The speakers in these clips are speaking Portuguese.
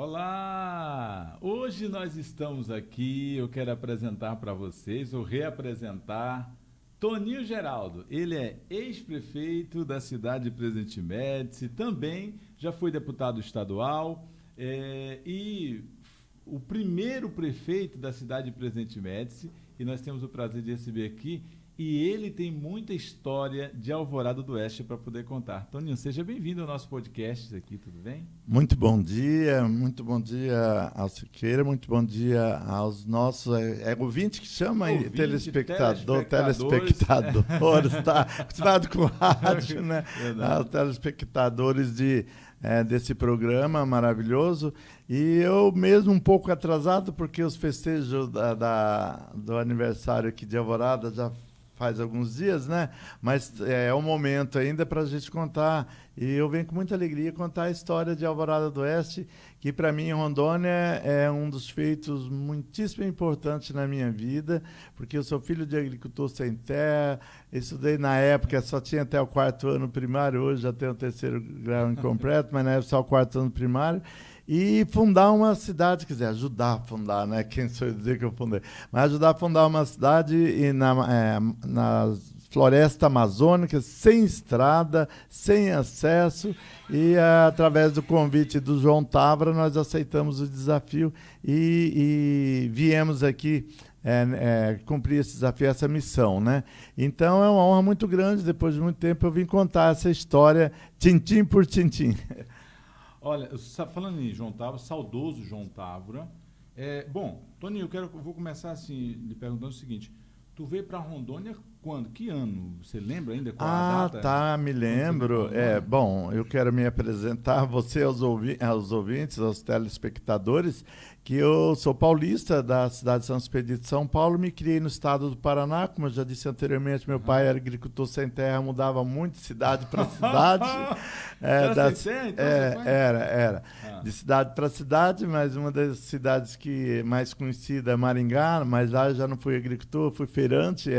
Olá! Hoje nós estamos aqui, eu quero apresentar para vocês, ou reapresentar, Toninho Geraldo. Ele é ex-prefeito da cidade de Presidente Médici, também já foi deputado estadual e o primeiro prefeito da cidade de Presidente Médici, e nós temos o prazer de receber aqui, e ele tem muita história de Alvorada do Oeste para poder contar. Toninho, seja bem-vindo ao nosso podcast aqui, tudo bem? Muito bom dia ao Siqueira, muito bom dia aos nossos ouvintes que chama telespectadores, tá? Acostumado com rádio, né? Os telespectadores desse programa maravilhoso. E eu mesmo um pouco atrasado, porque os festejos do aniversário aqui de Alvorada já faz alguns dias, né? Mas é um momento ainda para a gente contar. E eu venho com muita alegria contar a história de Alvorada do Oeste, que para mim em Rondônia é um dos feitos muitíssimo importantes na minha vida, porque eu sou filho de agricultor sem terra, estudei na época, só tinha até o 4º ano primário, hoje já tenho o 3º grau incompleto, mas na época só o 4º ano primário. E fundar uma cidade, quer dizer, ajudar a fundar, né? Quem sou eu dizer que eu fundei? Mas ajudar a fundar uma cidade na floresta amazônica, sem estrada, sem acesso, e através do convite do João Távora, nós aceitamos o desafio e viemos aqui cumprir esse desafio, essa missão, né? Então é uma honra muito grande, depois de muito tempo eu vim contar essa história, tintim por tintim. Olha, falando em João Távora, saudoso João Távora. Bom, Toninho, eu vou começar assim, lhe perguntando o seguinte: tu veio para Rondônia quando? Que ano? Você lembra ainda qual a data? Tá, me lembro. Bom, eu quero me apresentar, você aos ouvintes, aos telespectadores, que eu sou paulista da cidade de São Expedito, São Paulo, me criei no estado do Paraná, como eu já disse anteriormente, meu pai era agricultor sem terra, mudava muito de cidade para cidade. Era sem terra, então? Era. De cidade para cidade, mas uma das cidades que mais conhecida é Maringá, mas lá eu já não fui agricultor, fui feirante,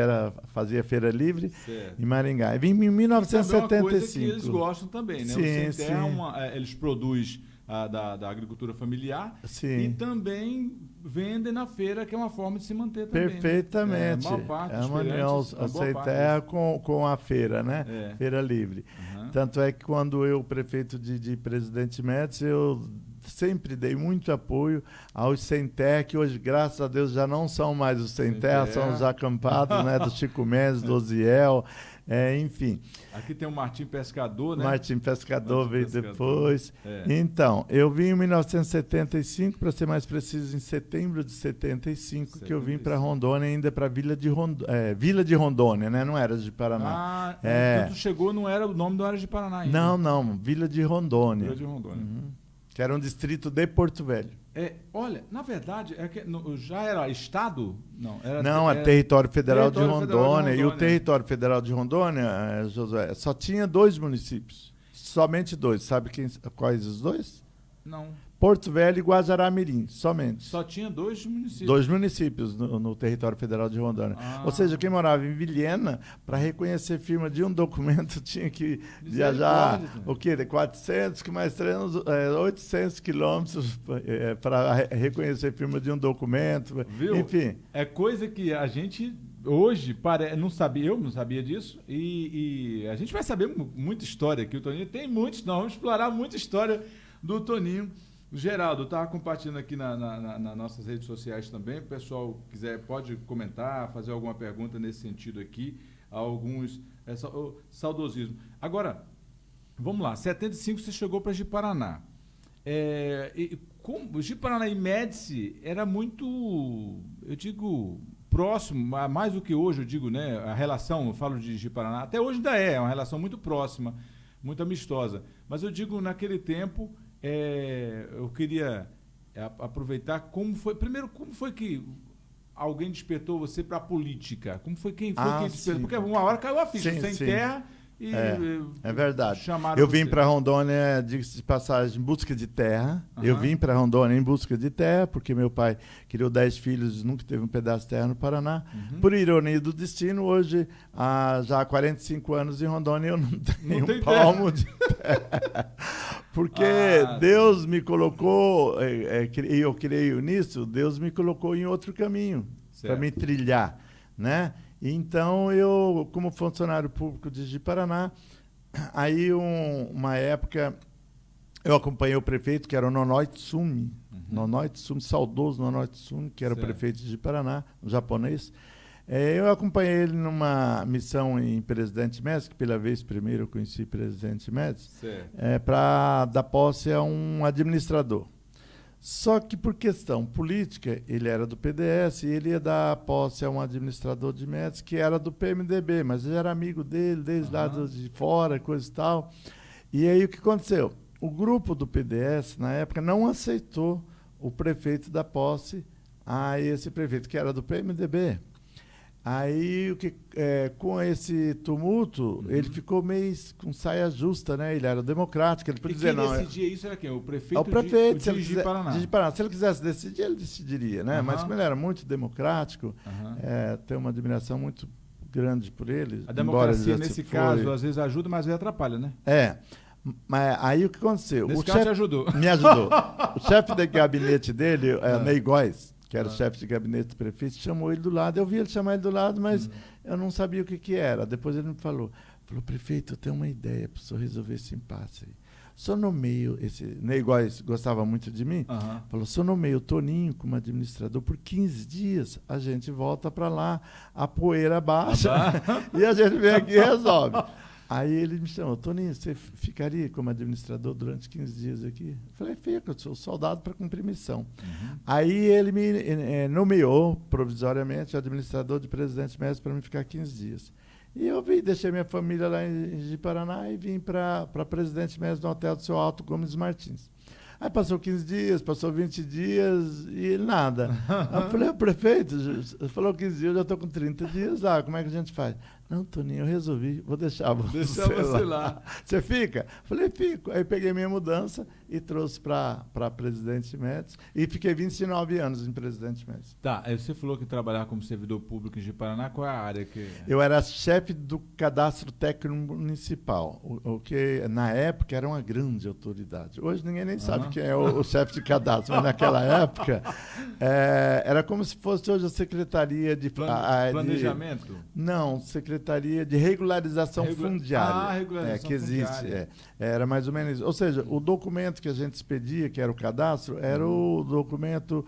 fazia feira livre em Maringá. E vim em 1975. É uma coisa que eles gostam também, né? Sim, o sem terra, eles produzem da agricultura familiar. Sim. E também vendem na feira, que é uma forma de se manter também. Perfeitamente. Né? É uma união sem terra com a feira, né? Feira livre. Uhum. Tanto é que quando eu, prefeito de Presidente Médici, eu sempre dei muito apoio aos sem terra, que hoje, graças a Deus, já não são mais os sem terra, são os acampados, né? Do Chico Mendes, do Oziel, enfim. Aqui tem o Martim Pescador, né? Martim Pescador veio depois. Então, eu vim em 1975, para ser mais preciso, em setembro de 75, que eu vim para Rondônia, ainda para Vila de Rondônia, né? Não era de Paraná. Então tu chegou, o nome não era de Paraná ainda. Não, Vila de Rondônia. Vila de Rondônia. Uhum. Que era um distrito de Porto Velho. Olha, na verdade, já era estado? Não, é Território Federal de Rondônia. E o Território Federal de Rondônia, Josué, só tinha 2 municípios. Somente 2. Sabe quais os 2? Não. Porto Velho e Guajará-Mirim, somente. Só tinha 2 municípios? 2 municípios no Território Federal de Rondônia. Ou seja, quem morava em Vilhena, para reconhecer firma de um documento, tinha que viajar, de 400, que mais 300, 800 quilômetros para reconhecer firma de um documento. Viu? Enfim. É coisa que a gente hoje não sabia, eu não sabia disso, e a gente vai saber muita história aqui. O Toninho tem nós vamos explorar muita história do Toninho. Geraldo, eu estava compartilhando aqui nas nossas redes sociais também. O pessoal quiser pode comentar, fazer alguma pergunta nesse sentido aqui. Alguns saudosismo. Agora, vamos lá. 75 você chegou para Ji-Paraná. Ji-Paraná e Médici era muito, eu digo, próximo, mais do que hoje, eu digo, né? A relação, eu falo de Ji-Paraná, até hoje ainda é uma relação muito próxima, muito amistosa. Mas eu digo, naquele tempo, eu queria aproveitar como foi que alguém despertou você para a política? Quem foi que despertou? Porque uma hora caiu a ficha, sem terra e é verdade. Eu vim para Rondônia, diga-se de passagem, em busca de terra. Eu vim para Rondônia em busca de terra, porque meu pai criou 10 filhos e nunca teve um pedaço de terra no Paraná. Por ironia do destino, hoje, já há 45 anos em Rondônia, eu não tenho um palmo de terra. Porque Deus me colocou, e eu creio nisso, Deus me colocou em outro caminho para me trilhar, né? Então, eu, como funcionário público de Ji-Paraná, aí uma época eu acompanhei o prefeito, que era o Nonoi Tsumi, saudoso Nonoi Tsumi, que era o prefeito de Ji-Paraná, um japonês. Eu acompanhei ele numa missão em Presidente Médici, que pela vez primeiro eu conheci Presidente Médici, para dar posse a um administrador. Só que por questão política, ele era do PDS e ele ia dar posse a um administrador de Médici que era do PMDB, mas ele era amigo dele desde lá de fora, coisa e tal. E aí o que aconteceu? O grupo do PDS, na época, não aceitou o prefeito dar posse a esse prefeito, que era do PMDB. Aí, com esse tumulto, ele ficou meio com saia justa, né? Ele era democrático, ele podia dizer, não... Quem decidia isso era quem? O prefeito, de Ji-Paraná. Se ele quisesse decidir, ele decidiria, né? Mas como ele era muito democrático, tem uma admiração muito grande por ele. A democracia, nesse caso, às vezes ajuda, mas às vezes atrapalha, né? Mas aí o que aconteceu? Nesse caso, te ajudou. Me ajudou. O chefe de gabinete dele, Ney Góes, que era o chefe de gabinete do prefeito, chamou ele do lado. Eu vi ele chamar ele do lado, mas eu não sabia o que era. Depois ele me falou, prefeito, eu tenho uma ideia para o senhor resolver esse impasse aí. Só nomeio, esse Ney Góes gostava muito de mim, falou, só nomeio o Toninho como administrador por 15 dias, a gente volta para lá, a poeira baixa, e a gente vem aqui e resolve. Aí ele me chamou, Toninho, você ficaria como administrador durante 15 dias aqui? Eu falei, fica, eu sou soldado para cumprir missão. Aí ele me nomeou provisoriamente administrador de Presidente Médici para me ficar 15 dias. E eu deixei minha família lá em Ji-Paraná e vim para Presidente Médici no hotel do seu Alto Gomes Martins. Aí passou 15 dias, passou 20 dias e nada. Aí eu falei, prefeito, falou 15 dias, eu já estou com 30 dias lá, como é que a gente faz? Não, Toninho, eu resolvi, vou deixar você lá. Você fica? Falei, fico. Aí peguei minha mudança e trouxe para Presidente Médici e fiquei 29 anos em Presidente Médici. Tá, aí você falou que trabalhava como servidor público em Ji-Paraná, qual é a área que... Eu era chefe do cadastro técnico municipal, o que na época era uma grande autoridade. Hoje ninguém nem sabe quem é o chefe de cadastro, mas naquela época era como se fosse hoje a Secretaria de... Planejamento? Não, Secretaria de Regularização Fundiária. Regularização que existe. fundiária. Era mais ou menos isso. Ou seja, o documento que a gente expedia, que era o cadastro, era o documento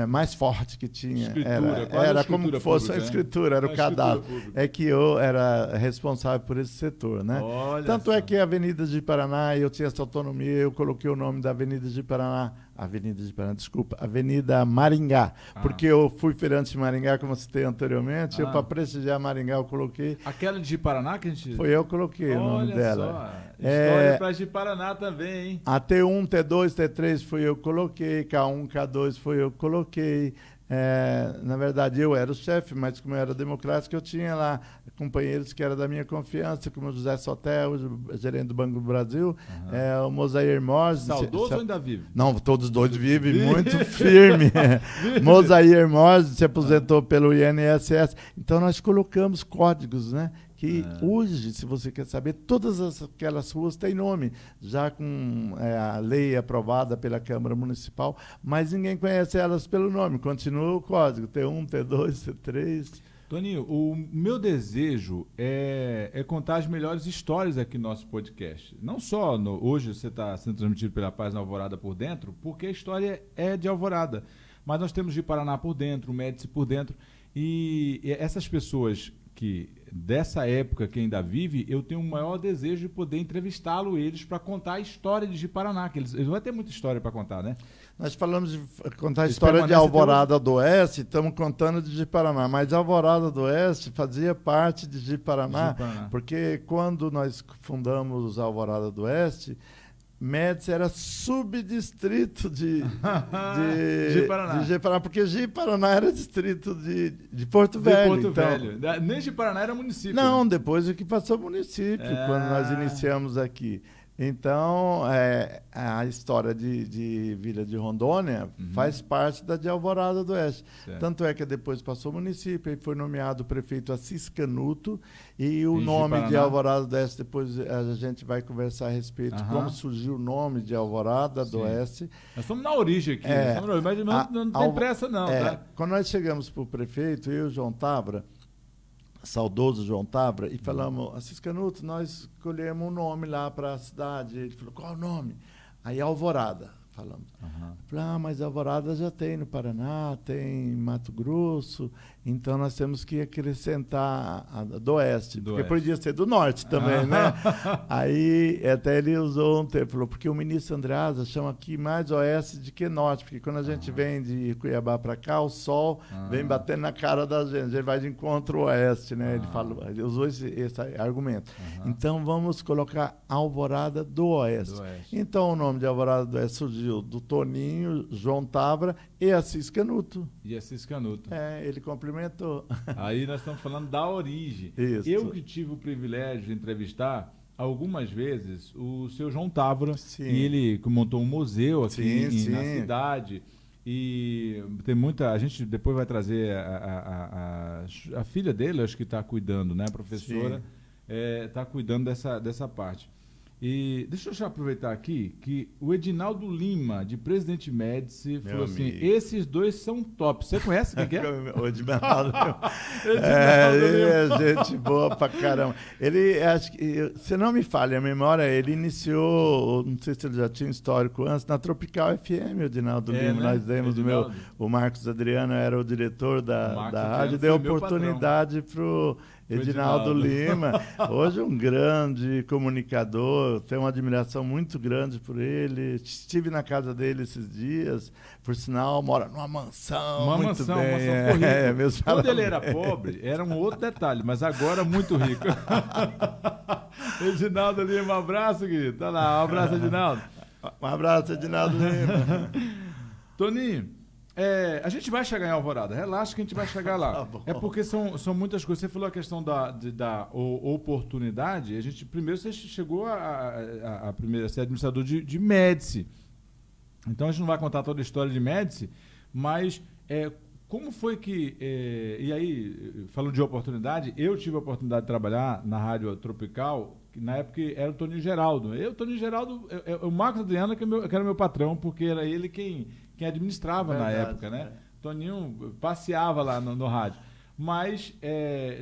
mais forte que tinha. Escritura, era como se fosse uma escritura, era o cadastro. É que eu era responsável por esse setor, né? Tanto é que a Avenida de Paraná, eu tinha essa autonomia, eu coloquei o nome da Avenida de Paraná, Avenida Maringá, porque eu fui feirante de Maringá, como citei anteriormente, para prestigiar Maringá eu coloquei... Aquela de Ji-Paraná que a gente... Foi eu que coloquei o nome dela. Só. História para Ji-Paraná também, hein? A T1, T2, T3 foi eu que coloquei, K1, K2 foi eu que coloquei. Na verdade, eu era o chefe, mas como eu era democrático, eu tinha lá companheiros que eram da minha confiança, como o José Sotel, o gerente do Banco do Brasil, o Mosair Morse. Saudoso ou ainda vive? Não, todos dois vivem muito firme. Mosair Morse se aposentou pelo INSS. Então, nós colocamos códigos, né? Que hoje, se você quer saber, todas aquelas ruas têm nome, já com a lei aprovada pela Câmara Municipal, mas ninguém conhece elas pelo nome. Continua o código, T1, T2, T3. Toninho, o meu desejo é contar as melhores histórias aqui no nosso podcast. Não só hoje você está sendo transmitido pela página Alvorada por Dentro, porque a história é de Alvorada, mas nós temos Ji-Paraná por dentro, Médici por dentro, e essas pessoas que dessa época que ainda vive, eu tenho o maior desejo de poder entrevistá-lo eles para contar a história de Ji-Paraná, que eles vão ter muita história para contar, né? Nós falamos de contar a história de Alvorada do Oeste, estamos contando de Ji-Paraná, mas Alvorada do Oeste fazia parte de Ji-Paraná, porque quando nós fundamos Alvorada do Oeste, Médici era subdistrito de Ji-Paraná, porque Ji-Paraná era distrito de Porto Velho. Velho. Nem Ji-Paraná era município. Não, né? depois é que passou município, quando nós iniciamos aqui. Então, a história de Vila de Rondônia faz parte da de Alvorada do Oeste. Certo. Tanto é que depois passou o município, e foi nomeado o prefeito Assis Canuto, e o Rio de nome de Paraná. Alvorada do Oeste, depois a gente vai conversar a respeito de como surgiu o nome de Alvorada do Oeste. Nós estamos na origem aqui, mas não tem pressa não. Tá? Quando nós chegamos para o prefeito, eu e o João Tavra, saudoso João Tavra, e falamos, Assis Canuto, nós escolhemos um nome lá para a cidade. Ele falou, qual é o nome? Aí Alvorada, falamos. Falei, mas Alvorada já tem no Paraná, tem em Mato Grosso, então nós temos que acrescentar a do Oeste, porque podia ser do Norte também, né? Aí até ele usou um termo, falou, porque o ministro Andreasa chama aqui mais Oeste do que Norte, porque quando a gente vem de Cuiabá para cá, o sol vem batendo na cara da gente, a gente vai de encontro ao Oeste, né? Ele falou, ele usou esse argumento. Então vamos colocar Alvorada do Oeste. Então o nome de Alvorada do Oeste surgiu do Toninho, João Tavra e Assis Canuto. E Assis Canuto. Ele complementou. Aí nós estamos falando da origem. Isso. Eu que tive o privilégio de entrevistar algumas vezes o seu João Távora, Sim. e ele montou um museu aqui Sim. na cidade. E tem muita. A gente depois vai trazer a filha dele, acho que está cuidando, né? A professora está cuidando dessa parte. E deixa eu já aproveitar aqui que o Edinaldo Lima, de Presidente Médici, falou assim: esses dois são top. Você conhece quem é? O Edinaldo. Ele é gente boa pra caramba. Ele, acho que, se não me falha a memória, ele iniciou, não sei se ele já tinha um histórico antes, na Tropical FM, o Edinaldo Lima. Né? Nós demos o Marcos Adriano era o diretor da rádio, deu oportunidade pro Edinaldo Lima, hoje um grande comunicador, tenho uma admiração muito grande por ele. Estive na casa dele esses dias, por sinal, mora numa mansão. Uma mansão corrida. Quando ele era pobre, era um outro detalhe, mas agora muito rico. Edinaldo Lima, um abraço, querido. Tá lá, um abraço, Edinaldo. Um abraço, Edinaldo Lima. Toninho. A gente vai chegar em Alvorada, relaxa que a gente vai chegar lá. É porque são muitas coisas. Você falou a questão da oportunidade. Primeiro você chegou a ser administrador de Médici. Então a gente não vai contar toda a história de Médici, mas como foi que... e aí, falando de oportunidade, eu tive a oportunidade de trabalhar na Rádio Tropical, que na época era o Toninho Geraldo. O Toninho Geraldo, o Marcos Adriano, que era meu patrão, porque era ele quem administrava na época, né? Toninho passeava lá no rádio. Mas,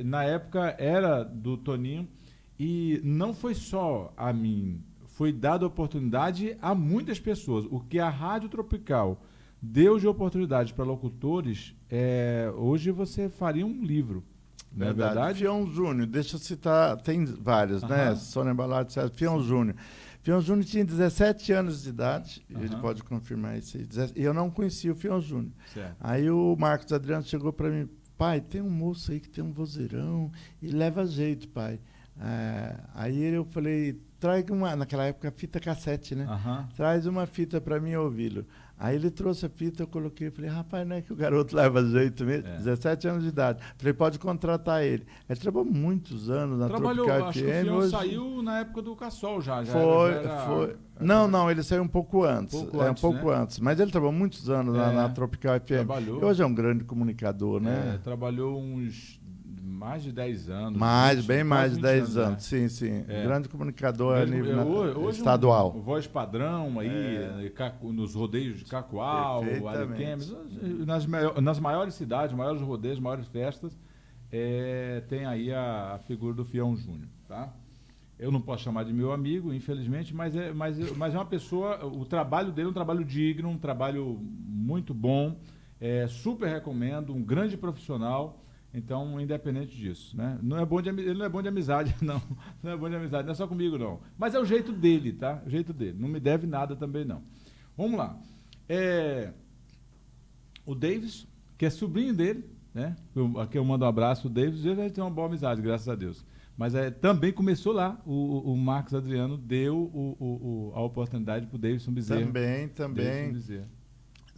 na época, era do Toninho, e não foi só a mim, foi dada oportunidade a muitas pessoas. O que a Rádio Tropical deu de oportunidade para locutores, hoje você faria um livro. Não é verdade? Fião Júnior, deixa eu citar, tem vários, né? Sônia Balatti, Fião Júnior. Fião Júnior tinha 17 anos de idade, ele pode confirmar isso aí. E eu não conhecia o Fião Júnior. Aí o Marcos Adriano chegou para mim, pai, tem um moço aí que tem um vozeirão e leva jeito, pai. Aí eu falei, traga naquela época, fita cassete, né? Traz uma fita para mim ouvi-lo. Aí ele trouxe a fita, eu coloquei, falei, rapaz, não é que o garoto leva jeito mesmo? 17 anos de idade. Falei, pode contratar ele. Ele trabalhou muitos anos na Tropical acho FM. Que o Fião saiu na época do Cassol já. Foi. Não, ele saiu um pouco antes. Um pouco antes. Mas ele trabalhou muitos anos na Tropical FM. Trabalhou. E hoje é um grande comunicador, né? Trabalhou uns mais de 10 anos. Bem mais de 10 anos. Sim. Grande comunicador a nível estadual. Voz padrão aí, nos rodeios de Cacoal, Ariquemes, nas maiores cidades, maiores rodeios, maiores festas, tem aí a figura do Fião Júnior, tá? Eu não posso chamar de meu amigo, infelizmente, mas é uma pessoa, o trabalho dele é um trabalho digno, um trabalho muito bom, super recomendo, um grande profissional. Então, independente disso, né? Ele não é bom de amizade, não. Não é bom de amizade, não é só comigo, não. Mas é o jeito dele, tá? O jeito dele. Não me deve nada também, não. Vamos lá. O Davis, que é sobrinho dele, né? Aqui eu mando um abraço. O Davis já tem uma boa amizade, graças a Deus. Mas também começou lá. O Marcos Adriano deu a oportunidade para o Davidson Bezerra. Também.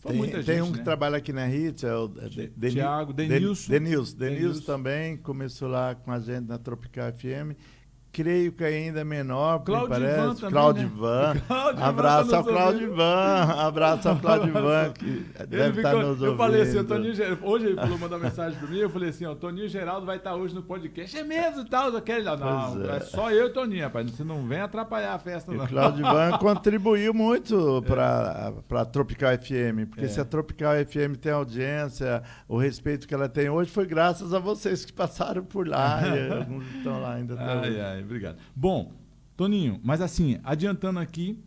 Tem gente, um que trabalha aqui na RIT, é o Thiago, Denilson. Denilson também começou lá com a gente na Tropical FM. creio que ainda é menor, me parece. Também, Claudivan. Né? Abraço ao Claudivan. Abraço ao Claudivan, que deve estar nos ouvindo. Eu falei assim, o Toninho Geraldo, hoje ele falou, mandou uma mensagem para mim, eu falei assim, o Toninho Geraldo vai estar hoje no podcast. É mesmo e tal, não, é só eu e o Toninho, rapaz. Você não vem atrapalhar a festa, não. O Claudivan contribuiu muito para a Tropical FM, porque se a Tropical FM tem audiência, o respeito que ela tem hoje foi graças a vocês que passaram por lá e alguns estão lá ainda. Obrigado. Bom, Toninho, mas assim, adiantando aqui,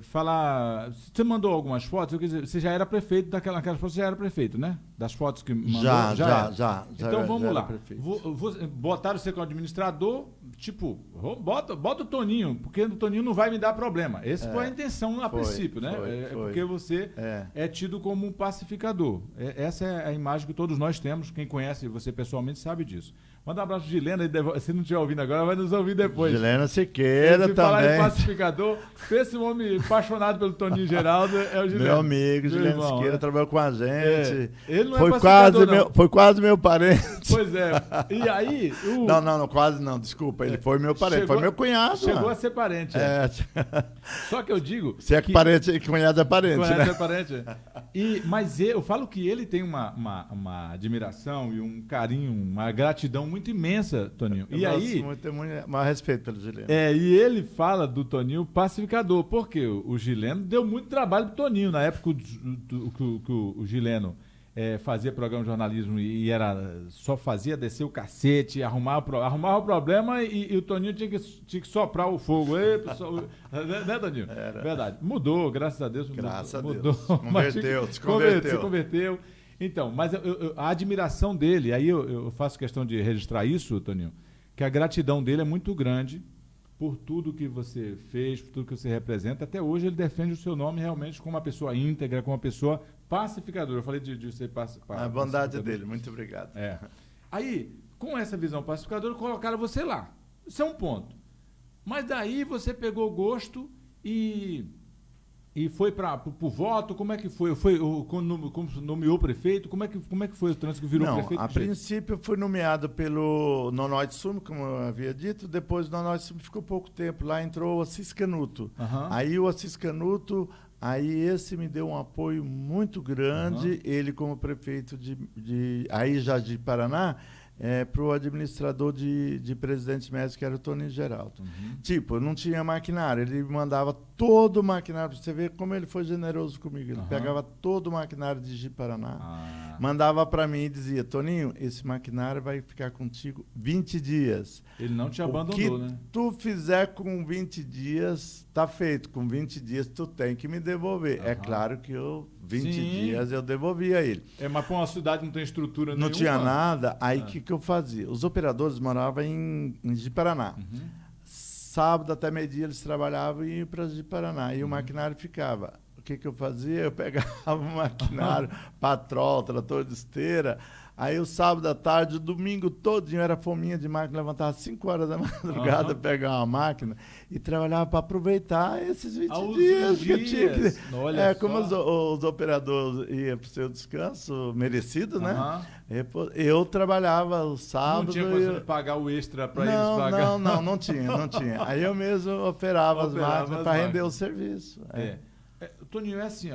falar... Você mandou algumas fotos? Eu quis dizer, você já era prefeito daquelas fotos, você já era prefeito, né? Das fotos que mandou? Já. Então vamos lá. Botaram você como administrador, tipo, bota o Toninho, porque o Toninho não vai me dar problema. Essa foi a intenção a princípio, né? Porque você é tido como um pacificador. Essa é a imagem que todos nós temos. Quem conhece você pessoalmente sabe disso. Manda um abraço de Gilena, se não estiver ouvindo agora, vai nos ouvir depois. Gilena Siqueira também. Falar em pacificador, esse homem apaixonado pelo Toninho Geraldo é o Gilena. Meu amigo, Gilena Siqueira, trabalhou com a gente. Ele não é pacificador, não. Foi quase meu parente. Pois é. E aí... Não, quase não, desculpa. Ele foi meu parente, foi meu cunhado. Chegou a ser parente. Só que eu digo... Se é que parente, cunhado é parente, cunhado né? é parente. Mas eu falo que ele tem uma admiração e um carinho, uma gratidão muito imensa, Toninho. Eu gosto muito, mais respeito pelo Gileno. E ele fala do Toninho pacificador, porque o Gileno deu muito trabalho pro Toninho, na época que o Gileno fazia programa de jornalismo e só fazia descer o cacete, arrumava o problema e o Toninho tinha que soprar o fogo. Né, Toninho? Verdade. Mudou, graças a Deus. Graças a Deus. Se converteu. Se converteu. Então, mas a admiração dele, aí eu faço questão de registrar isso, Toninho, que a gratidão dele é muito grande por tudo que você fez, por tudo que você representa. Até hoje ele defende o seu nome realmente como uma pessoa íntegra, como uma pessoa pacificadora. Eu falei de ser pacificador. A bondade dele, muito obrigado. Aí, com essa visão pacificadora, colocaram você lá. Isso é um ponto. Mas daí você pegou gosto e foi para o voto. Como é que foi? Quando nomeou o prefeito, como é que foi o trânsito que virou prefeito? A princípio eu fui nomeado pelo Nonói Sumo, como eu havia dito. Depois o Nonói Sumo ficou pouco tempo. Lá entrou o Assis Canuto. Aí o Assis Canuto, esse me deu um apoio muito grande. Ele como prefeito aí já de Paraná, para o administrador de Presidente Médici, que era o Toninho Geraldo. Tipo, eu não tinha maquinário, ele mandava todo o maquinário, para você ver como ele foi generoso comigo. Ele pegava todo o maquinário de Ji-Paraná, mandava para mim e dizia: Toninho, esse maquinário vai ficar contigo 20 dias. Ele não te abandonou, né? O que tu fizer com 20 dias, tá feito. Com 20 dias, tu tem que me devolver. É claro que 20 dias eu devolvi a ele. Mas para uma cidade não tem estrutura nenhuma. Não tinha nada. Aí o que eu fazia? Os operadores moravam em Ji-Paraná. Sábado até meio-dia eles trabalhavam e iam para Ji-Paraná. E o maquinário ficava. O que eu fazia? Eu pegava o maquinário, patrol, trator de esteira. Aí o sábado à tarde, o domingo todinho era fominha de máquina, levantava às 5 horas da madrugada, pegar uma máquina e trabalhava para aproveitar esses 20 dias. Que tinha que... Como os operadores iam para o seu descanso merecido, né? Eu trabalhava o sábado. Não tinha condição de pagar o extra para eles pagar? Não tinha. Aí eu mesmo operava as máquinas para render o serviço. Toninho, é assim,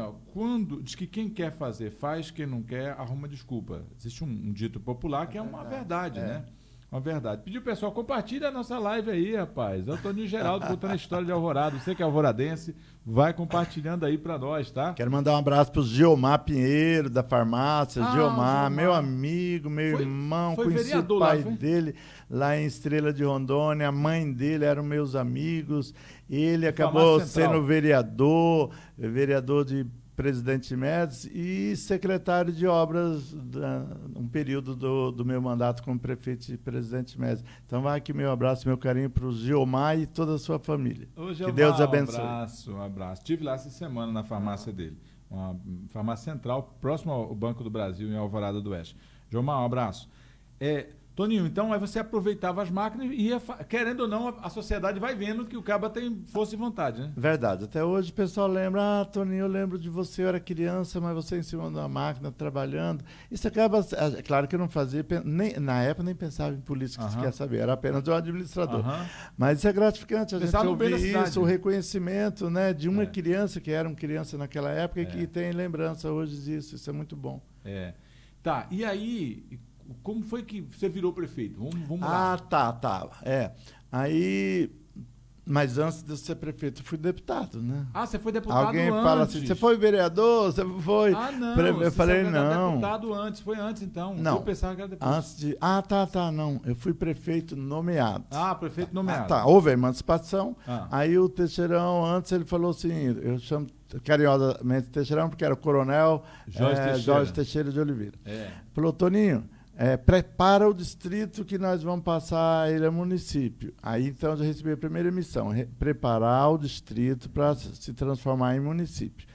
diz que quem quer fazer faz, quem não quer arruma desculpa. Existe um dito popular que é uma verdade, né? Uma verdade. Pediu o pessoal, compartilha a nossa live aí, rapaz. É o Toninho Geraldo contando a história de Alvorada. Você que é alvoradense, vai compartilhando aí para nós, tá? Quero mandar um abraço pro Gilmar Pinheiro, da farmácia. Gilmar, meu amigo, meu irmão, conheci o pai dele lá em Estrela de Rondônia, a mãe dele eram meus amigos. Ele acabou sendo vereador de Presidente Médici e secretário de obras um período do meu mandato como prefeito de Presidente Médici. Então vai aqui meu abraço, meu carinho para o Gilmar e toda a sua família. Gilmar, que Deus abençoe. Um abraço. Estive lá essa semana na farmácia dele, uma farmácia central, próximo ao Banco do Brasil, em Alvorada do Oeste. Gilmar, um abraço. Toninho, então aí você aproveitava as máquinas e ia, querendo ou não, a sociedade vai vendo que o caba tem força e vontade, né? Verdade. Até hoje o pessoal lembra, Toninho, eu lembro de você, eu era criança, mas você em cima de uma máquina trabalhando. Isso acaba, claro que eu não fazia, na época nem pensava em política, se quer saber, era apenas um administrador. Mas isso é gratificante, a gente ouvir isso, o reconhecimento, né, de uma criança, que era uma criança naquela época e que tem lembrança hoje disso, isso é muito bom. Tá, e aí... Como foi que você virou prefeito? Vamos lá. Tá. Aí, mas antes de ser prefeito, eu fui deputado, né? Você foi deputado Alguém antes. Fala assim, você foi vereador? Você foi... Não. Eu falei, não. Deputado antes, foi antes então. Não. Eu pensava que era depois. Antes de... não. Eu fui prefeito nomeado. Prefeito nomeado. Houve a emancipação. Aí o Teixeirão, antes ele falou assim, eu chamo carinhosamente Teixeirão, porque era o coronel Jorge Teixeira de Oliveira. Falou, Toninho, prepara o distrito que nós vamos passar ele a município. Aí, então, eu já recebi a primeira missão, preparar o distrito para se transformar em município.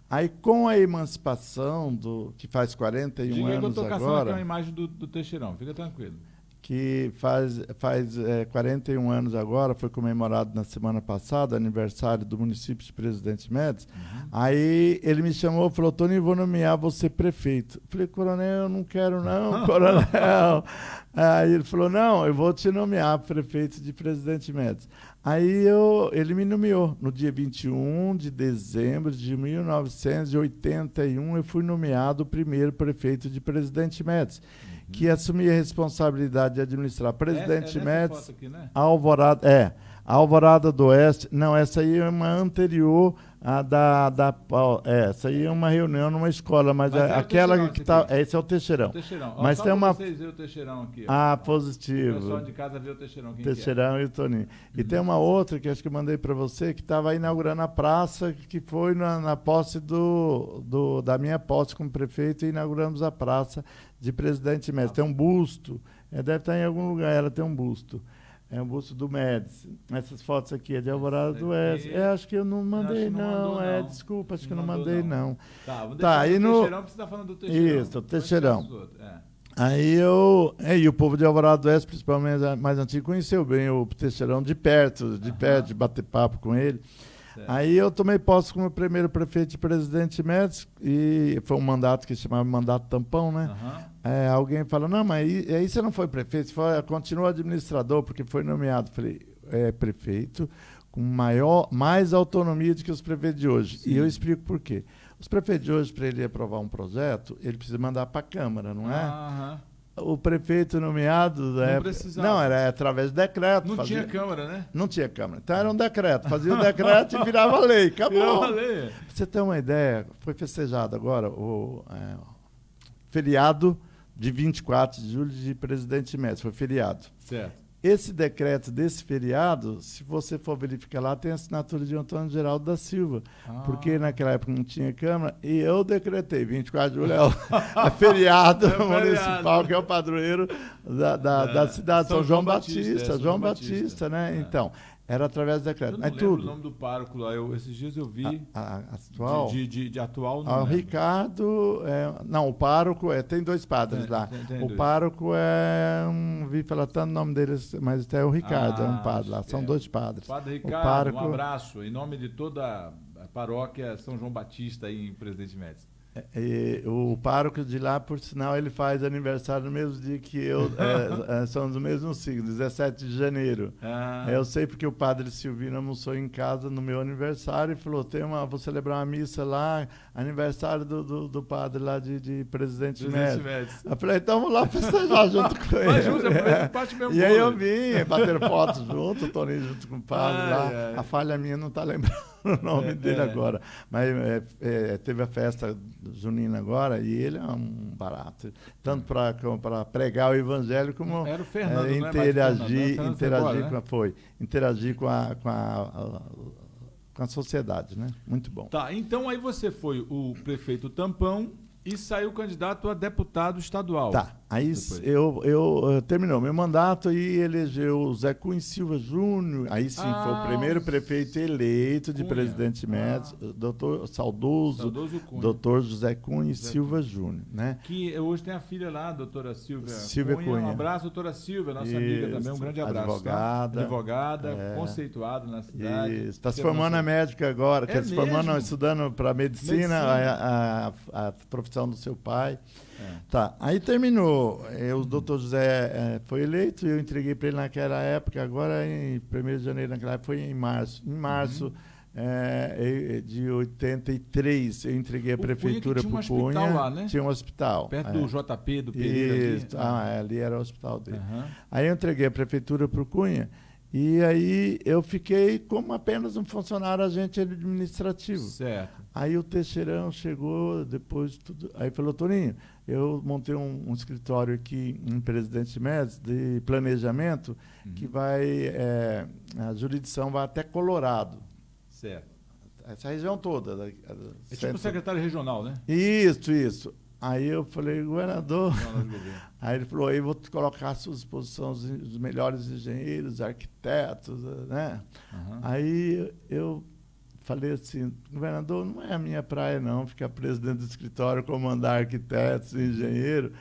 Aí, com a emancipação, que faz 41 anos agora... eu estou caçando aqui uma imagem do Teixeirão, fica tranquilo. Que faz 41 anos agora, foi comemorado na semana passada, aniversário do município de Presidente Médici. Aí ele me chamou e falou, Toninho, vou nomear você prefeito. Falei, coronel, eu não quero não, coronel. Aí ele falou, não, eu vou te nomear prefeito de Presidente Médici. Aí ele me nomeou. No dia 21 de dezembro de 1981, eu fui nomeado o primeiro prefeito de Presidente Médici, que assumia a responsabilidade de administrar Presidente Médici, aqui, né? Alvorada do Oeste. Não, essa aí é uma anterior essa aí é uma reunião numa escola, mas aquela que está... Esse é o Teixeirão. Mas tem uma... Vocês viram o Teixeirão aqui. Positivo. O pessoal de casa viu o Teixeirão. Teixeirão e o Toninho. E tem uma outra que acho que eu mandei para você, que estava inaugurando a praça, que foi na posse da minha posse como prefeito, e inauguramos a praça de Presidente Médici. Tem um busto, deve estar em algum lugar, ela tem um busto. É um busto do Médici. Essas fotos aqui é de Alvorada do Oeste. Acho que eu não mandei, não. Desculpa, acho que eu não mandei, não. Tá, aí no Teixeirão, porque você está falando do Teixeirão. Isso, o Teixeirão. Aí e o povo de Alvorada do Oeste, principalmente mais antigo, conheceu bem o Teixeirão de perto, de bater papo com ele. Aí eu tomei posse como primeiro prefeito de Presidente Médici, e foi um mandato que se chamava mandato tampão, né? Alguém fala, não, mas aí você não foi prefeito, você continua administrador, porque foi nomeado. Falei, prefeito com mais autonomia do que os prefeitos de hoje. Sim. E eu explico por quê. Os prefeitos de hoje, para ele aprovar um projeto, ele precisa mandar para a Câmara, não é? O prefeito nomeado não, era através de decreto. Não tinha Câmara, né? Não tinha Câmara. Então era um decreto. Fazia o decreto e virava lei. Acabou. Virava lei. Pra você ter uma ideia, foi festejado agora o feriado de 24 de julho de Presidente Médici. Foi feriado. Certo. Esse decreto desse feriado, se você for verificar lá, tem a assinatura de Antônio Geraldo da Silva, porque naquela época não tinha Câmara, e eu decretei, 24 de julho é feriado municipal, que é o padroeiro da cidade, São João Batista, João Batista, né? Então, era através do decreto. Eu não lembro o nome do pároco lá, esses dias eu vi. Atual? De atual não. O Ricardo, não, o pároco, tem dois padres lá. O pároco vi falar tanto o nome deles, mas até o Ricardo é um padre lá, são dois padres. Padre Ricardo, um abraço, em nome de toda a paróquia São João Batista aí em Presidente Médici. O pároco de lá, por sinal, ele faz aniversário no mesmo dia que eu, são do mesmo signo, 17 de janeiro. Eu sei porque o padre Silvino almoçou em casa no meu aniversário e falou, vou celebrar uma missa lá, aniversário do padre lá de Presidente Médici. Eu falei, então vamos lá festejar junto com ele. E aí eu vim, bater fotos junto, o Toninho junto com o padre lá. A falha minha não está lembrando o nome dele agora. Mas teve a festa junina agora e ele é um barato. Tanto para pregar o evangelho como era o Fernando, interagir com a sociedade, né? Muito bom. Tá, então aí você foi o prefeito tampão e saiu candidato a deputado estadual. Tá. Aí eu terminou meu mandato e elegeu o Zé Cunha Silva Júnior. Aí sim, foi o primeiro prefeito eleito de Presidente Médici, saudoso Cunha. doutor José Cunha Silva Júnior, né? Que hoje tem a filha lá, a doutora Silvia Cunha. Um abraço, doutora Silvia, nossa amiga também, um grande abraço. Advogada, conceituada na cidade. Está se formando na médica agora, quer se formando, não, estudando para medicina. A profissão do seu pai. Tá, aí terminou. O doutor José foi eleito, eu entreguei para ele naquela época, agora em 1º de janeiro, naquela época foi em março. Em março de 83, eu entreguei a prefeitura para o Cunha. Lá, né? Tinha um hospital. Perto do JP, do Pereira. Isso, ali era o hospital dele. Aí eu entreguei a prefeitura para o Cunha. E aí eu fiquei como apenas um funcionário agente administrativo. Certo. Aí o Teixeirão chegou, depois tudo. Aí falou, Toninho, eu montei um escritório aqui em Presidente Médici de planejamento que vai. A jurisdição vai até Colorado. Certo. Essa região toda. É tipo secretário regional, né? Isso. Aí eu falei, governador. Aí ele falou, aí vou te colocar à sua disposição os melhores engenheiros, arquitetos, né? Aí eu falei assim, governador, não é a minha praia não, ficar presidente do escritório, comandar arquitetos e engenheiros.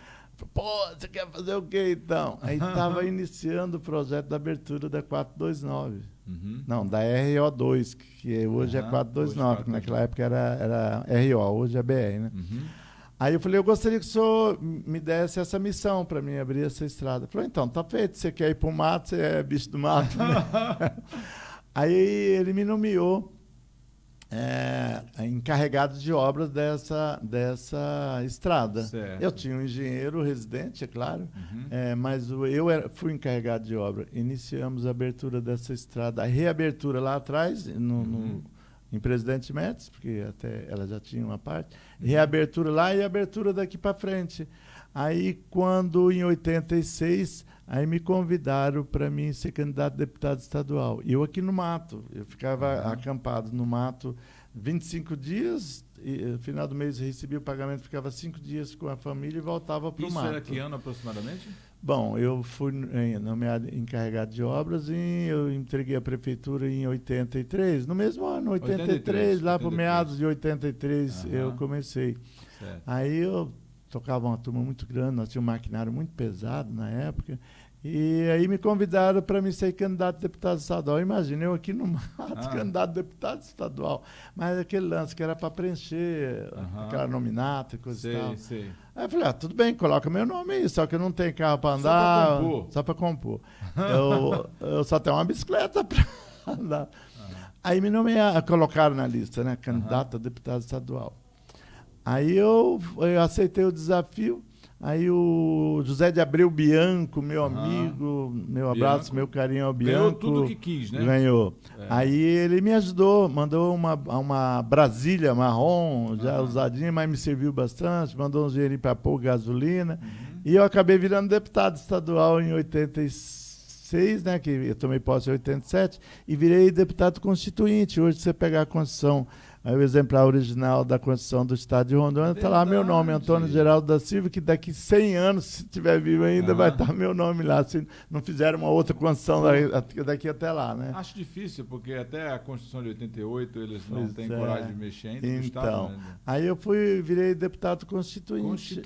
Pô, você quer fazer o quê então? Aí estava iniciando o projeto da abertura da 429. Não, da RO2, que hoje é 429, que naquela época era RO, hoje é BR, né? Aí eu falei, eu gostaria que o senhor me desse essa missão para mim abrir essa estrada. Ele falou, então, tá feito, você quer ir para o mato, você é bicho do mato. Aí ele me nomeou encarregado de obras dessa estrada. Certo. Eu tinha um engenheiro residente, é claro, mas fui encarregado de obra. Iniciamos a abertura dessa estrada, a reabertura lá atrás, em Presidente Médici, porque até ela já tinha uma parte, reabertura lá e abertura daqui para frente. Aí, quando em 86, aí me convidaram para mim ser candidato a deputado estadual. E eu aqui no mato, eu ficava acampado no mato 25 dias, e no final do mês recebi o pagamento, ficava 5 dias com a família e voltava para o mato. Isso era que ano aproximadamente? Bom, eu fui nomeado encarregado de obras e eu entreguei a prefeitura em 83. No mesmo ano, 83, lá para meados de 83, eu comecei. Certo. Aí eu tocava uma turma muito grande, nós tínhamos um maquinário muito pesado na época, e aí me convidaram para me ser candidato a deputado estadual. Imagina, eu aqui no mato, candidato a deputado estadual. Mas aquele lance que era para preencher aquela nominata e coisa e tal. Sei. Aí eu falei, tudo bem, coloca meu nome aí, só que eu não tenho carro para andar. Só para compor. Eu só tenho uma bicicleta para andar. Aí me colocaram na lista, né? Candidato a deputado estadual. Aí eu aceitei o desafio. Aí o José de Abreu Bianco, meu amigo, meu abraço, Bianco. Meu carinho ao Bianco. Ganhou tudo que quis, né? Ganhou. Aí ele me ajudou, mandou uma Brasília marrom, já usadinha, mas me serviu bastante, mandou um dinheirinho para pôr gasolina. E eu acabei virando deputado estadual em 86, né, que eu tomei posse em 87, e virei deputado constituinte. Hoje você pegar a Constituição, aí o exemplar original da Constituição do Estado de Rondônia, está lá meu nome, Antônio Geraldo da Silva, que daqui 100 anos, se estiver vivo ainda, vai estar meu nome lá, se não fizeram uma outra Constituição daqui até lá, né? Acho difícil, porque até a Constituição de 88 eles não têm coragem de mexer ainda. Então, aí eu virei deputado constituinte.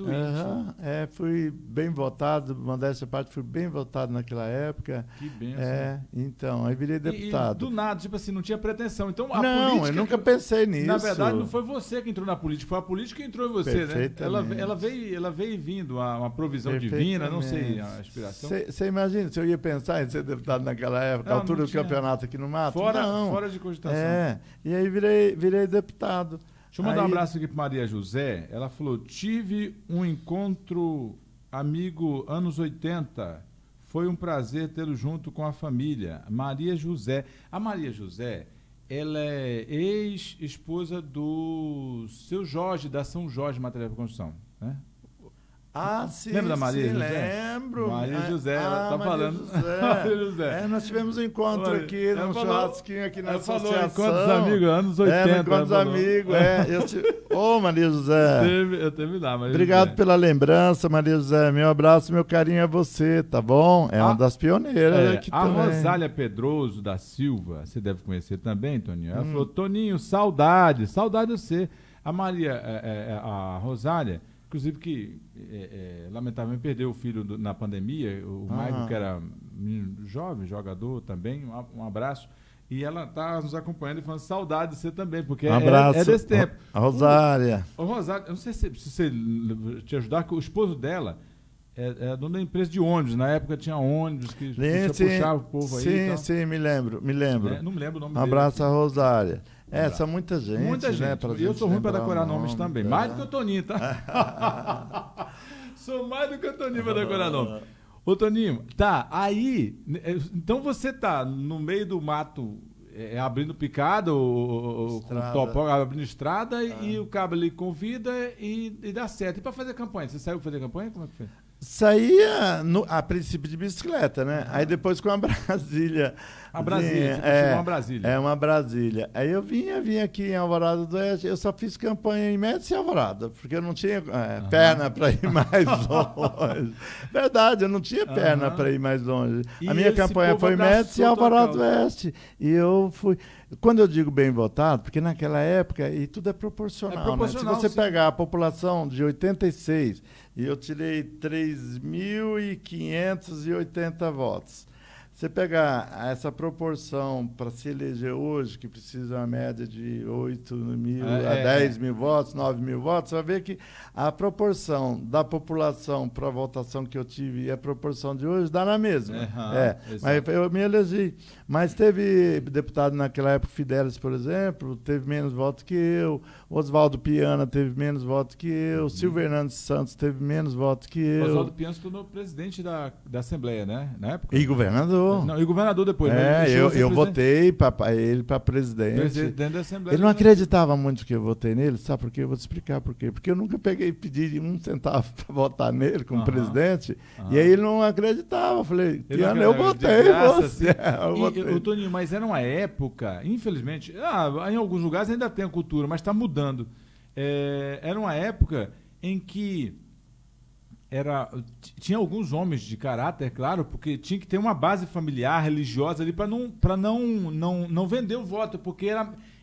Fui bem votado, modéstia à parte, fui bem votado naquela época. Que benção. Então, aí virei deputado. E do nada, tipo assim, não tinha pretensão. Então, a não, política... eu nunca pensei nisso. Na verdade, não foi você que entrou na política, foi a política que entrou em você, né? Ela veio vindo, uma provisão divina, não sei, a inspiração. Você imagina se eu ia pensar em ser deputado naquela época, não, altura do campeonato aqui no mato? Fora de cogitação. E aí virei deputado. Deixa eu mandar um abraço aqui para Maria José. Ela falou, tive um encontro amigo anos 80. Foi um prazer tê-lo junto com a família. Maria José. A Maria José... ela é ex-esposa do seu Jorge, da São Jorge Material de Construção, né? Ah, sim, lembra da Maria sim, José? lembro. Maria José, ela tá Maria falando. José. Maria José. Nós tivemos um encontro Olha, aqui, ela num falou- churrasquinho aqui na Ela falou associação. encontros amigos, anos 80. No Encontros ela falou. Amigos, Ô, Maria José. Eu teve lá, Maria Obrigado José. pela lembrança, Maria José. Meu abraço, meu carinho a você, tá bom? É uma das pioneiras aqui A também. Rosália Pedroso da Silva, você deve conhecer também, Toninho. Ela falou, Toninho, saudade de você. A Maria, a Rosália, inclusive que lamentavelmente perdeu o filho na pandemia, o Maicon, que era menino jovem, jogador também, um abraço. E ela está nos acompanhando e falando saudade de você também, porque Um abraço, é desse tempo. A Rosália. Ô, Rosália, eu não sei se você te ajudar, que o esposo dela é dono da empresa de ônibus. Na época tinha ônibus que puxava o povo aí. Sim, e tal. sim, me lembro. Não me lembro o nome Um dele. abraço a Rosália. abraço. São muita gente. Muita gente. Né, pra E eu gente sou ruim para lembrar decorar o nomes nome, também. tá? Mais do que o Toninho, tá? Sou mais do que o Toninho para decorar nome. Ô, Toninho, tá, aí... Então você tá no meio do mato, abrindo picada, abrindo estrada, e o cabo ali convida e dá certo. E para fazer campanha? Você saiu fazer campanha? Como é que foi? Saía a princípio de bicicleta, né? Aí depois com a Brasília. A Brasília, você chegou uma Brasília. É uma Brasília. Aí eu vinha aqui em Alvorada do Oeste, eu só fiz campanha em Médici e Alvorada, porque eu não tinha perna para ir mais longe. Verdade, eu não tinha perna para ir mais longe. E a minha campanha foi Médici e Alvorada do Oeste. E eu fui... Quando eu digo bem votado, porque naquela época, e tudo é proporcional, né? Se você pegar a população de 86, e eu tirei 3.580 votos. Você pegar essa proporção para se eleger hoje, que precisa uma média de 8 mil a 10 mil votos, 9 mil votos, você vai ver que a proporção da população para a votação que eu tive e a proporção de hoje dá na mesma. Mas eu me elegi. Mas teve deputado naquela época, Fidelis, por exemplo, teve menos votos que eu. Oswaldo Piana teve menos votos que eu. Silvio Hernandes Santos teve menos votos que eu. Oswaldo Piana se tornou presidente da Assembleia, né? Na época? E governador. Não, e governador depois. Eu votei ele para presidente. Presidente da Assembleia. Ele não acreditava muito que eu votei nele, sabe por quê? Eu vou te explicar por quê. Porque eu nunca peguei e pedi um centavo para votar nele como presidente, e aí ele não acreditava. Eu falei, Piana, eu votei você. O Toninho, mas era uma época, infelizmente, em alguns lugares ainda tem a cultura, mas está mudando. Era uma época em que tinha alguns homens de caráter, claro, porque tinha que ter uma base familiar, religiosa ali, para não vender o voto, porque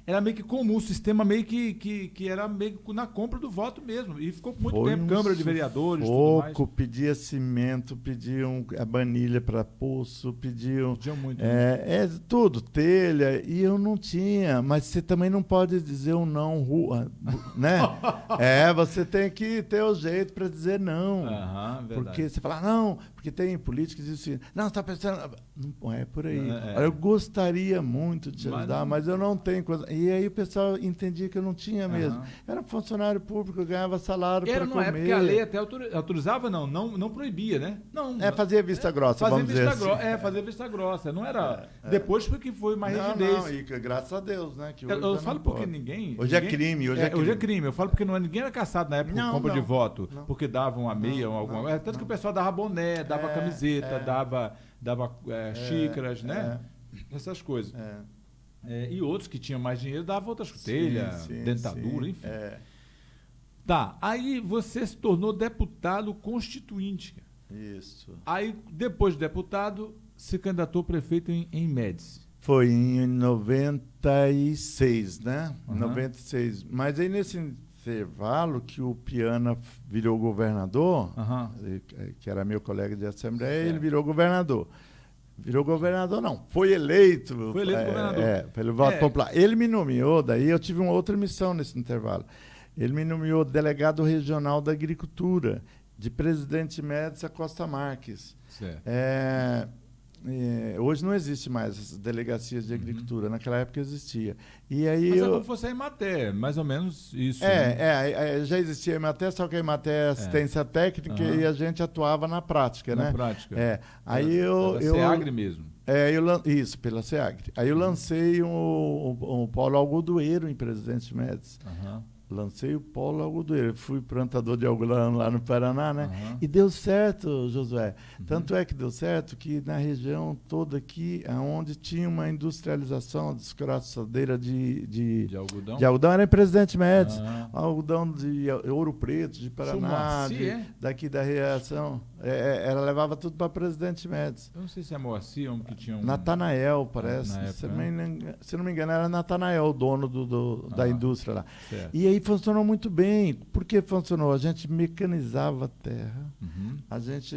era meio que comum, o sistema meio que era meio que na compra do voto mesmo. E ficou muito tempo, Câmara de Vereadores, tudo mais. Pedia cimento, pediam a banilha para poço, pediam muito. Tudo, telha, e eu não tinha. Mas você também não pode dizer um não, né? Você tem que ter o jeito para dizer não. Porque você fala, não, porque tem políticos que dizem assim, não, você está pensando... Não é por aí. Eu gostaria muito de te ajudar, mas eu não tenho coisa... E aí o pessoal entendia que eu não tinha mesmo. Era funcionário público, eu ganhava salário para comer. Era numa época que a lei até autorizava, não proibia, né? Não, fazia vista grossa, vamos dizer assim. Fazia vista grossa. Não era... Depois foi que foi mais rigidez. Não, e graças a Deus, né? Que eu falo porque ninguém... Hoje é crime. Hoje é crime. Eu falo porque ninguém era caçado na época por compra de voto, porque davam uma meia ou alguma coisa. Tanto que o pessoal dava boné, dava camiseta, dava xícaras, né? Essas coisas. E outros que tinham mais dinheiro davam outras telhas, dentadura, enfim. Tá, aí você se tornou deputado constituinte. Isso. Aí, depois de deputado, se candidatou prefeito em Médici. Foi em 96, né? 96. Mas aí nesse intervalo que o Piana virou governador, que era meu colega de assembleia, ele virou governador. Virou governador, não. Foi eleito. Foi eleito governador. Pelo voto popular. Ele me nomeou, daí eu tive uma outra missão nesse intervalo. Ele me nomeou delegado regional da agricultura, de Presidente Médici a Costa Marques. Certo. Hoje não existe mais as delegacias de agricultura, naquela época existia. E aí mas é como fosse a Emater, mais ou menos isso. Já existia a Emater, só que a Emater é assistência técnica e a gente atuava na prática, né? Na prática. Aí pela SEAGRE mesmo. Isso, pela SEAGRE. Aí eu lancei o Paulo Algodoeiro em Presidente Médici. lancei o polo algodoeiro. Fui plantador de algodão lá no Paraná, né? E deu certo, Josué. Tanto é que deu certo que na região toda aqui, onde tinha uma industrialização de descroçadeira de algodão, era em Presidente Médici. Algodão de Ouro Preto, de Paraná, daqui da reação. Ela levava tudo para Presidente Médici. Eu não sei se é Moacir, que tinha um... Natanael, parece. Se não me engano, era Natanael, o dono da indústria lá. Certo. E aí funcionou muito bem. Por que funcionou? A gente mecanizava a terra, a gente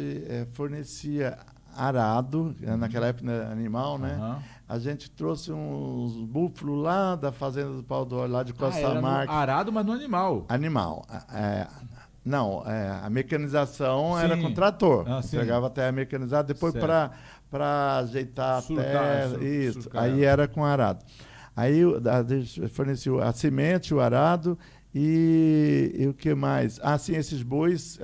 fornecia arado, naquela época animal, né? A gente trouxe uns búfalos lá da fazenda do Pau d'Oro, lá de Costa Marques. Arado, mas no animal. Animal. Não, a mecanização era com trator. Entregava a terra mecanizada, depois para ajeitar a terra. Isso, aí era com arado. Aí fornecia a semente, o arado e o que mais? Sim, esses bois,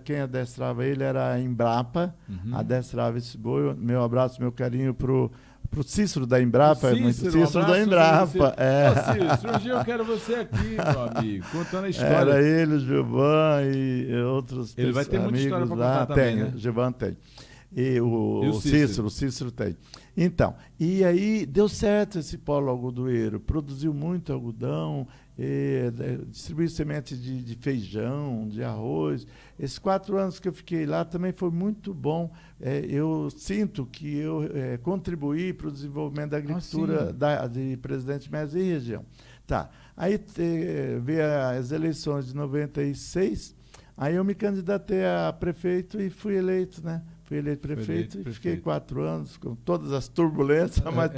quem adestrava ele era a Embrapa, adestrava esse boi. Meu abraço, meu carinho pro Cícero da Embrapa. Cícero da Embrapa. Cícero, um dia eu quero você aqui, meu amigo, contando a história. Era ele, o Gilvan e outros Ele vai ter muita história para contar também, né? Gilvan tem. E o Cícero tem. Então, e aí deu certo esse polo algodoeiro, produziu muito algodão, distribuiu semente de feijão, de arroz. Esses 4 anos que eu fiquei lá também foi muito bom. Eu sinto que eu contribuí para o desenvolvimento da agricultura de Presidente Médici e região. Tá. Aí veio as eleições de 96, aí eu me candidatei a prefeito e fui eleito, né? Fui eleito prefeito e fiquei 4 anos, com todas as turbulências, mas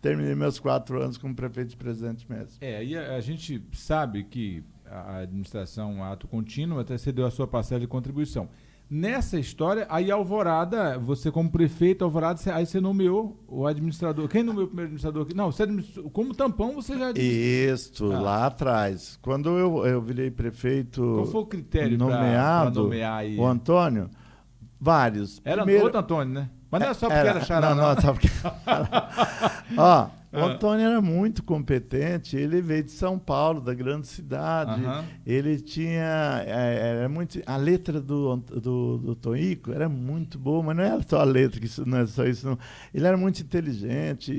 terminei meus 4 anos como prefeito de Presidente Médici. Aí a gente sabe que a administração, um ato contínuo, até você deu a sua parcela de contribuição. Nessa história, aí Alvorada, você como prefeito, Alvorada, aí você nomeou o administrador. Quem nomeou o primeiro administrador aqui? Não, você como tampão você já Isso, lá atrás. Quando eu virei prefeito... Qual foi o critério para nomear aí? O Antônio? Vários. Era outro Antônio, né? Mas não é só porque era xará, não. Só porque... O Antônio era muito competente, ele veio de São Paulo, da grande cidade. Ele tinha... era muito, a letra do Tonico era muito boa, mas não era só a letra, não é só isso, não. Ele era muito inteligente,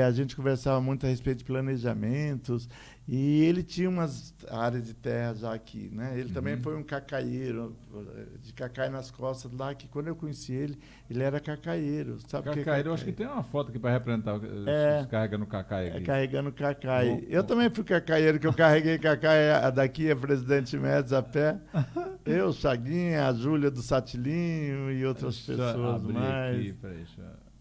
a gente conversava muito a respeito de planejamentos, e ele tinha umas áreas de terra já aqui, né? Ele também foi um cacaieiro, de cacai nas costas lá, que quando eu conheci ele era cacaieiro. Sabe cacaieiro, eu acho que tem uma foto aqui para representar os carregando cacai aqui. Carregando cacai. Eu também fui cacaieiro, que eu carreguei cacai daqui a Presidente Médici a pé. Eu, Chaguinha, a Júlia do Satilinho e outras pessoas mais. Aqui, peraí,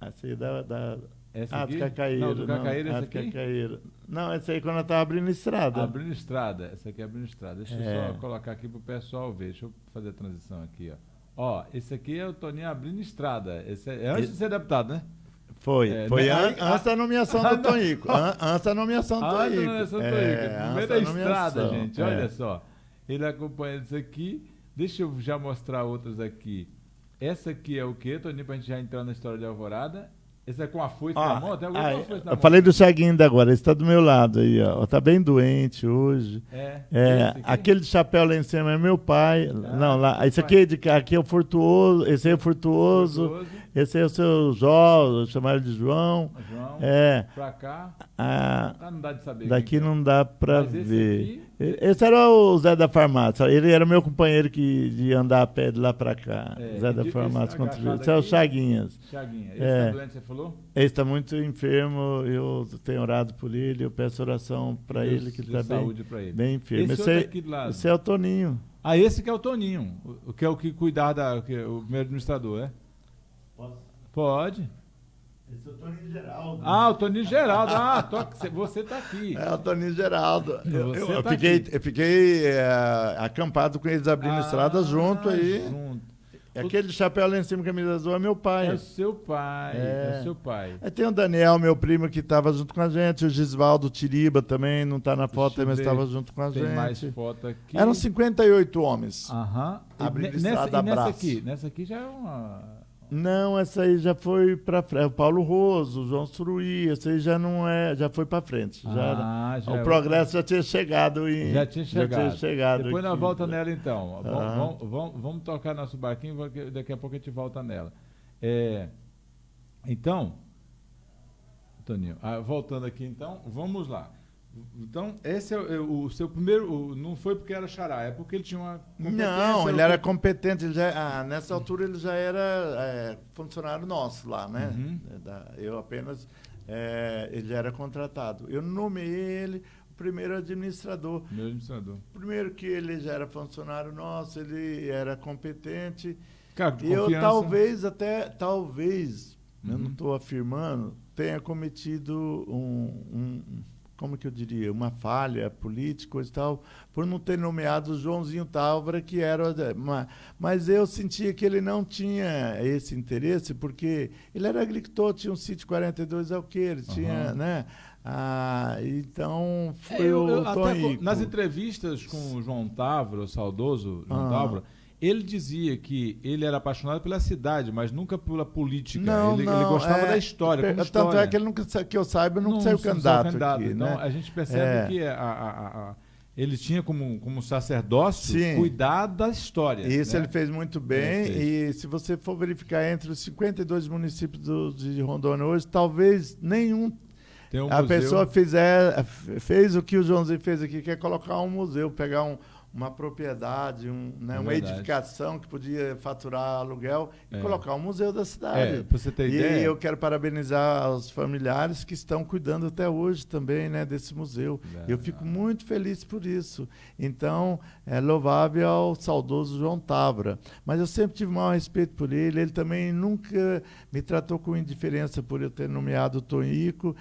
assim, do cacaieiro. Não, do cacaieiro, esse aqui? Cacaieiro. Não, esse aí quando eu estava abrindo estrada. Abrindo estrada, essa aqui é abrindo estrada. Deixa eu só colocar aqui para o pessoal ver. Deixa eu fazer a transição aqui, ó. Esse aqui é o Toninho abrindo estrada. Esse é antes de ser deputado, né? Foi antes da nomeação do Tonico. Antes da nomeação do Tonico. No meio da estrada, gente. Olha só. Ele acompanha isso aqui. Deixa eu já mostrar outras aqui. Essa aqui é o quê, Toninho, para a gente já entrar na história de Alvorada? Esse é com a foice na mão? Tem alguém com a foice na mão? Falei do Chaguinho ainda agora, ele está do meu lado aí, ó. Tá bem doente hoje. Aquele de chapéu lá em cima é meu pai. Esse aqui é o Furtuoso, esse aí é o Furtuoso. Esse aí é o seu Jó, chamaram de João. Pra cá? Não dá de saber. Daqui não dá pra ver. Esse era o Zé da Farmácia. Ele era meu companheiro de andar a pé de lá pra cá. Zé da Farmácia contribuiu. Esse é o Chaguinhas. Esse tá doente, você falou? Ele está muito enfermo. Eu tenho orado por ele. Eu peço oração pra ele, que ele está bem enfermo. Esse é o Toninho. Esse que é o Toninho. Que é o que cuidar o primeiro administrador, é? Posso? Pode. Esse é o Toninho Geraldo. O Toninho Geraldo. Você está aqui. É o Toninho Geraldo. Eu fiquei acampado com eles abrindo estrada junto aí. Aquele chapéu lá em cima, camisa azul, é meu pai. É seu pai. Tem o Daniel, meu primo, que estava junto com a gente. O Gisvaldo Tiriba também, não está na foto, mas estava junto com a gente. Tem mais foto aqui. Eram 58 homens. Abrindo estrada a braço. Nessa aqui já é Não, essa aí já foi para frente. O Paulo Roso, o João Suruí, essa aí já não é, já foi para frente. O progresso já tinha chegado Já tinha chegado. Depois aqui. nós volta nela então. Uhum. Vamos tocar nosso barquinho, daqui a pouco a gente volta nela. Então, Toninho, voltando aqui então, vamos lá. Então, esse é o seu primeiro. Não foi porque era xará, é porque ele tinha uma competência. Não, ele era competente. Nessa altura ele já era funcionário nosso lá, né? Uhum. Eu apenas. Ele já era contratado. Eu nomeei ele o primeiro administrador. Primeiro que ele já era funcionário nosso, ele era competente. Cara, e eu talvez, eu não estou afirmando, tenha cometido como que eu diria, uma falha política e tal, por não ter nomeado o Joãozinho Távora, que era... Mas eu sentia que ele não tinha esse interesse, porque ele era agricultor, tinha um sítio 42 alqueires, tinha, né? Então, foi o Tonico. Nas entrevistas com o João Távora, o saudoso João Távora, ele dizia que ele era apaixonado pela cidade, mas nunca pela política. Ele gostava da história. Tanto é que ele nunca, que eu saiba, nunca saiu candidato aqui. Então, né? a gente percebe que ele tinha como sacerdócio cuidar da história. Isso, né? Ele fez muito bem. E se você for verificar entre os 52 municípios de Rondônia hoje, talvez nenhum a pessoa fez o que o Joãozinho fez aqui, que é colocar um museu, pegar uma propriedade, uma edificação que podia faturar aluguel e colocar um museu da cidade. Pra você ter ideia. E eu quero parabenizar os familiares que estão cuidando até hoje também, né, desse museu. Eu fico muito feliz por isso. Então, é louvável ao saudoso João Távora. Mas eu sempre tive maior respeito por ele. Ele também nunca me tratou com indiferença por eu ter nomeado o Tonico.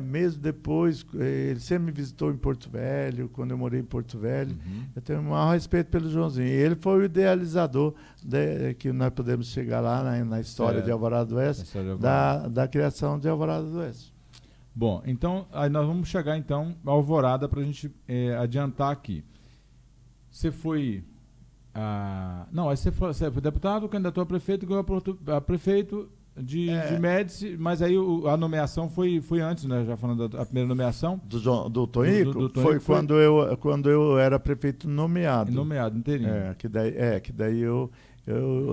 Mesmo depois, ele sempre me visitou em Porto Velho, quando eu morei em Porto Velho. Eu tenho o maior respeito pelo Joãozinho. Ele foi o idealizador que nós podemos chegar lá na história de Alvorada do Oeste, da criação de Alvorada do Oeste. Bom, então, aí nós vamos chegar então à Alvorada para a gente adiantar aqui. Você foi... você foi deputado, candidato a prefeito, ganhou a prefeito de Médici, mas aí a nomeação foi antes, né? Já falando da primeira nomeação. Do Tonico? Do Tonico foi quando eu era prefeito nomeado. Nomeado, inteirinho. Que daí eu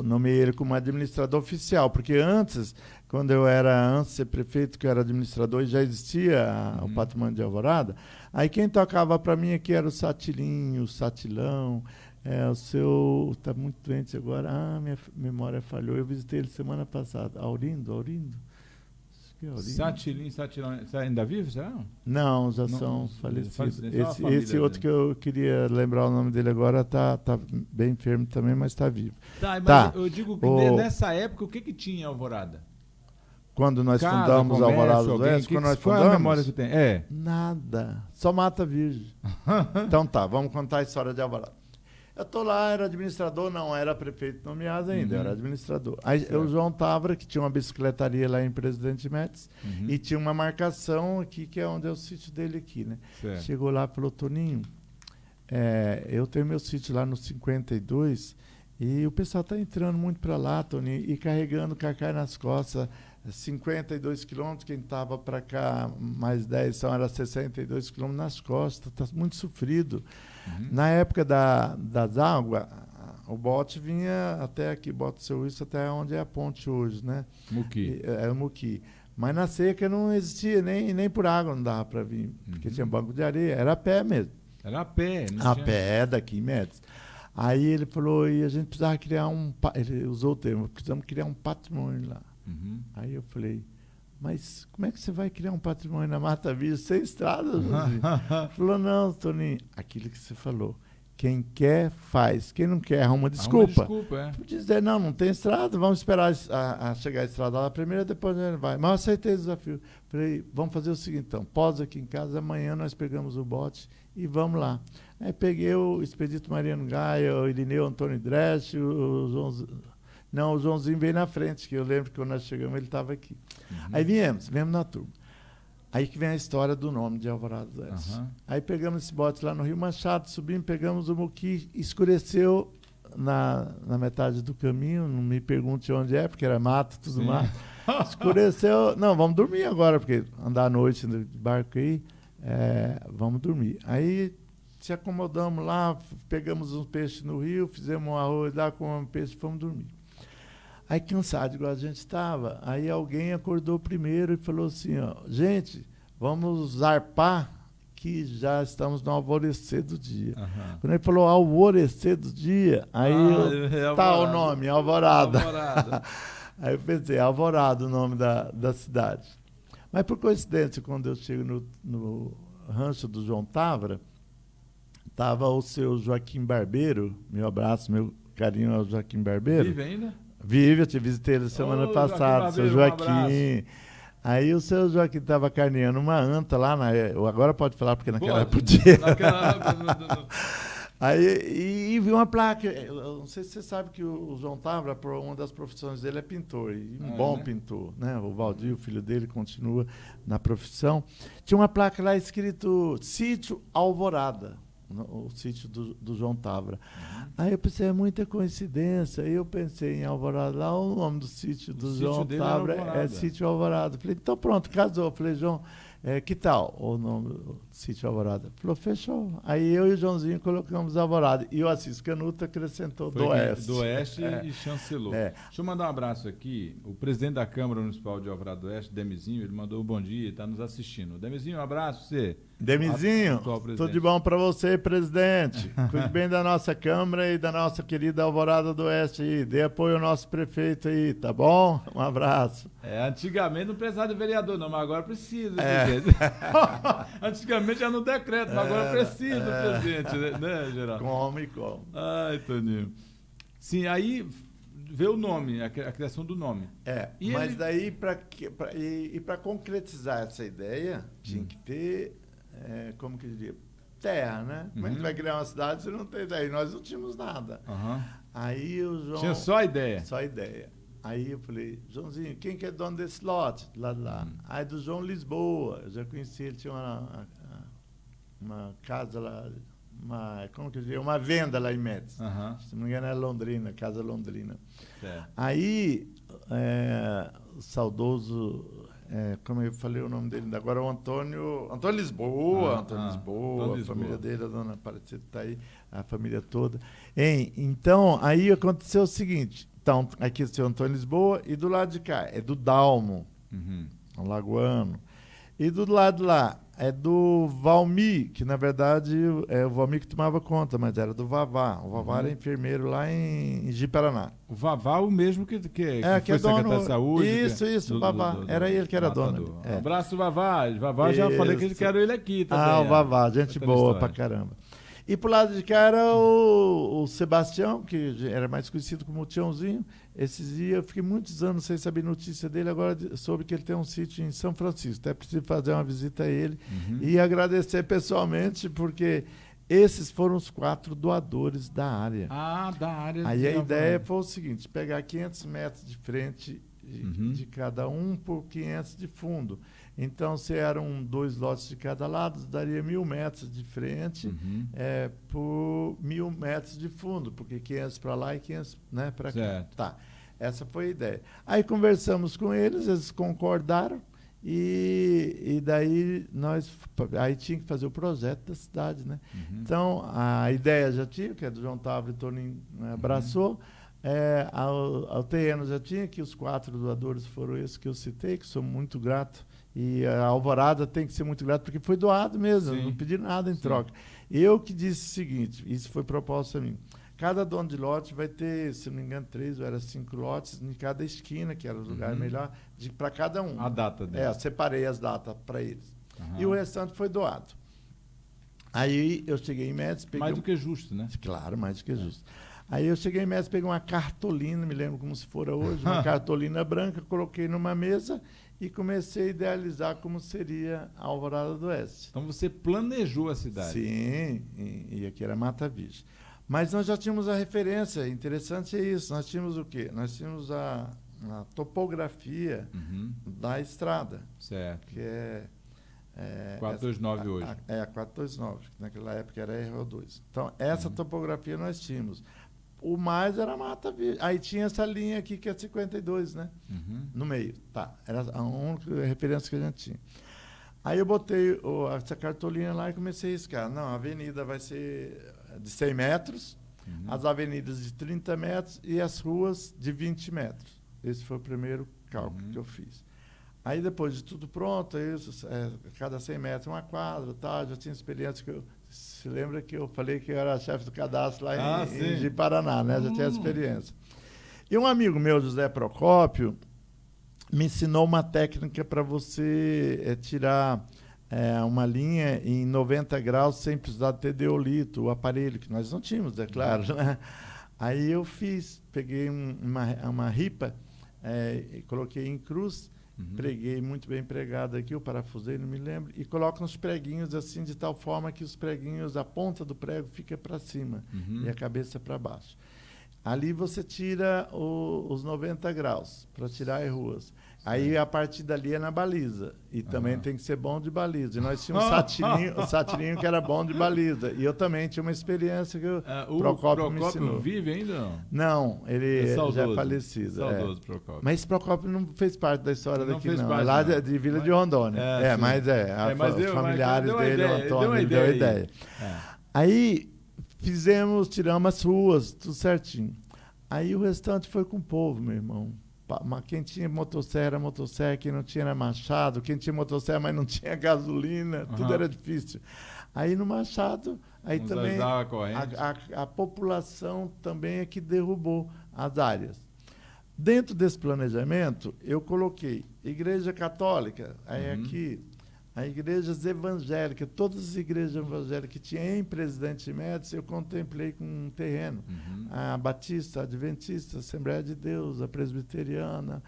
nomeei ele como administrador oficial, porque antes, quando eu era, antes de ser prefeito, que eu era administrador, já existia o patrimônio de Alvorada. Aí quem tocava para mim aqui era o Satilinho, o Satilão. O seu está muito doente agora. Minha memória falhou. Eu visitei ele semana passada. Aurindo? Satilão, você ainda vive, será? Não, já são falecidos. Esse outro que eu queria lembrar o nome dele agora tá bem enfermo também, mas está vivo. Mas eu digo que nessa época, o que tinha em Alvorada? Quando nós fundamos Alvorada do Oeste, qual é a memória que tem? Nada. Só mata virgem. Então vamos contar a história de Alvorada. Eu estou lá, era administrador, não era prefeito nomeado ainda, era administrador. Aí o João Távora, que tinha uma bicicletaria lá em Presidente Médici, e tinha uma marcação aqui, que é onde é o sítio dele aqui, né? Certo. Chegou lá e falou, Toninho, eu tenho meu sítio lá no 52, e o pessoal está entrando muito para lá, Toninho, e carregando cacai nas costas, 52 quilômetros, quem estava para cá, mais 10, são era 62 quilômetros nas costas, está muito sofrido. Na época das águas, o bote vinha até aqui, bote seu isso até onde é a ponte hoje, né? Muqui. O Muqui. Mas na seca não existia, nem por água não dava para vir, porque tinha banco de areia, era a pé mesmo. Era a pé, pé daqui em Médici. Aí ele falou, e a gente precisava criar ele usou o termo, precisamos criar um patrimônio lá. Aí eu falei, mas como é que você vai criar um patrimônio na Mata Virgem sem estrada, Joãozinho? Falou, não, Toninho, aquilo que você falou. Quem quer, faz. Quem não quer, arruma desculpa. Dizer, não tem estrada, vamos esperar a chegar a estrada lá primeiro, depois a gente vai. Mas eu aceitei o desafio. Falei, vamos fazer o seguinte, então, pausa aqui em casa, amanhã nós pegamos o bote e vamos lá. Aí peguei o Expedito Mariano Gaia, o Irineu Antônio Dresch, o Joãozinho veio na frente, que eu lembro que quando nós chegamos ele estava aqui. Aí viemos na turma. Aí que vem a história do nome de Alvorada do Oeste. Aí pegamos esse bote lá no Rio Machado, subimos, pegamos o Muqui, escureceu na metade do caminho, não me pergunte onde é, porque era mato, tudo mato. Escureceu, não, vamos dormir agora, porque andar à noite de barco aí, vamos dormir. Aí se acomodamos lá, pegamos uns peixes no rio, fizemos um arroz lá, comemos peixe e fomos dormir. Aí cansado, igual a gente estava, aí alguém acordou primeiro e falou assim, ó, gente, vamos zarpar, que já estamos no alvorecer do dia. Uhum. Quando ele falou alvorecer do dia, aí tá o nome, Alvorada. Aí eu pensei, Alvorada, o nome da cidade. Mas por coincidência, quando eu chego no rancho do João Tavra, estava o seu Joaquim Barbeiro, meu abraço, meu carinho ao Joaquim Barbeiro. Vive ainda? Vive, eu te visitei ele semana passada, seu Joaquim. Aí o seu Joaquim estava carneando uma anta lá, agora pode falar porque naquela época podia. Aí vi uma placa, eu não sei se você sabe que o João Tavra, uma das profissões dele é pintor, e um bom pintor, né? O Valdir, o filho dele, continua na profissão. Tinha uma placa lá escrito Sítio Alvorada, o sítio do João Tavra. Aí eu pensei, é muita coincidência. Aí eu pensei em Alvorada, lá o nome do sítio do João Tavra é Sítio Alvorada. Falei, então pronto, casou. Falei, João, que tal o nome do sítio Alvorada? Falou, fechou. Aí eu e o Joãozinho colocamos Alvorada. E o Assis Canuto acrescentou do Oeste. Do Oeste e chancelou. Deixa eu mandar um abraço aqui. O presidente da Câmara Municipal de Alvorada do Oeste, Demizinho, ele mandou um bom dia e está nos assistindo. Demizinho, um abraço pra você. Demizinho, tudo de bom para você, presidente. Cuide bem da nossa Câmara e da nossa querida Alvorada do Oeste aí. Dê apoio ao nosso prefeito aí, tá bom? Um abraço. Antigamente não precisava de vereador, não, mas agora precisa. Antigamente já no decreto, mas agora precisa do presidente, né, Geraldo? Como. Ai, Toninho. Sim, aí veio o nome, a criação do nome. Mas daí, para concretizar essa ideia, tinha que ter, como que eu diria, terra, né? Como é que vai criar uma cidade se não tem ideia? E nós não tínhamos nada. Aí o João... Tinha só ideia? Só ideia. Aí eu falei, Joãozinho, quem que é dono desse lote? Lá de lá. Aí do João Lisboa, eu já conheci, ele tinha uma casa lá, como que eu diria? Uma venda lá em Metz. Se não me engano é Londrina, Casa Londrina. Aí, o saudoso, como eu falei o nome dele, agora é o Antônio Lisboa. Antônio Lisboa, a família dele, a dona Aparecida está aí, a família toda. Então, aí aconteceu o seguinte, então, aqui é o seu Antônio Lisboa, e do lado de cá é do Dalmo, um lagoano. E do lado lá é do Valmi, que na verdade é o Valmi que tomava conta, mas era do Vavá. O Vavá era enfermeiro lá em Ji-Paraná. O Vavá, o mesmo que foi secretário de saúde. Isso, o Vavá. Era ele que era dono. Um abraço, Vavá. Vavá, já falei que quero ele aqui também. O Vavá, gente boa pra caramba. E pro lado de cá era o Sebastião, que era mais conhecido como o Tiãozinho. Esses dias eu fiquei muitos anos sem saber notícia dele, agora soube que ele tem um sítio em São Francisco. Até preciso fazer uma visita a ele e agradecer pessoalmente, porque esses foram os 4 doadores da área. Da área. Aí a ideia foi o seguinte, pegar 500 metros de frente de cada um por 500 de fundo. Então, se eram 2 lotes de cada lado, daria 1.000 metros de frente por 1.000 metros de fundo, porque 500 para lá e 500 para cá. Tá. Essa foi a ideia. Aí conversamos com eles concordaram, e daí aí tinha que fazer o projeto da cidade, né? Então, a ideia já tinha, que é do João Tavra e Toninho abraçou, ao terreno já tinha, que os 4 doadores foram esses que eu citei, que sou muito grato. E a Alvorada tem que ser muito grato, porque foi doado mesmo, não pedi nada em troca. Eu que disse o seguinte, isso foi proposta a mim, cada dono de lote vai ter, se não me engano, 3 ou era 5 lotes em cada esquina, que era o lugar melhor, para cada um. A data dele. Separei as datas para eles. E o restante foi doado. Aí eu cheguei em Metz... Mais do que justo, né? Claro, mais do que justo. Aí eu cheguei em Metz, peguei uma cartolina, me lembro como se fora hoje, uma cartolina branca, coloquei numa mesa e comecei a idealizar como seria a Alvorada do Oeste. Então você planejou a cidade? Sim, e aqui era Mata Virgem. Mas nós já tínhamos a referência, interessante é isso, nós tínhamos o quê? Nós tínhamos a topografia da estrada. Certo. Que é... 429 hoje. A 429, que naquela época era RO2. Então, essa topografia nós tínhamos. o mais era Mata Virgem. Aí tinha essa linha aqui que é 52, né? No meio. Tá. Era a única referência que a gente tinha. Aí eu botei essa cartolina lá e comecei a riscar. Não, a avenida vai ser de 100 metros, as avenidas de 30 metros e as ruas de 20 metros. Esse foi o primeiro cálculo que eu fiz. Aí, depois de tudo pronto, cada 100 metros uma quadra, tá, já tinha experiência. Se lembra que eu falei que eu era chefe do cadastro lá em Ji-Paraná, né? Já tinha experiência. E um amigo meu, José Procópio, me ensinou uma técnica para você tirar uma linha em 90 graus sem precisar ter deolito, o aparelho, que nós não tínhamos, é claro. Né? Aí eu peguei uma ripa, e coloquei em cruz, preguei muito bem pregado aqui, o parafusei, não me lembro, e coloco uns preguinhos assim, de tal forma que os preguinhos, a ponta do prego fica para cima e a cabeça para baixo. Ali você tira os 90 graus para tirar as ruas. Aí a partir dali é na baliza. E também tem que ser bom de baliza. E nós tínhamos o Satirinho que era bom de baliza. E eu também tinha uma experiência que o Procópio me ensinou. Vive ainda não? Não, ele já é falecido. Saudoso Procópio. Mas esse Procópio não fez parte da história daqui, não. Parte, lá de Vila de Rondônia. Os familiares dele, o Antônio, ele deu a ideia. Aí tiramos as ruas, tudo certinho. Aí o restante foi com o povo, meu irmão. Quem tinha motosserra era motosserra, quem não tinha era machado, quem tinha motosserra, mas não tinha gasolina, tudo era difícil. Aí no machado, também a população também é que derrubou as áreas. Dentro desse planejamento, eu coloquei igreja católica, aí aqui, as igrejas evangélicas, todas as igrejas evangélicas que tinha em Presidente Médici, eu contemplei com um terreno. A Batista, a Adventista, a Assembleia de Deus, a Presbiteriana,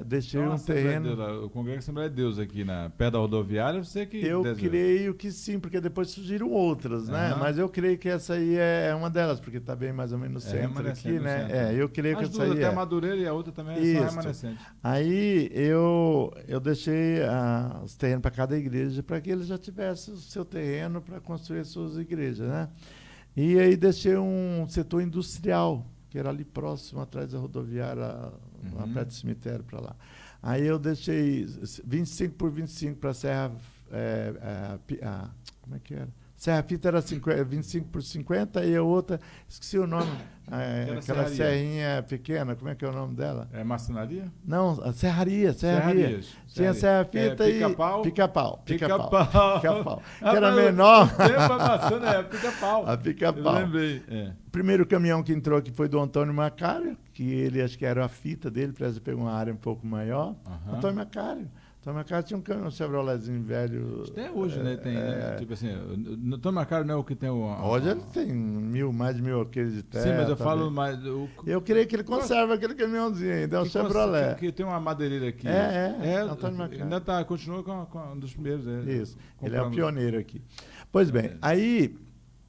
deixei um terreno. O Congresso Assembleia de Deus aqui pé da rodoviária, você que eu creio que sim, porque depois surgiram outras, né? Mas eu creio que essa aí é uma delas, porque está bem mais ou menos no centro aqui, né? Eu creio que essa aí até a Madureira e a outra também é só remanescente. Aí eu deixei os terrenos para cada igreja, para que eles já tivessem o seu terreno para construir as suas igrejas, né? E aí deixei um setor industrial, que era ali próximo, atrás da rodoviária, lá perto do cemitério, para lá. Aí eu deixei 25 por 25 para a Serra... como é que era? Serra Fita era 25 por 50 e a outra, esqueci o nome, aquela serrinha pequena, como é que é o nome dela? É marcenaria? Não, a serraria. Tinha Serra Fita e Pica-Pau. Que era menor. A Pica-Pau. A Pica-Pau. Eu lembrei. O primeiro caminhão que entrou aqui foi do Antônio Macário, que ele, acho que era a fita dele, para ele pegar uma área um pouco maior. Antônio Macário. Antônio Macário tinha um Chevroletzinho velho. Até hoje, né? Tem, tipo assim, o Antônio Macário não é o que tem o... Hoje ele tem mais de 1000 quilos de terra. Sim, mas eu falo mais... Eu creio que ele conserva aquele caminhãozinho ainda, é um Chevrolet. Que tem uma madeireira aqui. Antônio Macário. Ainda continua com um dos primeiros. Isso, ele é o pioneiro aqui. Pois bem, aí...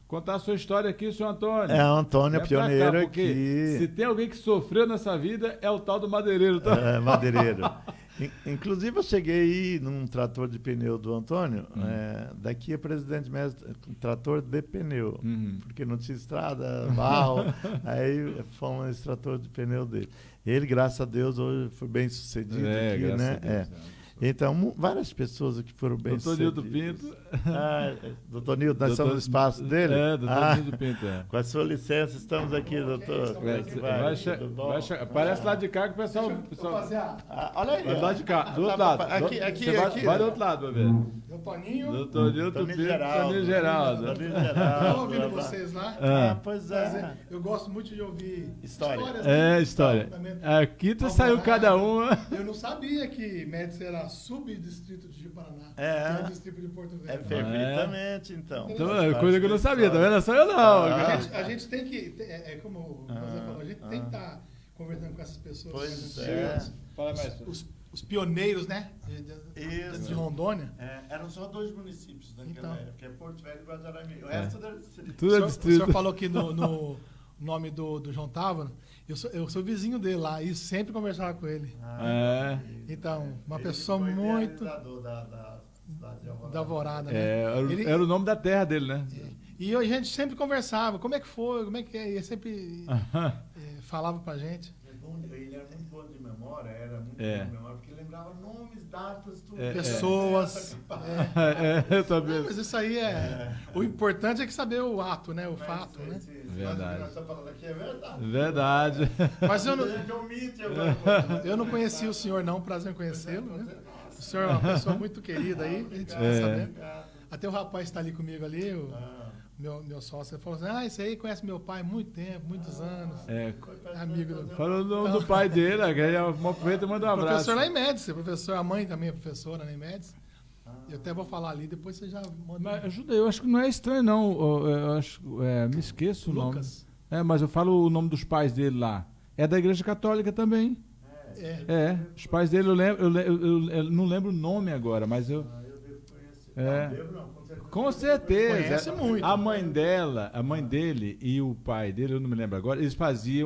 Contar a sua história aqui, senhor Antônio. O Antônio é pioneiro aqui. Se tem alguém que sofreu nessa vida, é o tal do madeireiro. Tá? Madeireiro. Inclusive, eu cheguei aí num trator de pneu do Antônio, daqui a Presidente Médici, um trator de pneu, porque não tinha estrada, barro, aí fomos nesse trator de pneu dele. Ele, graças a Deus, hoje foi bem sucedido aqui, né? Então, várias pessoas que foram bem sucedidas. Doutor Nildo Pinto. Doutor Nildo, nós estamos no espaço dele? Doutor Nildo Pinto. Com a sua licença, estamos aqui, doutor. Aparece lá de cá que o pessoal... olha aí. Vai lá de cá, do outro lado. Aqui. Vai do outro lado, meu velho. Doutor Nildo Pinto, Toninho Geraldo. Estou ouvindo vocês lá. Pois é. Eu gosto muito de ouvir histórias. História. Aqui tu saiu cada uma. Eu não sabia que Médici era subdistrito de Ji-Paraná. Que é o distrito de Porto Velho. Perfeitamente, então. Então é coisa que eu não sabia, tá vendo? Não sou eu não. A gente tem que, como o José falou, a gente tem que estar conversando com essas pessoas. Pois é. Fala mais. Os pioneiros, né? De Rondônia. Eram só 2 municípios naquela época, que é Porto Velho e Guajará-Mirim. O resto era distrito. Tudo é distrito. O senhor falou aqui no nome do João Távora. Eu sou vizinho dele lá e sempre conversava com ele. Então, uma pessoa muito... Da cidade de da Alvorada, né? Era o nome da terra dele, né? E a gente sempre conversava, como é que foi, como é que é, e ele sempre falava pra gente. Ele era muito bom de memória, bom de memória, porque ele lembrava nomes, datas, tudo. Pessoas. Eu também. Mas isso aí o importante é que saber o ato, né? O fato, né? Verdade. Mas o que nós estamos falando aqui é verdade. Verdade. Mas eu não conheci o senhor, não. Prazer em conhecê-lo, né? O senhor é uma pessoa muito querida aí, a gente fica sabendo. Até o rapaz está ali comigo ali, meu sócio, ele falou assim, esse aí conhece meu pai há muito tempo, muitos anos. Amigo do... Falou o nome do pai dele, aproveita e manda um abraço. Professor lá em Médici, a mãe também é professora lá em Médici. Eu até vou falar ali, depois você já manda. Mas ajuda, eu acho que não é estranho, não. Eu acho, me esqueço o nome. Mas eu falo o nome dos pais dele lá. É da Igreja Católica também. Os pais dele, eu não lembro o nome agora, mas eu devo conhecer. Com certeza. Conhece muito. A mãe dele e o pai dele, eu não me lembro agora, eles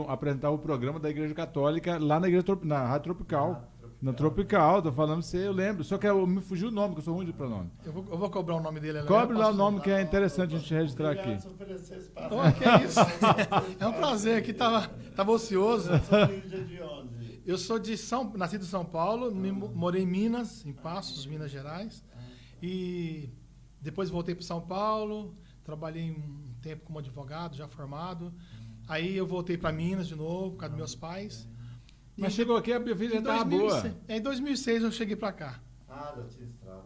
apresentavam o programa da Igreja Católica lá na Rádio Tropical. Na Tropical, tô falando você, eu lembro. Só que me fugiu o nome, que eu sou ruim de pronome. Eu vou cobrar o nome dele. Cobre lá o nome que é interessante a gente registrar aqui. Que é isso? É um prazer aqui, tava ocioso. Eu sou nascido em São Paulo, morei em Minas, em Passos, Minas Gerais. E depois voltei para São Paulo, trabalhei um tempo como advogado, já formado. Aí eu voltei para Minas de novo, por causa dos meus pais. Mas chegou aqui, a minha vida já estava boa. Em 2006 eu cheguei para cá. Já tinha estrado.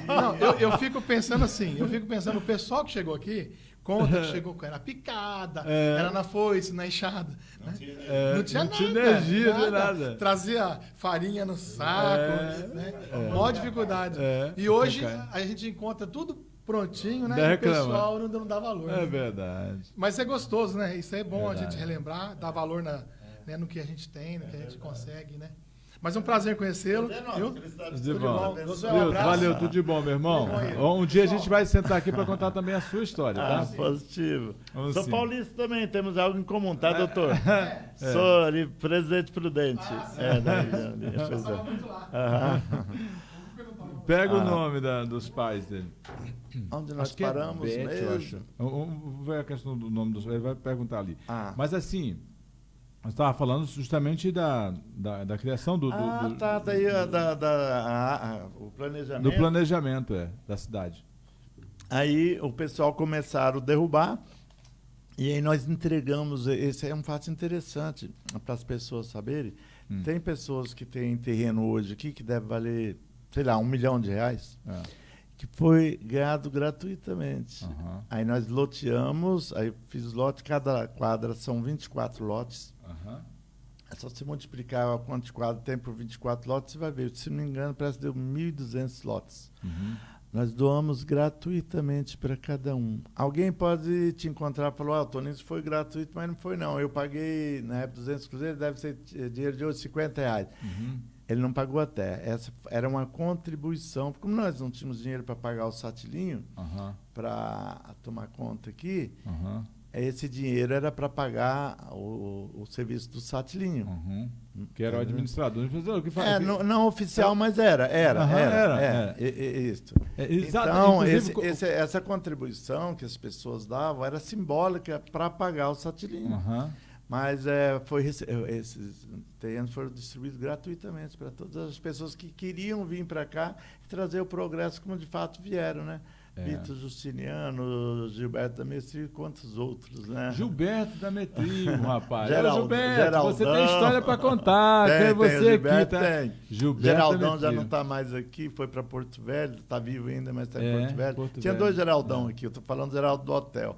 Não, eu fico pensando assim, o pessoal que chegou aqui, conta que chegou com era picada, era na foice, na enxada. Não tinha nada. Não tinha energia, nada. Trazia farinha no saco, né? Maior dificuldade. E hoje a gente encontra tudo prontinho, né? E o pessoal não dá valor. É verdade. Mas é gostoso, né? Isso é bom a gente relembrar, dar valor no que a gente tem, no que a gente consegue, né? Mas é um prazer conhecê-lo. Tudo de bom. Valeu, tudo de bom, meu irmão. Um dia a gente vai sentar aqui para contar também a sua história, tá? Positivo. Sou paulista também, temos algo em comum, tá, doutor? Sou ali, Presidente Prudente. Pega o nome dos pais dele. Onde nós paramos Beth, mesmo? eu acho. Vamos ver a questão do nome dos... Ele vai perguntar ali. Mas assim... Nós estávamos falando justamente da criação do daí o planejamento. Do planejamento, da cidade. Aí o pessoal começaram a derrubar e aí nós entregamos, esse é um fato interessante para as pessoas saberem, tem pessoas que têm terreno hoje aqui que deve valer, sei lá, R$1 milhão, que foi ganhado gratuitamente. Aí nós loteamos, aí fiz lote, cada quadra são 24 lotes. É só você multiplicar quanto de quadro tem por 24 lotes, você vai ver. Se não me engano, parece que deu 1.200 lotes. Nós doamos gratuitamente para cada um. Alguém pode te encontrar e falar, Toninho, isso foi gratuito, mas não foi não. Eu paguei, na época, 200 cruzeiros, deve ser dinheiro de hoje, R$50. Ele não pagou até. Essa era uma contribuição. Como nós não tínhamos dinheiro para pagar o satilinho, para tomar conta aqui, esse dinheiro era para pagar o serviço do satilinho. Que era o administrador. Não oficial, mas era. Isso. Então, essa contribuição que as pessoas davam era simbólica para pagar o satilinho. Mas esses terrenos foram distribuídos gratuitamente para todas as pessoas que queriam vir para cá e trazer o progresso como de fato vieram, né? Vitor Justiniano, Gilberto da Metrio e quantos outros, né? Gilberto da Metrio, rapaz. Geraldão, você tem história para contar. Tem, você Gilberto, aqui, tá? tem. Gilberto Geraldão já não está mais aqui, foi para Porto Velho, está vivo ainda, mas está em Porto Velho. Tinha dois Geraldão aqui, eu estou falando do Geraldo do hotel.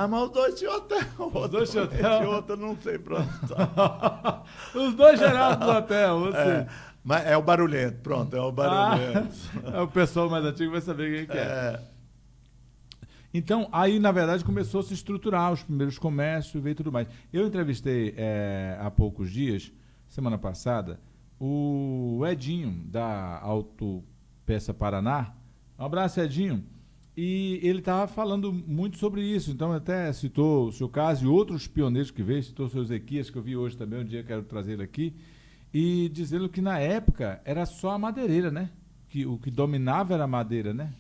Mas os dois tinham hotel. Os dois tinham hotel? Outro eu não sei para onde está. Os dois Geraldo do hotel, você. Mas é o barulhento, pronto, é o barulhento. O pessoal mais antigo vai saber quem é. Então, aí, na verdade, começou a se estruturar os primeiros comércios e tudo mais. Eu entrevistei há poucos dias, semana passada, o Edinho, da Autopeça Paraná. Um abraço, Edinho. E ele estava falando muito sobre isso. Então, até citou o seu caso e outros pioneiros que veio, citou o seu Ezequias, que eu vi hoje também, um dia quero trazer ele aqui, e dizendo que, na época, era só a madeireira, né? Que o que dominava era a madeira, né?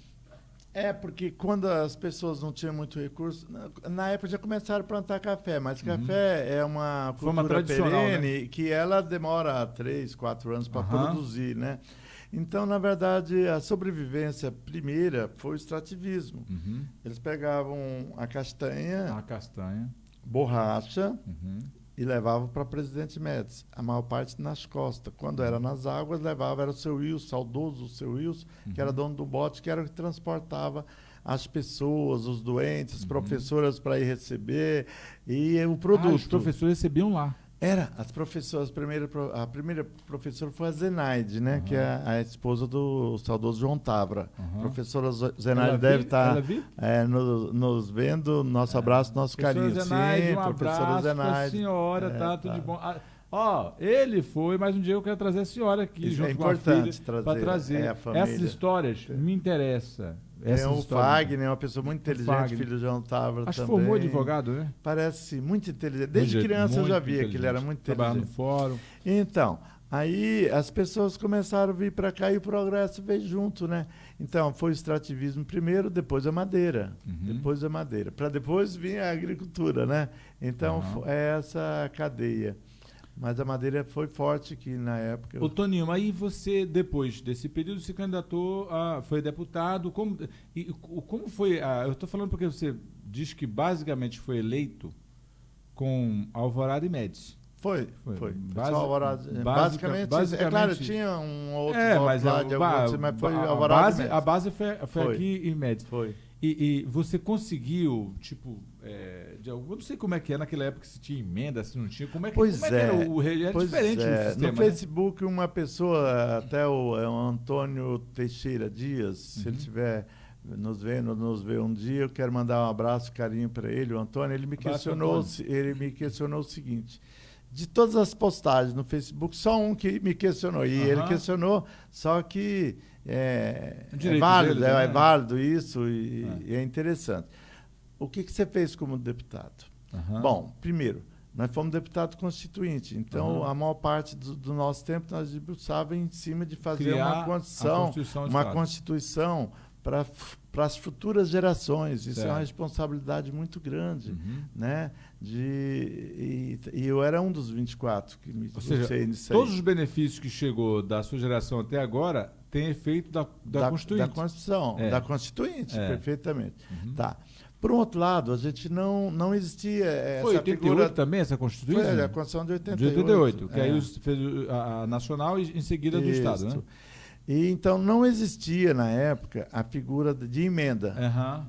Porque quando as pessoas não tinham muito recurso, na época já começaram a plantar café, mas café é uma cultura perene, né? Que ela demora 3, 4 anos para produzir, né? Então, na verdade, a sobrevivência primeira foi o extrativismo. Eles pegavam a castanha, borracha, e levavam para Presidente Médici, a maior parte nas costas. Quando era nas águas, levava, era o seu Wilson, saudoso seu Wilson, que era dono do bote, que era o que transportava as pessoas, os doentes, as professoras para ir receber, e o produto. Os professores recebiam lá. As professoras, a primeira professora foi a Zenaide, né? Que é a esposa do saudoso João Tavra. A professora Zenaide deve estar nos vendo. Nosso abraço, nosso carinho. Zenaide, professora Zenaide. Senhora, tá tudo de bom. Ele foi, mas um dia eu quero trazer a senhora aqui, junto com a filha, para trazer. Essas histórias me interessam. O Fagner é uma pessoa muito inteligente, filho do João Tavra também. Acho que formou advogado, né? Parece muito inteligente. Desde criança eu já via que ele era muito inteligente. Trabalhava no fórum. Então, aí as pessoas começaram a vir para cá e o progresso veio junto, né? Então, foi o extrativismo primeiro, depois a madeira. Depois a madeira. Para depois vir a agricultura, né? Então, é essa cadeia. Mas a madeira foi forte que na época... Ô, Toninho, aí você, depois desse período, se candidatou foi deputado. Como foi... eu estou falando porque você diz que basicamente foi eleito com Alvorada e Médici. Foi. Basicamente, é claro, tinha um outro voto lá de algum, mas foi Alvorada e Médici. A base foi aqui em Médici. Foi. E você conseguiu, eu não sei como é que é naquela época, se tinha emenda, se não tinha, como é que era diferente o sistema, no Facebook, uma pessoa, até o Antônio Teixeira Dias, se ele estiver nos vê um dia, eu quero mandar um abraço, carinho para ele, o Antônio, ele me questionou o seguinte: de todas as postagens no Facebook, só um que me questionou, e ele questionou, só que é válido, deles, é válido isso e é interessante. O que você fez como deputado? Bom, primeiro, nós fomos deputado constituinte, então a maior parte do nosso tempo nós debruçávamos em cima de fazer uma Constituição para as futuras gerações. Isso é uma responsabilidade muito grande, né? E eu era um dos 24 que me sei nisso aí. Todos os benefícios que chegou da sua geração até agora tem efeito da Constituinte. Da Constituição, da Constituinte, perfeitamente. Tá. Por um outro lado, a gente não existia essa Foi 88 figura... também, essa Constituição? Foi a Constituição de 88. De 88, que aí fez a Nacional e em seguida do Estado, né? E, então, não existia, na época, a figura de emenda.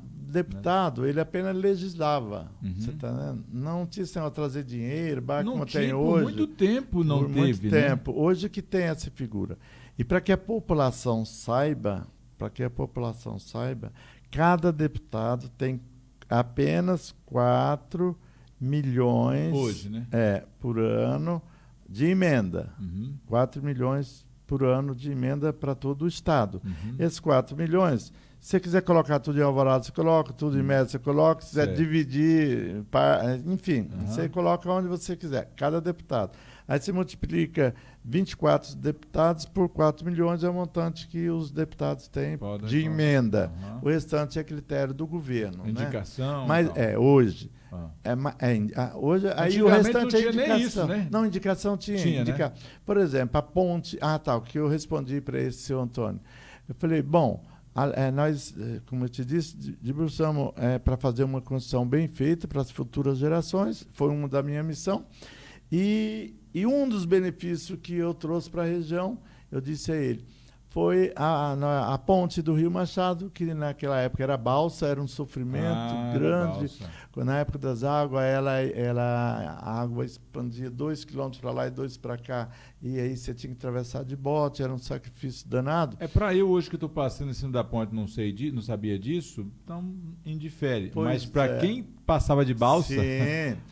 Deputado, ele apenas legislava. Você tá vendo? Não tinha que trazer dinheiro, como tem hoje. Por muito tempo não teve. Por muito tempo. Hoje que tem essa figura. E para que a população saiba, cada deputado tem apenas 4 milhões hoje, né? Por ano de emenda. 4 milhões por ano de emenda para todo o Estado. Esses 4 milhões, se você quiser colocar tudo em Alvorada, você coloca, tudo em Médici, você coloca, se quiser dividir, enfim, você coloca onde você quiser, cada deputado. Aí você multiplica 24 deputados por 4 milhões, é o montante que os deputados têm de emenda. O restante é critério do governo. Indicação. Né? Mas hoje. Hoje aí o restante é indicação. Isso, né? Não, indicação tinha né? Por exemplo, a ponte. O que eu respondi para esse seu Antônio. Eu falei, bom, nós, como eu te disse, debruçamos para fazer uma construção bem feita para as futuras gerações, foi uma da minha missão. E um dos benefícios que eu trouxe para a região, eu disse a ele, foi a ponte do Rio Machado, que naquela época era balsa, era um sofrimento grande. Na época das águas, a água expandia 2 quilômetros para lá e 2 para cá, e aí você tinha que atravessar de bote, era um sacrifício danado. Para eu hoje que estou passando em cima da ponte, não sabia disso, então indifere. Mas para quem passava de balsa,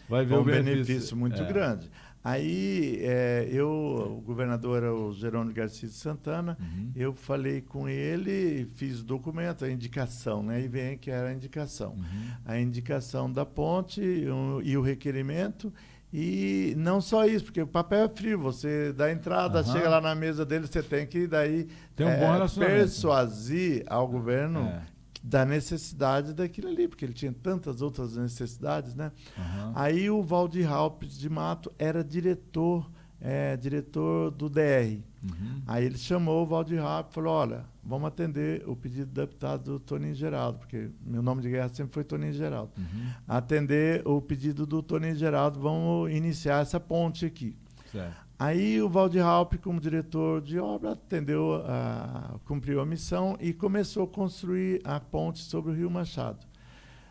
vai ver o benefício muito grande. Aí, o governador era o Jerônimo Garcia de Santana, eu falei com ele, fiz o documento, a indicação, né? E vem que era a indicação. A indicação da ponte e o requerimento, e não só isso, porque o papel é frio, você dá entrada, chega lá na mesa dele, você tem que daí tem um bom persuadir ao governo da necessidade daquilo ali, porque ele tinha tantas outras necessidades, né? Aham. Aí o Valdir Halpes de Mato era diretor do DR. Uhum. Aí ele chamou o Valdir Halpes e falou, olha, vamos atender o pedido do deputado Toninho Geraldo, porque meu nome de guerra sempre foi Toninho Geraldo. Uhum. Atender o pedido do Toninho Geraldo, vamos iniciar essa ponte aqui. Certo. Aí o Valdir Halpes, como diretor de obra, cumpriu a missão e começou a construir a ponte sobre o Rio Machado.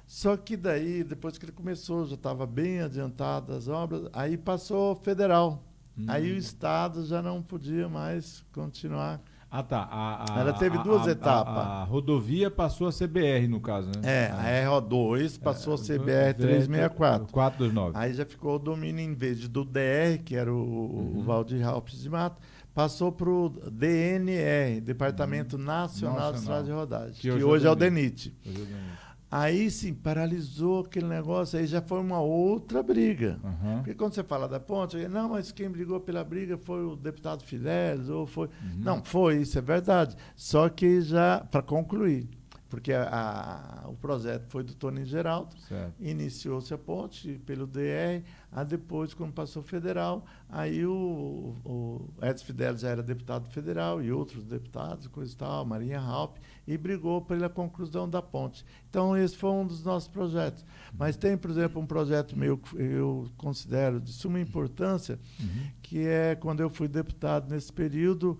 Só que daí, depois que ele começou, já estava bem adiantado as obras, aí passou federal. Aí o Estado já não podia mais continuar. Ah, tá. Ela teve duas etapas. A rodovia passou a ser BR, no caso, né? A RO2 passou a ser BR-364. 429. Aí já ficou o domínio, em vez do DR, que era o Valdir Halpes de Mato, passou para o DNR, Departamento Nacional de Estrada de Rodagem, que hoje é o DENIT. Aí sim, paralisou aquele negócio, aí já foi uma outra briga. Uhum. Porque quando você fala da ponte, não, mas quem brigou pela briga foi o deputado Fidelis, ou foi. Não, foi, isso é verdade. Só que já, para concluir, porque o projeto foi do Toninho Geraldo, iniciou-se a ponte pelo DR, depois, quando passou federal, aí o Edson Fidelis já era deputado federal e outros deputados, coisa e tal, Marinha Halpe, e brigou pela conclusão da ponte. Então, esse foi um dos nossos projetos. Mas tem, por exemplo, um projeto meu que eu considero de suma importância, que é quando eu fui deputado nesse período,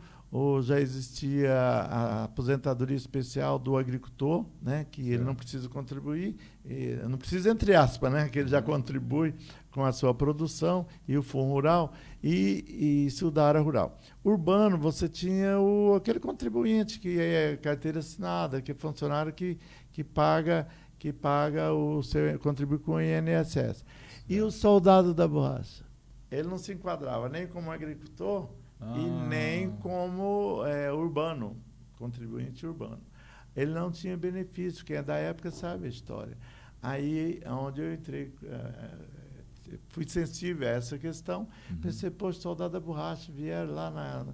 já existia a aposentadoria especial do agricultor, né, que ele não precisa contribuir, não precisa entre aspas, né, que ele já contribui com a sua produção, e o Fundo Rural, e isso da área rural. Urbano, você tinha aquele contribuinte que é carteira assinada, que é funcionário que paga o seu, contribui com o INSS. E o soldado da borracha? Ele não se enquadrava nem como agricultor, e nem como urbano, contribuinte urbano. Ele não tinha benefício, quem é da época sabe a história. Aí, onde eu entrei, fui sensível a essa questão, pensei, poxa, soldado da borracha vieram lá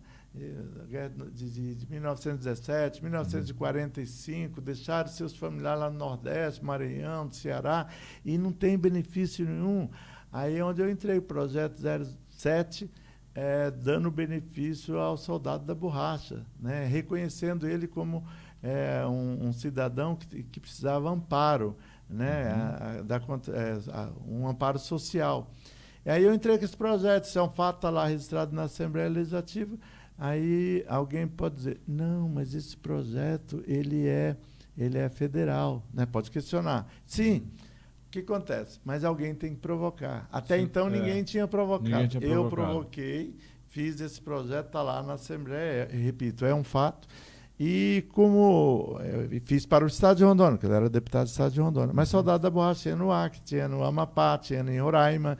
de 1917, 1945, deixaram seus familiares lá no Nordeste, Maranhão, do Ceará, e não tem benefício nenhum. Aí, onde eu entrei, o projeto 07, dando benefício ao soldado da borracha, né? Reconhecendo ele como um cidadão que precisava amparo, né? Um amparo social. E aí eu entrei com esse projeto, isso é um fato, está lá registrado na Assembleia Legislativa. Aí alguém pode dizer, não, mas esse projeto ele é federal, né? Pode questionar. Sim. O que acontece? Mas alguém tem que provocar. Até então ninguém tinha provocado. Eu provoquei, fiz esse projeto, está lá na Assembleia, repito, é um fato. E como fiz para o Estado de Rondônia, que eu era deputado do Estado de Rondônia. Mas soldado da borracha tinha no Acre, tinha no Amapá, tinha em Roraima.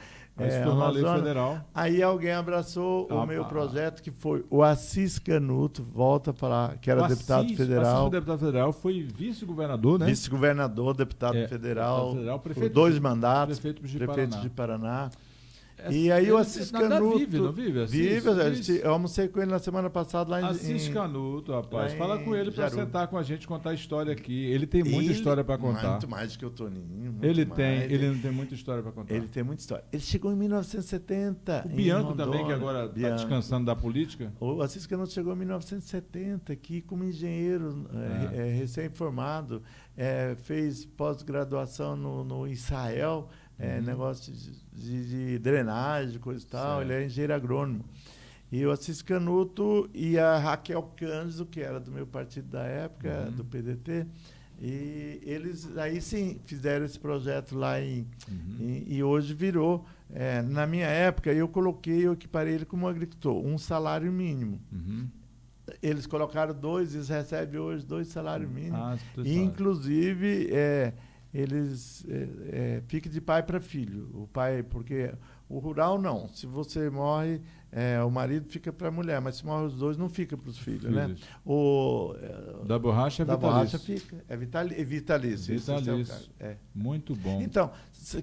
Uma lei federal. Aí alguém abraçou o meu projeto, que foi o Assis Canuto, volta a falar, que era deputado federal. O deputado federal foi vice-governador, né? Vice-governador, deputado federal, por 2 mandatos, prefeito de Paraná. E aí o Assis Canuto... Não vive? Eu almocei com ele na semana passada lá em... Assis Canuto, rapaz. Fala com ele para sentar com a gente, contar a história aqui. Ele tem muita história para contar. Muito mais do que o Toninho. Ele não tem muita história para contar. Ele tem muita história. Ele chegou em 1970. O Bianco também, que agora está descansando da política. O Assis Canuto chegou em 1970 aqui como engenheiro recém-formado. Fez pós-graduação no Israel, negócio de drenagem, coisa e tal. Certo. Ele é engenheiro agrônomo. E o Assis Canuto e a Raquel Cândido, que era do meu partido da época, do PDT, e eles aí sim fizeram esse projeto lá e hoje virou. Na minha época, eu equiparei ele como agricultor, um salário mínimo. Eles colocaram 2, eles recebem hoje 2 salários mínimos. E, inclusive, eles ficam de pai para filho. O pai, porque o rural não. Se você morre, o marido fica para a mulher, mas se morre os dois, não fica para os filhos, né? Filhos. Da borracha é da vitalício. borracha fica. É vitalício. Isso, esse é o caso. Muito bom. Então,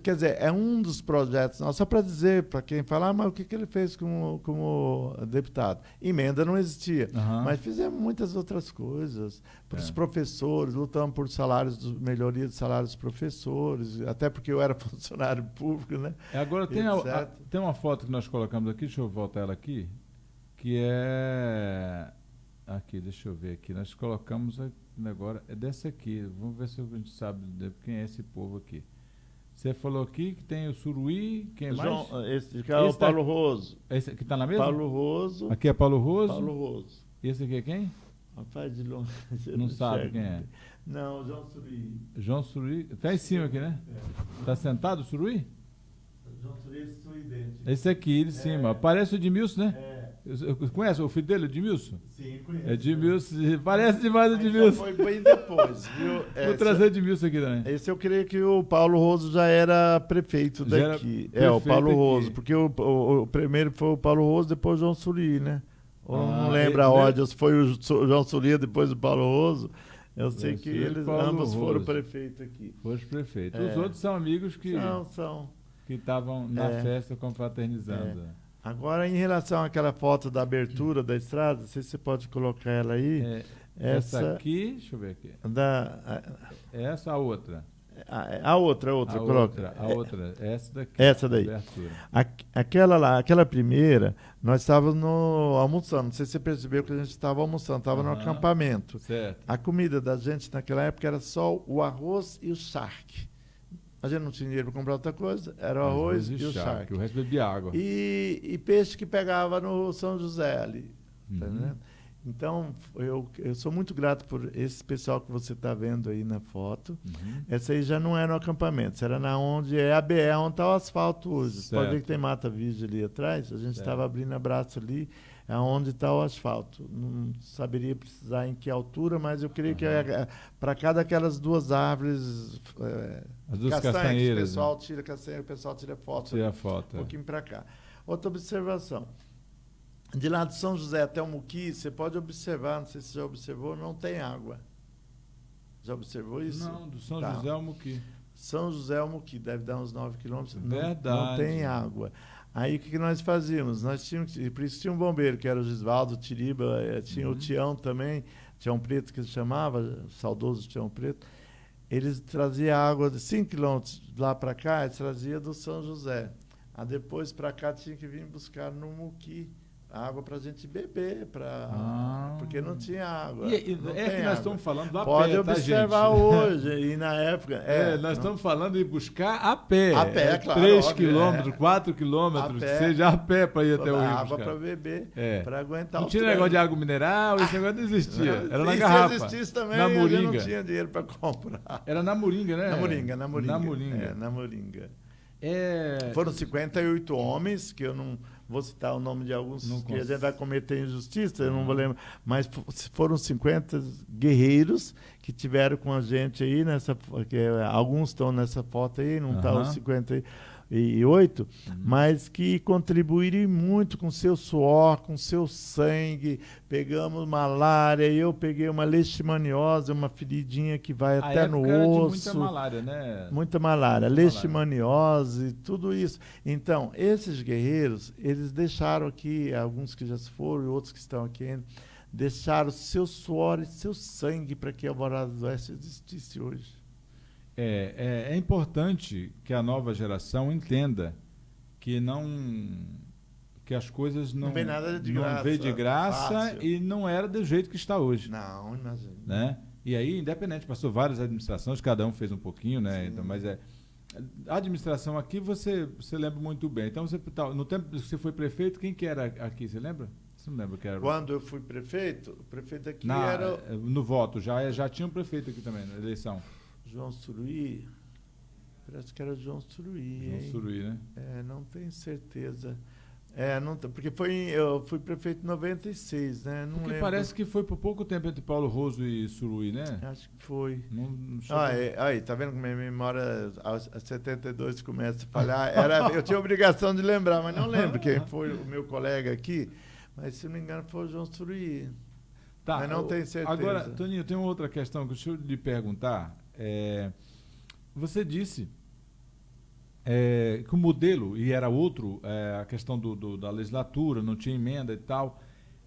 quer dizer, é um dos projetos nossos, só para dizer, para quem falar, mas o que ele fez como deputado? Emenda não existia, mas fizemos muitas outras coisas. Para os professores, lutamos por melhoria de salários dos professores, até porque eu era funcionário público, né? Agora tem uma foto que nós colocamos aqui, deixa eu voltar ela aqui, que é... Aqui, deixa eu ver aqui. Nós colocamos agora, é dessa aqui. Vamos ver se a gente sabe quem é esse povo aqui. Você falou aqui que tem o Suruí, quem mais? Esse aqui é o Paulo Roso. Esse que está na mesa? Paulo Roso. Aqui é Paulo Roso? Paulo Roso. E esse aqui é quem? Rapaz, de longe. Não sabe quem é? Não, João Suruí. João Suruí. Está em cima aqui, né? Está sentado o Suruí? João Suruí, esse sou idêntico. Esse aqui, de cima. Parece o Edmilson, né? Conhece o filho dele, o Edmilson? Sim, conheço. Edmilson, parece demais o Edmilson. Foi bem depois, viu? Vou trazer o Edmilson aqui também. Esse eu creio que o Paulo Roso já era prefeito daqui. O Paulo Roso, porque o primeiro foi o Paulo Roso, depois o João Suruí, né? Não lembro a ordem, se foi o João Suruí, depois o Paulo Roso. Eu sei que eles ambos foram prefeitos aqui. Foram prefeitos. Os outros são amigos que estavam na festa confraternizando. Agora, em relação àquela foto da abertura da estrada, não sei se você pode colocar ela aí. Essa aqui, deixa eu ver aqui. Essa, a outra. A outra, coloca. A outra, essa daqui. Essa daí. Aquela primeira, nós estávamos almoçando. Não sei se você percebeu que a gente estava almoçando, estava no acampamento. Certo. A comida da gente naquela época era só o arroz e o charque. A gente não tinha dinheiro para comprar outra coisa, era o arroz e o charque. O resto bebia água. E peixe que pegava no São José ali. Tá vendo? Então, eu sou muito grato por esse pessoal que você está vendo aí na foto. Essa aí já não era no acampamento, essa era onde é a BR, onde está o asfalto hoje. Você pode ver que tem mata virgem ali atrás, a gente estava abrindo abraço ali, é onde está o asfalto. Não saberia precisar em que altura, mas eu creio que para cada aquelas duas árvores, as duas castanheiras, o pessoal tira castanheira, o pessoal tira foto. Tira foto. Um pouquinho para cá. Outra observação. De lá de São José até o Muqui, você pode observar, não sei se você já observou, não tem água. Já observou isso? Não, do São José ao Muqui. São José ao Muqui, deve dar uns 9 quilômetros. Verdade. Não tem água. Aí o que nós fazíamos? Nós tínhamos, por isso tinha um bombeiro, que era o Gisvaldo Tiriba, tinha o Tião também, Tião Preto que se chamava, o saudoso Tião Preto. Eles traziam água de 5 quilômetros lá para cá, eles traziam do São José. Aí depois para cá tinha que vir buscar no Muqui água para a gente beber, porque não tinha água. Nós estamos falando do a pode pé, observar hoje, e na época... nós estamos falando de buscar a pé. A pé, claro. 3 quilômetros, 4 quilômetros, seja a pé para ir até o rio. Água para beber, para aguentar não tinha negócio de água mineral, esse negócio não existia. Era na se garrafa. Se existisse também, na Moringa. Não tinha dinheiro para comprar. Era na Moringa, né? Na Moringa. Na Moringa. Foram 58 homens, que eu não vou citar o nome de alguns, que a gente vai cometer injustiça, eu não vou lembrar, mas foram 50 guerreiros que tiveram com a gente aí, alguns estão nessa foto aí, não estão os 58, mas que contribuíram muito com seu suor, com seu sangue. Pegamos malária, eu peguei uma leishmaniose, uma feridinha que vai até no osso. Muita malária, né? Muita malária, leishmaniose, tudo isso. Então, esses guerreiros, eles deixaram aqui, alguns que já se foram e outros que estão aqui ainda, deixaram seu suor e seu sangue para que a Alvorada do Oeste existisse hoje. É importante que a nova geração entenda que que as coisas não vem nada de graça, veio de graça fácil. E não era do jeito que está hoje. Não, imagina. Né? E aí, independente, passou várias administrações, cada um fez um pouquinho, né? Então, mas a administração aqui você lembra muito bem. Então, no tempo que você foi prefeito, quem que era aqui, você lembra? Você não lembra que era? Quando eu fui prefeito, o prefeito aqui era... No voto, já tinha um prefeito aqui também, na eleição. João Suruí, parece que era João Suruí. João Suruí, né? Não tenho certeza. Porque eu fui prefeito em 96, né? Não Porque lembro. parece que foi por pouco tempo entre Paulo Roso e Suruí, né? Acho que foi. Não chegou. Aí, tá vendo como a minha memória aos 72 começa a falhar? Eu tinha obrigação de lembrar, mas não lembro quem foi o meu colega aqui. Mas, se não me engano, foi o João Suruí. Tá, mas não tenho certeza. Agora, Toninho, tem uma outra questão que eu lhe perguntar. Você disse que o modelo, e era outro, a questão da legislatura, não tinha emenda e tal.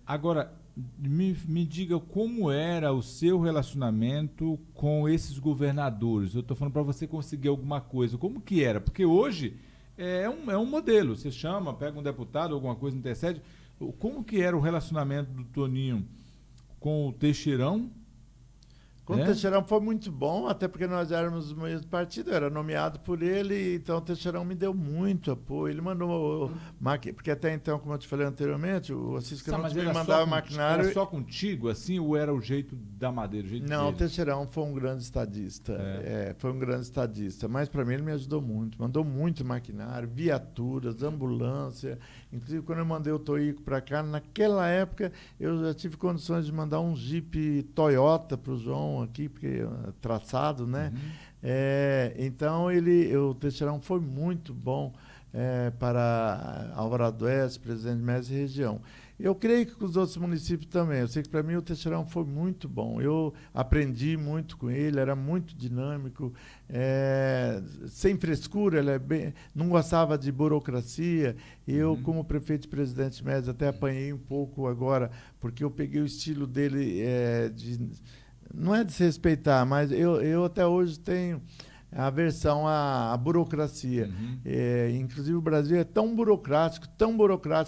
Agora, me diga como era o seu relacionamento com esses governadores. Eu estou falando para você conseguir alguma coisa. Como que era? Porque hoje é um modelo. Você chama, pega um deputado, alguma coisa, intercede. Como que era o relacionamento do Toninho com o Teixeirão? Com o Teixeirão foi muito bom, até porque nós éramos do mesmo partido, eu era nomeado por ele, então o Teixeirão me deu muito apoio. Ele mandou, porque até então, como eu te falei anteriormente, o Assis Canuto me mandava maquinário. Era só contigo, assim, ou era o jeito da Madeira? Não, o Teixeirão foi um grande estadista, foi um grande estadista, mas para mim ele me ajudou muito, mandou muito maquinário, viaturas, ambulância. Inclusive, quando eu mandei o Toico para cá, naquela época eu já tive condições de mandar um Jeep Toyota para o João aqui, porque traçado, né? Então, o Teixeirão foi muito bom para Alvorada do Oeste, Presidente Médici e região. Eu creio que com os outros municípios também. Eu sei que para mim o Teixeirão foi muito bom. Eu aprendi muito com ele, era muito dinâmico, sem frescura, não gostava de burocracia. Eu, como prefeito e presidente Médici, até apanhei um pouco agora, porque eu peguei o estilo dele não é desrespeitar, mas eu até hoje tenho aversão à burocracia. Inclusive, o Brasil é tão burocrático,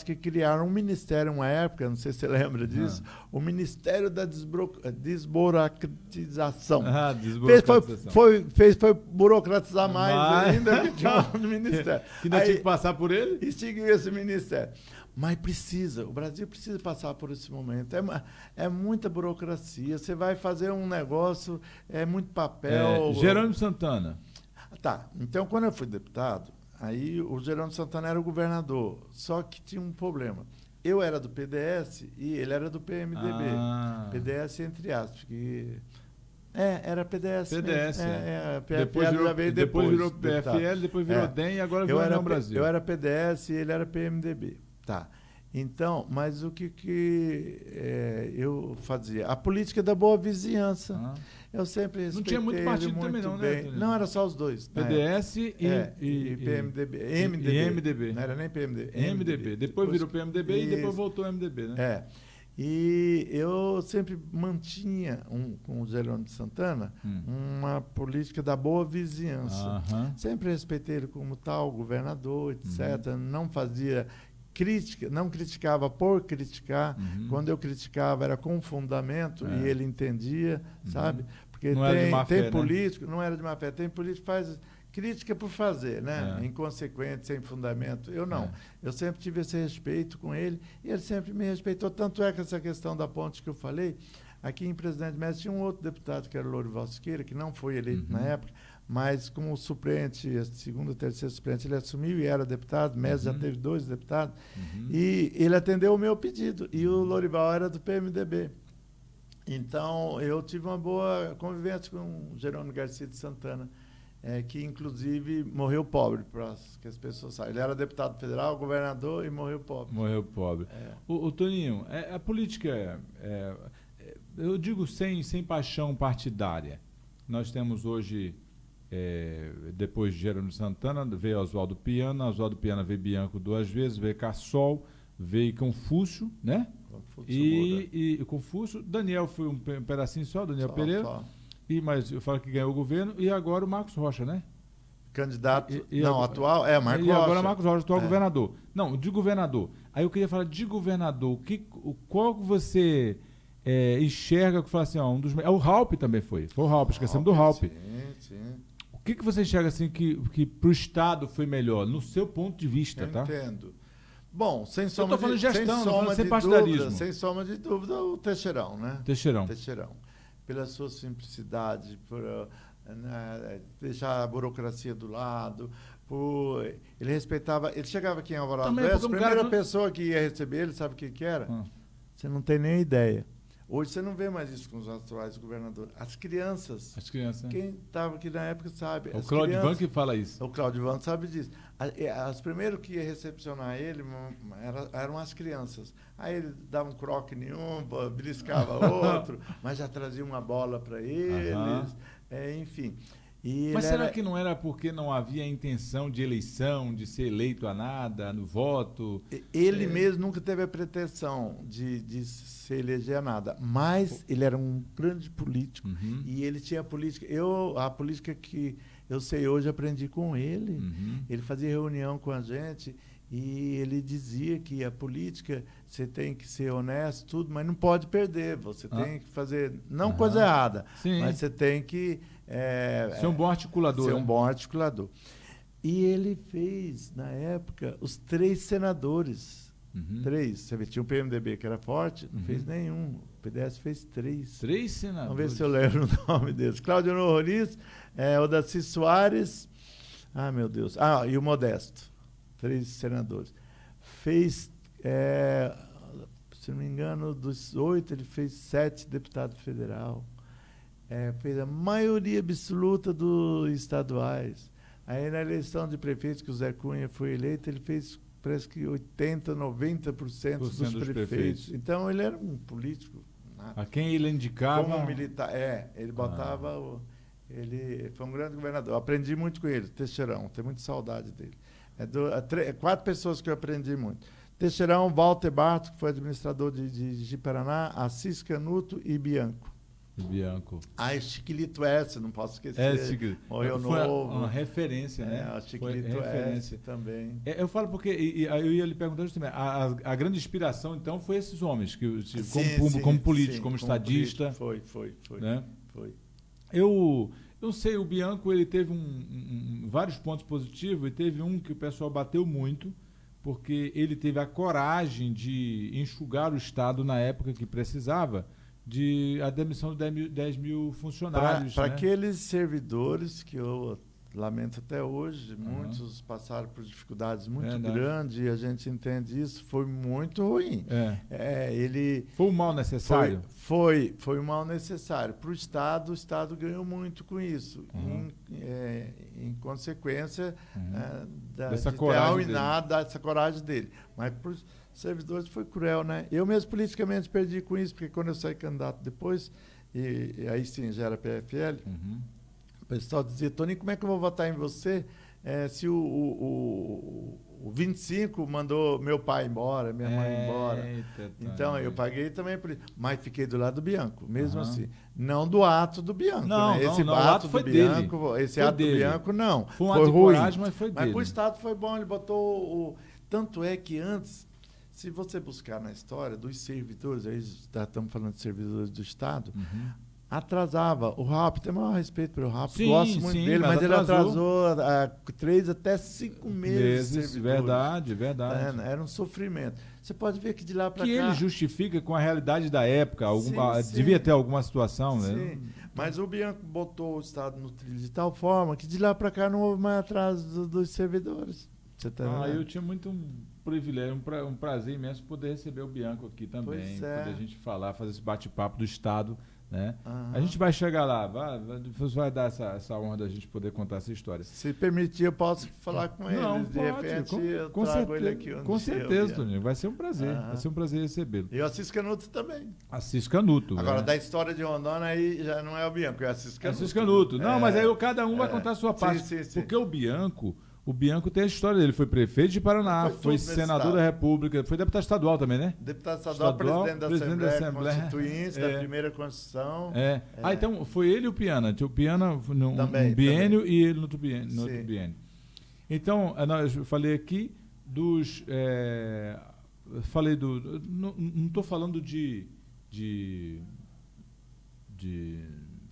que criaram um ministério, uma época, não sei se você lembra disso, o Ministério da Desburocratização. Foi burocratizar mais ainda que tinha um ministério. Que ainda tinha que passar por ele? Extinguiu esse ministério. Mas o Brasil precisa passar por esse momento. É muita burocracia. Você vai fazer um negócio, é muito papel. Jerônimo Santana. Tá, então quando eu fui deputado, aí o Jerônimo Santana era o governador. Só que tinha um problema. Eu era do PDS e ele era do PMDB. PDS entre aspas, que... era PDS. PDS. Depois virou PFL, depois virou DEM e agora virou União Brasil. Eu era PDS e ele era PMDB. Tá. Então, mas o que eu fazia? A política da boa vizinhança. Eu sempre respeitei. Não tinha muito partido muito também, não, bem. né? Não, era só os dois. PDS e PMDB. MDB. Não era nem PMDB. MDB. Depois virou PMDB e depois voltou ao MDB, né? E eu sempre mantinha, com o Jerônimo Santana, uma política da boa vizinhança. Sempre respeitei ele como tal, governador, etc. Não fazia crítica, não criticava por criticar. Quando eu criticava era com fundamento e ele entendia, sabe? Porque tem político, não era de má fé, tem político que faz crítica por fazer, né? Inconsequente, sem fundamento. Eu não. Eu sempre tive esse respeito com ele e ele sempre me respeitou. Tanto é que essa questão da ponte que eu falei, aqui em Presidente Médici tinha um outro deputado que era o Lourival Siqueira, que não foi eleito na época, mas como suplente, segundo, terceiro suplente, ele assumiu e era deputado. Médici já teve 2 deputados. E ele atendeu o meu pedido. E o Lourival era do PMDB. Então, eu tive uma boa convivência com o Jerônimo Garcia de Santana, que inclusive morreu pobre, para que as pessoas saibam. Ele era deputado federal, governador e morreu pobre. Morreu pobre. O Toninho, a política, eu digo sem paixão partidária. Nós temos hoje, depois de Jerônimo Santana, veio Oswaldo Piana veio Bianco 2 vezes, veio Cassol, veio Confúcio, né? E Confúcio, Daniel foi um pedacinho só, Daniel Pereira. Só. Mas eu falo que ganhou o governo, e agora o Marcos Rocha, né? Candidato, atual, Marcos Rocha. E agora Marcos Rocha, atual governador. Não, de governador. Aí eu queria falar de governador. Qual que você enxerga que fala assim, o Raup também foi. Foi o Raup, esquecemos do Raup. Sim. O que você enxerga assim que para o Estado foi melhor, no seu ponto de vista, tá? Entendo. Bom, sem soma de gestão, sem partidarismo. Sem soma de dúvida, o Teixeirão, né? Teixeirão. pela sua simplicidade, por deixar a burocracia do lado. Ele respeitava. Ele chegava aqui em Alvorada do Oeste, a primeira pessoa que ia receber ele, sabe o que era? Você não tem nem ideia. Hoje você não vê mais isso com os atuais governadores. As crianças. As crianças. Quem estava aqui na época sabe. O Cláudio Van que fala isso. O Cláudio Van sabe disso. As primeiros que ia recepcionar ele eram as crianças. Aí ele dava um croque nenhum, beliscava outro, mas já trazia uma bola para eles. Enfim. Mas será que não era porque não havia intenção de eleição, de ser eleito a nada, no voto? Ele mesmo nunca teve a pretensão de se eleger a nada, mas ele era um grande político e ele tinha a política. A política que eu sei hoje aprendi com ele. Ele fazia reunião com a gente e ele dizia que a política você tem que ser honesto, tudo, mas não pode perder. Você tem que fazer, não coisa errada, mas você tem que ser um bom articulador. Ser um bom articulador. E ele fez, na época, os 3 senadores. 3. Você vê, tinha o PMDB, que era forte, não fez nenhum. O PDS fez 3. 3 senadores. Vamos ver se eu lembro o nome deles. Cláudio Roriz, Odaci Soares. Meu Deus. E o Modesto. 3 senadores. Fez, se não me engano, dos 8, ele fez 7 deputados federal. Fez a maioria absoluta dos estaduais. Aí na eleição de prefeitos, que o Zé Cunha foi eleito, ele fez parece que 80%, 90% dos prefeitos. Então ele era um político. A quem ele indicava? Como militar. Ele botava. Ele foi um grande governador. Eu aprendi muito com ele, Teixeirão, tenho muita saudade dele. 4 pessoas que eu aprendi muito. Teixeirão, Walter Bartos, que foi administrador de Paraná, Assis Canuto e Bianco. Chiquilito S, não posso esquecer. Morreu novo. Uma referência, né? Chiquilito S também. Eu falo porque eu ia lhe perguntar justamente, a grande inspiração, então, foi esses homens, como político, como estadista. Foi. Né? Eu sei, o Bianco ele teve vários pontos positivos, e teve um que o pessoal bateu muito, porque ele teve a coragem de enxugar o Estado na época que precisava, a demissão de 10 mil funcionários. Para aqueles servidores que eu lamento até hoje, muitos passaram por dificuldades muito grandes, e a gente entende isso, foi muito ruim. Foi um mal necessário? Foi um mal necessário. Para o Estado ganhou muito com isso. Em consequência dessa coragem dele. Mas para os servidores foi cruel, né? Eu mesmo politicamente perdi com isso, porque quando eu saí candidato depois, e aí sim já era PFL, o pessoal dizia: Toninho, como é que eu vou votar em você se o 25 mandou meu pai embora, minha mãe embora? Então, eu paguei também por isso. Mas fiquei do lado do Bianco, mesmo assim. Não do ato do Bianco. Não, né? Esse ato do Bianco, esse ato do Bianco, não. Foi um ato de coragem, mas foi dele. Mas para o Estado foi bom, ele botou Tanto é que antes, se você buscar na história dos servidores, aí estamos falando de servidores do Estado, atrasava. O RAP, tem o maior respeito pelo RAP, gosto muito dele, mas ele atrasou 3 até 5 meses. Verdade. Era um sofrimento. Você pode ver que de lá para cá... Que ele justifica com a realidade da época, devia ter alguma situação, né? Sim, mas o Bianco botou o Estado no trilho de tal forma que de lá para cá não houve mais atraso dos servidores. Você tá vendo? Eu tinha muito um privilégio, um prazer imenso poder receber o Bianco aqui também, poder a gente fazer esse bate-papo do Estado, né? A gente vai chegar lá, vai dar essa honra da gente poder contar essa história. Se permitir, eu posso falar com ele. De repente, eu trago ele aqui. Com certeza, Toninho. Vai ser um prazer. Vai ser um prazer recebê-lo. E o Assis Canuto também. Assis Canuto. Agora, da história de Rondônia, aí já não é o Bianco, é o Assis Canuto. Assis Canuto. Não, mas aí cada um vai contar a sua parte. Sim. Porque o Bianco tem a história dele. Foi prefeito de Paraná, foi senador da República, foi deputado estadual também, né? Deputado estadual, presidente da Assembleia Constituinte, da primeira Constituição. Então foi ele e o Piana. O Piana no biênio e ele no outro biênio. Então, eu falei aqui dos... falei do... Não estou falando de...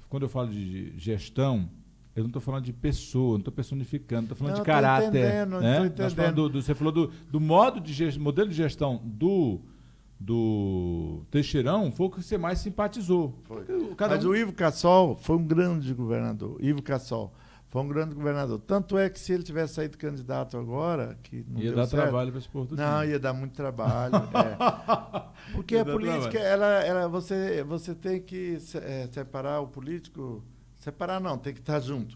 Quando eu falo de gestão... Eu não estou falando de pessoa, não estou personificando, estou falando de caráter. Né? Nós falando você falou do modelo de gestão do Teixeirão foi o que você mais simpatizou. Foi. Mas o Ivo Cassol foi um grande governador. Ivo Cassol foi um grande governador. Tanto é que se ele tivesse saído candidato agora, que não ia deu dar certo, trabalho para esse Porto. Não, ia dar muito trabalho. Porque a política, você tem que separar o político. Separar não, tem que estar junto.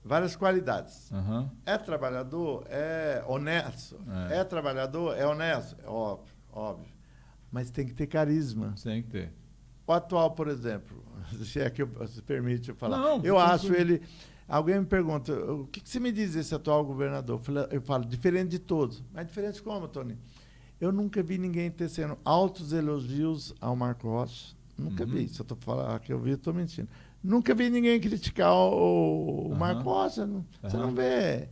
Várias qualidades. Uhum. É trabalhador, é honesto. É trabalhador, é honesto. É óbvio. Mas tem que ter carisma. Tem que ter. O atual, por exemplo, se é que se permite eu falar. Não, eu acho ele... Alguém me pergunta, o que você me diz desse atual governador? Eu falo, diferente de todos. Mas diferente como, Tony? Eu nunca vi ninguém tecendo altos elogios ao Marco Rocha. Nunca vi. Se eu estou falando que eu vi, eu estou mentindo. Nunca vi ninguém criticar o Marco Rocha. Você não vê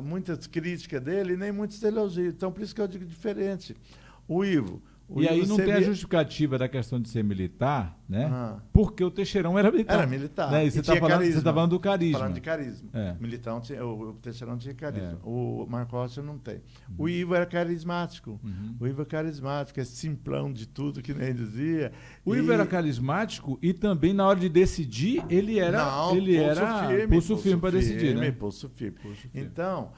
muitas críticas dele, nem muitos elogios. Então, por isso que eu digo diferente. O Ivo... E aí não tem a justificativa da questão de ser militar, né? Porque o Teixeirão era militar. Era militar. Né? E você está falando do carisma. Falando de carisma. Militão o Teixeirão tinha carisma. O Marco Rocha não tem. O Ivo era carismático. O Ivo é carismático, é simplão de tudo, que nem dizia. O Ivo era carismático e também na hora de decidir, ele era pulso firme para decidir, né? Pulso firme. Então,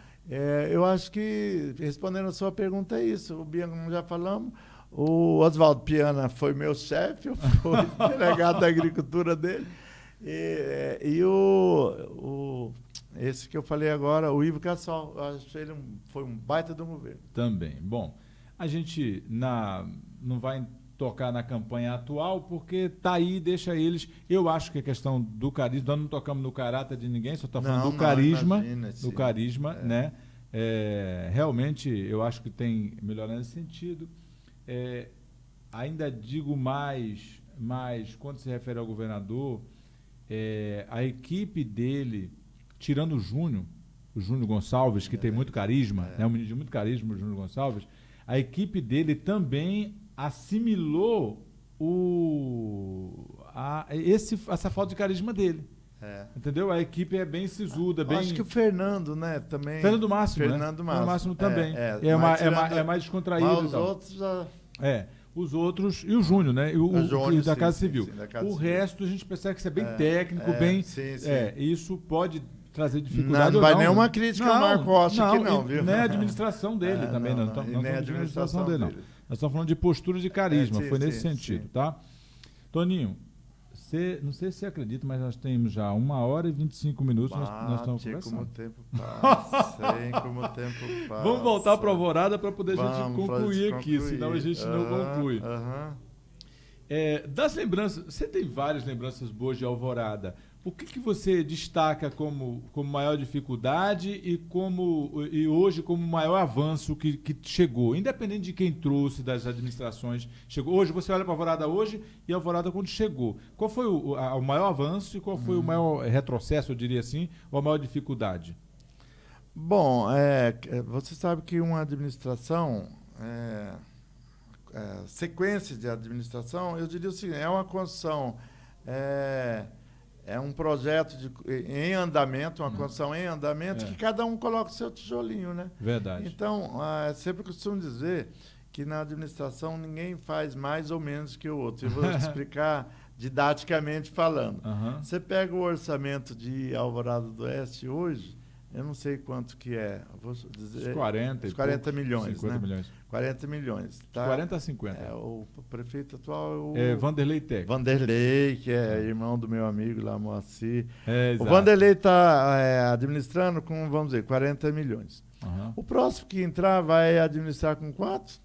eu acho que, respondendo a sua pergunta, é isso. O Bianco, já falamos. O Oswaldo Piana foi meu chefe, eu fui delegado da agricultura dele. E esse que eu falei agora, o Ivo Cassol, eu acho que ele foi um baita do governo. Também. Bom, a gente não vai tocar na campanha atual, porque está aí, deixa eles. Eu acho que a questão do carisma, nós não tocamos no caráter de ninguém, só está falando do carisma. Do carisma, né? Realmente, eu acho que tem melhorar nesse sentido. Ainda digo mais quando se refere ao governador, a equipe dele, tirando o Júnior Gonçalves, que tem muito carisma, um menino de muito carisma, o Júnior Gonçalves, a equipe dele também assimilou essa falta de carisma dele. Entendeu? A equipe é bem sisuda, bem... Acho que o Fernando, né, também... Fernando Máximo, Fernando Máximo também. É mais descontraído. Mas os outros já... Os outros... E o Júnior, né? E o Júnior, da Casa Civil. Da Casa Civil. Resto a gente percebe que isso é bem técnico, bem... Isso pode trazer dificuldade. Não vai nenhuma crítica ao Marco Rocha aqui não, viu? Nem a administração dele também, não. Nem a administração dele, não. Nós estamos falando de postura de carisma, foi nesse sentido, tá? Toninho, não sei se você acredita, mas nós temos já 1h e 25 minutos, nós estamos conversando. Como o tempo passa, como o tempo passa. Vamos voltar para a Alvorada para poder a gente concluir aqui, senão a gente não conclui. Das lembranças, você tem várias lembranças boas de Alvorada. O que você destaca como maior dificuldade e hoje como maior avanço que chegou, independente de quem trouxe das administrações, chegou? Hoje, você olha para a Alvorada hoje e a Alvorada quando chegou. Qual foi o maior avanço e qual foi o maior retrocesso, eu diria assim, ou a maior dificuldade? Bom, você sabe que uma administração, sequência de administração, eu diria o seguinte, é uma construção... É um projeto em andamento, uma construção em andamento, que cada um coloca o seu tijolinho, né? Verdade. Então, sempre costumo dizer que na administração ninguém faz mais ou menos que o outro. Eu vou te explicar didaticamente falando. Você pega o orçamento de Alvorada do Oeste hoje, eu não sei quanto que é. Vou dizer, uns 40 milhões, 50 né? milhões. 40 milhões. Tá? 40 a 50. O prefeito atual é o Vanderlei Tec. Vanderlei, que é irmão do meu amigo lá, Moacir. Exato. O Vanderlei está administrando com, vamos dizer, 40 milhões. O próximo que entrar vai administrar com quanto?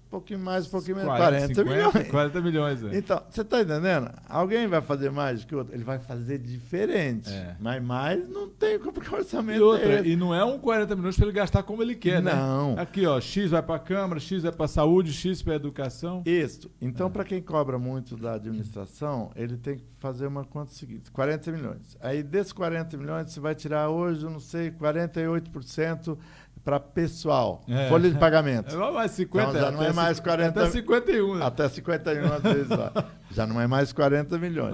Um pouquinho mais, um pouquinho menos. 40 milhões. 40 milhões. Então, você está entendendo? Alguém vai fazer mais que o outro? Ele vai fazer diferente. Mas mais não tem porque o orçamento e não é 40 milhões para ele gastar como ele quer, né? Não. Aqui, ó, X vai para a Câmara, X vai para a saúde, X para a educação. Isso. Então, para quem cobra muito da administração, ele tem que fazer uma conta seguinte, 40 milhões. Aí, desses 40 milhões, você vai tirar hoje, eu não sei, 48% para pessoal, folha de pagamento. Mais 50, então, já não é mais 40... Até 51. Né? Até 51 às vezes lá. Já não é mais 40 milhões.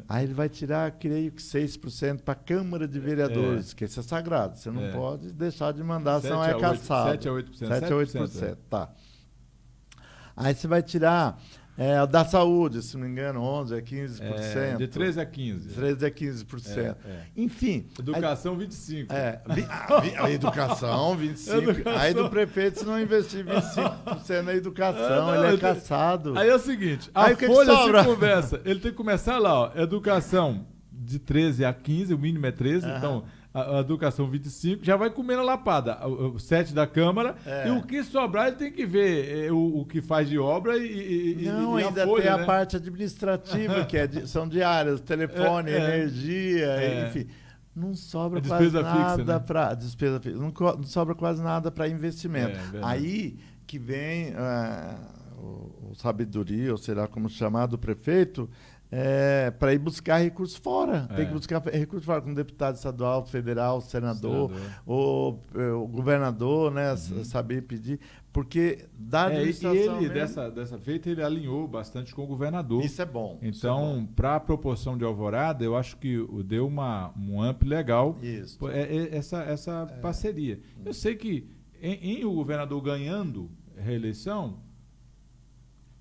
Aí ele vai tirar, creio que 6% para a Câmara de Vereadores, que isso é sagrado. Você não pode deixar de mandar, senão é caçado. 7 a 8%. 7 a 8%, tá. Aí você vai tirar o da saúde, se não me engano, 11% a 15%. De 13% a 15%. 13% a 15%. Enfim. Educação, 25%. A educação, 25%. Aí do prefeito, se não investir 25% na educação, ele é caçado. Aí é o seguinte, aí a folha se conversa. Ele tem que começar lá, ó, educação de 13% a 15%, o mínimo é 13%, então a educação 25%, já vai comendo a lapada, o 7% da Câmara, e o que sobrar ele tem que ver o que faz de obra Não, ainda folha, tem né? a parte administrativa, que são diárias, telefone, energia, enfim. Não sobra quase nada para despesa fixa, não sobra quase nada para investimento. Aí que vem o sabedoria, ou sei lá como chamar, do prefeito, para ir buscar recursos fora. Tem que buscar recursos fora, como deputado estadual, federal, senador. Ou o governador, né? Saber pedir. Porque da administração. E ele, dessa feita, ele alinhou bastante com o governador. Isso é bom. Então, para a proporção de Alvorada, eu acho que deu um amp legal. Isso. Essa parceria. Eu sei que em o governador ganhando reeleição,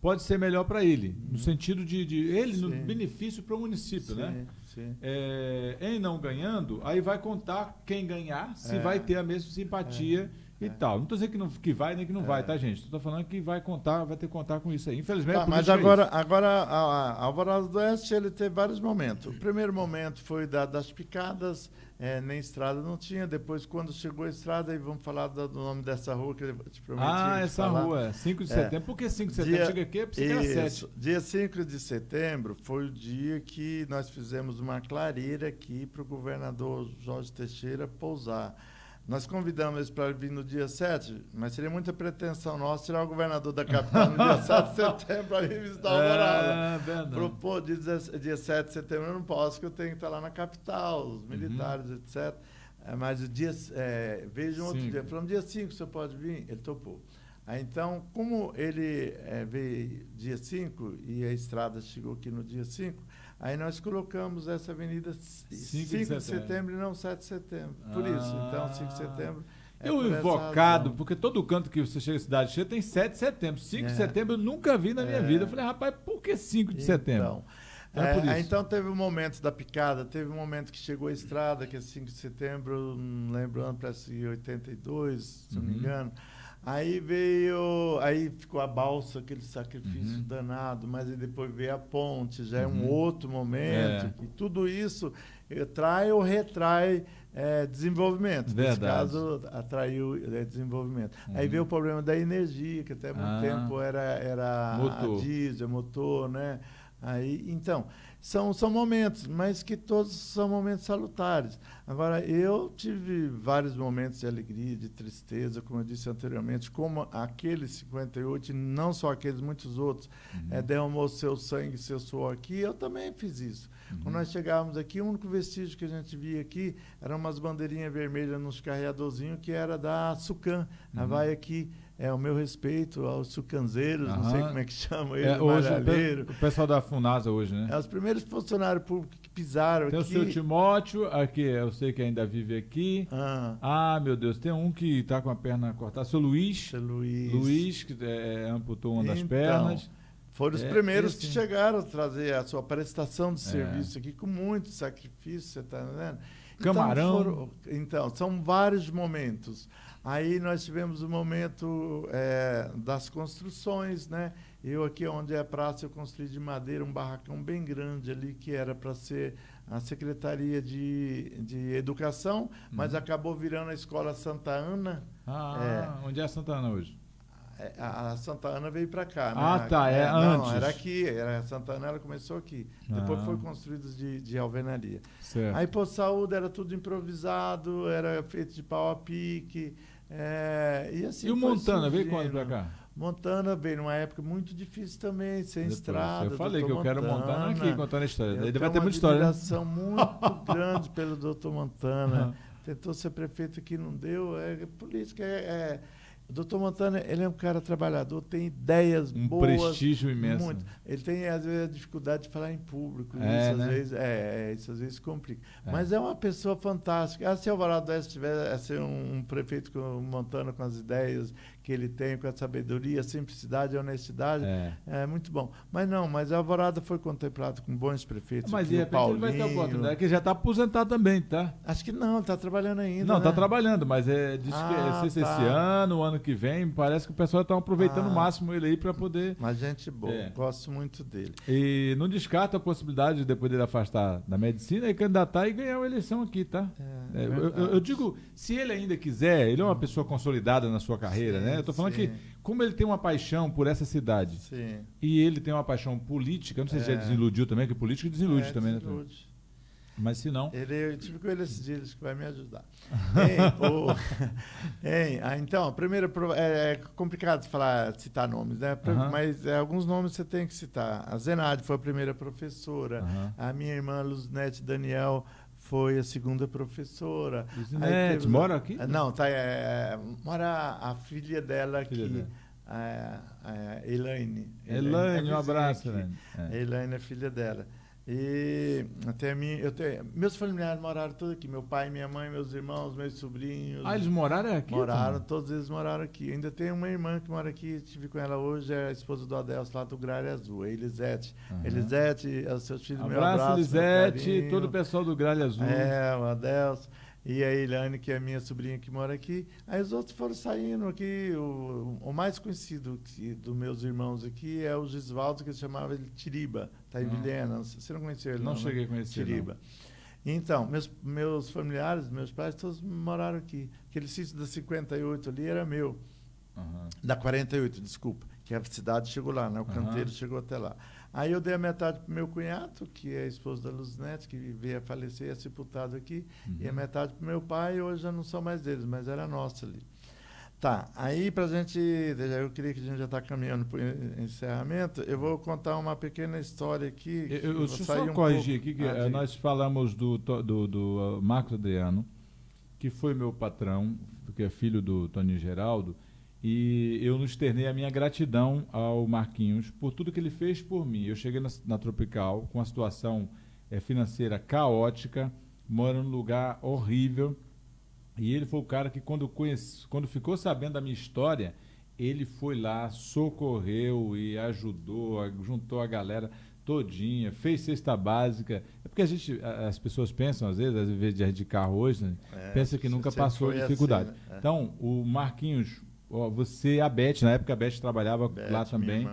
pode ser melhor para ele, no sentido de ele no benefício para o município, né? Sim. Em não ganhando, aí vai contar quem ganhar, se vai ter a mesma simpatia e tal. Não estou dizendo que vai nem que não vai, tá, gente? Estou falando que vai ter que contar com isso aí. Infelizmente, mas agora a Alvorada do Oeste ele teve vários momentos. O primeiro momento foi das picadas, nem estrada não tinha. Depois, quando chegou a estrada, aí vamos falar do nome dessa rua que eu te prometi. Essa rua, 5 de setembro. Por que 5 de setembro? Chega aqui, porque era 7. Dia 5 de setembro foi o dia que nós fizemos uma clareira aqui para o governador Jorge Teixeira pousar. Nós convidamos eles para vir no dia 7, mas seria muita pretensão nossa tirar o governador da capital no dia 7 de setembro para vir visitar o Alvorada. Propor dia 7 de setembro eu não posso, porque eu tenho que estar lá na capital, os militares, etc. Mas o dia... veja um outro dia. Falando, dia 5 você pode vir? Ele topou. Aí, então, como ele veio dia 5 e a estrada chegou aqui no dia 5, aí nós colocamos essa avenida 5 de setembro e não 7 de setembro. Por isso, então, 5 de setembro... Eu invocado, porque todo canto que você chega à cidade cheia tem 7 de setembro. 5 de setembro eu nunca vi na minha vida. Eu falei, rapaz, por que 5 de setembro? Então teve um momento da picada, teve um momento que chegou a estrada, que é 5 de setembro, não lembro, parece 82, se não me engano. Aí ficou a balsa, aquele sacrifício danado, mas aí depois veio a ponte, já é um outro momento. E tudo isso trai ou retrai desenvolvimento. Verdade. Nesse caso, atraiu desenvolvimento. Aí veio o problema da energia, que até muito tempo era a diesel, motor, né? Aí, então, são momentos, mas que todos são momentos salutares. Agora, eu tive vários momentos de alegria, de tristeza, como eu disse anteriormente, como aquele 58, não só aqueles, muitos outros, derramou seu sangue, seu suor aqui, eu também fiz isso. Quando nós chegávamos aqui, o único vestígio que a gente via aqui eram umas bandeirinhas vermelhas nos carreadorzinhos, que era da Sucan. Vai aqui... o meu respeito aos sucanzeiros, não sei como é que chama ele, hoje o pessoal da Funasa hoje, né? Os primeiros funcionários públicos que pisaram tem aqui. Tem o seu Timóteo, aqui, eu sei que ainda vive aqui. Meu Deus, tem um que está com a perna cortada, seu Luiz. Luiz, que amputou uma das pernas. Foram os primeiros que chegaram a trazer a sua prestação de serviço aqui, com muito sacrifício, você está vendo? Camarão. Então, são vários momentos. Aí nós tivemos o momento das construções, né? Eu aqui onde é a praça, eu construí de madeira um barracão bem grande ali, que era para ser a Secretaria de Educação, mas acabou virando a Escola Santa Ana. Onde é a Santa Ana hoje? A Santa Ana veio para cá, né? Antes. Não, era aqui. A Santa Ana ela começou aqui. Depois foi construída de alvenaria. Certo. Aí, por saúde, era tudo improvisado, era feito de pau a pique. E assim, o Montana veio quando para cá? Montana veio numa época muito difícil também, sem estrada. Eu falei que eu quero Montana aqui contando a história. Ele vai ter muita história. Uma história. admiração muito grande pelo doutor Montana. Tentou ser prefeito aqui, não deu. Política o doutor Montana, ele é um cara trabalhador, tem ideias boas. Um prestígio imenso. Muito. Ele tem, às vezes, a dificuldade de falar em público. Isso às vezes complica. Mas é uma pessoa fantástica. Se Alvorada do Oeste tivesse um prefeito como Montana com as ideias que ele tem, com a sabedoria, a simplicidade, a honestidade, é muito bom. Mas Alvorada foi contemplado com bons prefeitos. Mas aqui, de repente ele vai ter a oportunidade, que ele já está aposentado também, tá? Acho que não, está trabalhando ainda. Não, né? está trabalhando, mas diz que esse ano, o ano que vem, parece que o pessoal está aproveitando o máximo ele aí para poder... Mas gente boa, gosto muito dele. E não descarta a possibilidade de depois dele afastar da medicina e candidatar e ganhar uma eleição aqui, tá? Eu digo, se ele ainda quiser, ele é uma pessoa consolidada na sua carreira, né? Eu tô falando que, como ele tem uma paixão por essa cidade e ele tem uma paixão política, eu não sei se já desiludiu também, que político desilude também, desilude. Né? Mas se não... Eu tive com ele esses dias, que vai me ajudar. Então, primeiro, é complicado citar nomes, né? Mas alguns nomes você tem que citar. A Zenade foi a primeira professora, a minha irmã Luzinete Daniel foi a segunda professora. Luzinete, mora aqui? Não, mora a filha dela aqui. Elaine. Elaine, um abraço, Elaine. Elaine é filha dela. E até meus familiares moraram todos aqui. Meu pai, minha mãe, meus irmãos, meus sobrinhos. Eles moraram aqui? Moraram, todos eles moraram aqui. Ainda tem uma irmã que mora aqui, estive com ela hoje, é a esposa do Adelso, lá do Gralha Azul, a Elisete. Elisete, os seus filhos, meu abraço. Elisete, todo o pessoal do Gralha Azul. O Adelso. E a Eliane, que é a minha sobrinha que mora aqui. Aí os outros foram saindo aqui. O mais conhecido dos meus irmãos aqui é o Gisvaldo, que se chamava ele Tiriba, está em Vilhena. Você não conheceu ele? Não cheguei a conhecer. Tiriba. Então, meus familiares, meus pais, todos moraram aqui. Aquele sítio da 58 ali era meu. Da 48, desculpa. Que a cidade chegou lá, né? O canteiro chegou até lá. Aí eu dei a metade para o meu cunhado, que é a esposa da Luzinete, que veio a falecer, é sepultado aqui, e a metade para o meu pai, hoje já não são mais deles, mas era nossa ali. Tá, aí para a gente, eu queria que a gente já está caminhando para o encerramento, eu vou contar uma pequena história aqui. Eu só corrigir aqui, que nós falamos do Marco Adriano, que foi meu patrão, que é filho do Toninho Geraldo, e eu nos externei a minha gratidão ao Marquinhos por tudo que ele fez por mim. Eu cheguei na Tropical com uma situação financeira caótica, morando num lugar horrível, e ele foi o cara que quando ficou sabendo da minha história, ele foi lá, socorreu e ajudou, juntou a galera todinha, fez cesta básica. É porque as pessoas pensam, às vezes de carro hoje, né? Pensa que nunca passou dificuldade. Assim, né? Então, o Marquinhos... você, a Beth, na época a Beth trabalhava lá também.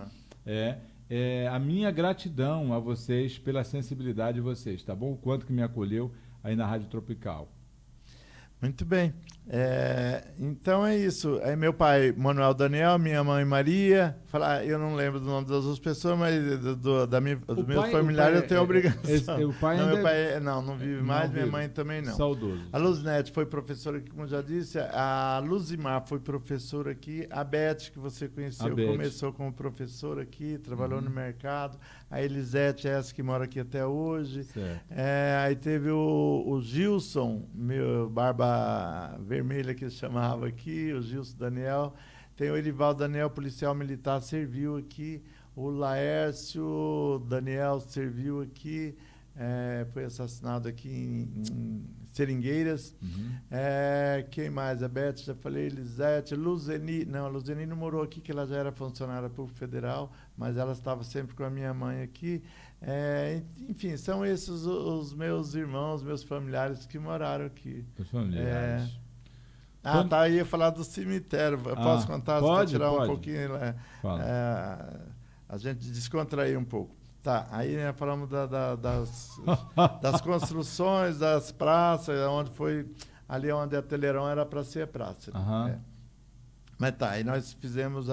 A minha gratidão a vocês pela sensibilidade de vocês, tá bom? O quanto que me acolheu aí na Rádio Tropical. Muito bem. Então é isso. Aí meu pai, Manuel Daniel, minha mãe Maria. Eu não lembro do nome das duas pessoas, mas dos meus familiares eu tenho a obrigação. O pai não, meu pai não vive mais, minha mãe também não. Saudoso. A Luzinete foi professora aqui, como eu já disse. A Luzimar foi professora aqui. A Beth, que você conheceu, começou como professora aqui, trabalhou no mercado. A Elisete, essa que mora aqui até hoje. Aí teve o Gilson, meu barba vermelha que se chamava aqui, o Gilson Daniel. Tem o Erivaldo Daniel, policial militar, serviu aqui. O Laércio Daniel serviu aqui. Foi assassinado aqui em Seringueiras. Quem mais? A Beth, já falei. Elisete. Luzeni. Não, a Luzeni não morou aqui, que ela já era funcionária pública federal, mas ela estava sempre com a minha mãe aqui. Enfim, são esses os meus irmãos, meus familiares que moraram aqui. Os familiares. Eu ia falar do cemitério. Posso contar? Pode, tirar pode. Um pouquinho. A gente descontrair um pouco. Tá, aí falamos das construções, das praças, onde foi ali onde a Telerão era para ser praça. Mas tá, aí nós fizemos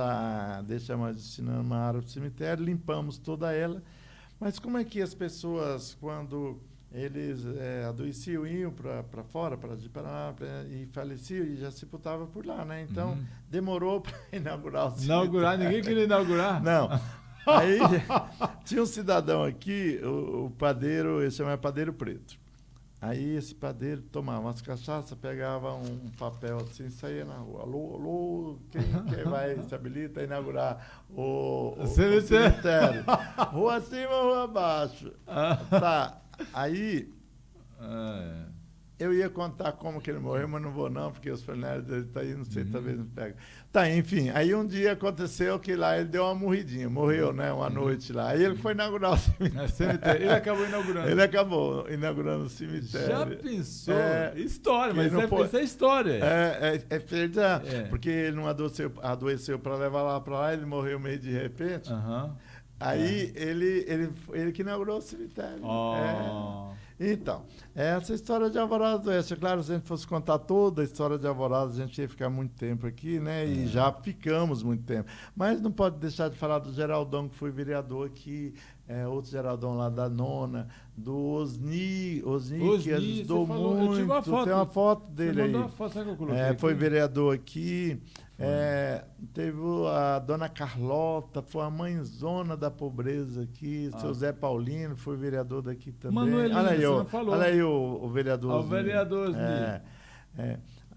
deixamos destinando uma área para o cemitério, limpamos toda ela. Mas como é que as pessoas, quando eles adoeciam, iam para fora, para Paraná, e faleciam e já sepultavam por lá, né? Então, demorou para inaugurar o cemitério. Ninguém queria inaugurar? Não. Aí tinha um cidadão aqui, o padeiro, ele chamava Padeiro Preto. Aí esse padeiro tomava umas cachaças, pegava um papel assim e saía na rua. Alô, quem vai se habilita a inaugurar o cemitério? Rua acima, rua abaixo. Tá. Aí Eu ia contar como que ele morreu, mas não vou não, porque os familiares dele estão aí, não sei, talvez não pega. Tá, enfim, aí um dia aconteceu que lá ele deu uma morridinha, morreu, né, uma noite lá. Aí ele foi inaugurar o cemitério. Ele acabou inaugurando. Ele acabou inaugurando o cemitério. Já pensou? História, mas isso é história. Porque ele não adoeceu para levar lá para lá, ele morreu meio de repente. Aí ele que inaugurou o cemitério. Então, essa história de Alvorada do Oeste, é claro, se a gente fosse contar toda a história de Alvorada, a gente ia ficar muito tempo aqui, né? E já ficamos muito tempo. Mas não pode deixar de falar do Geraldão, que foi vereador aqui, outro Geraldão lá da Nona, do Osni que ajudou muito. Tem uma foto dele aí. Uma foto, sabe que eu coloquei foi vereador aqui. Teve a dona Carlota, foi a mãezona da pobreza aqui, seu Zé Paulino foi vereador daqui também. Manuelino, olha aí o vereador. O vereador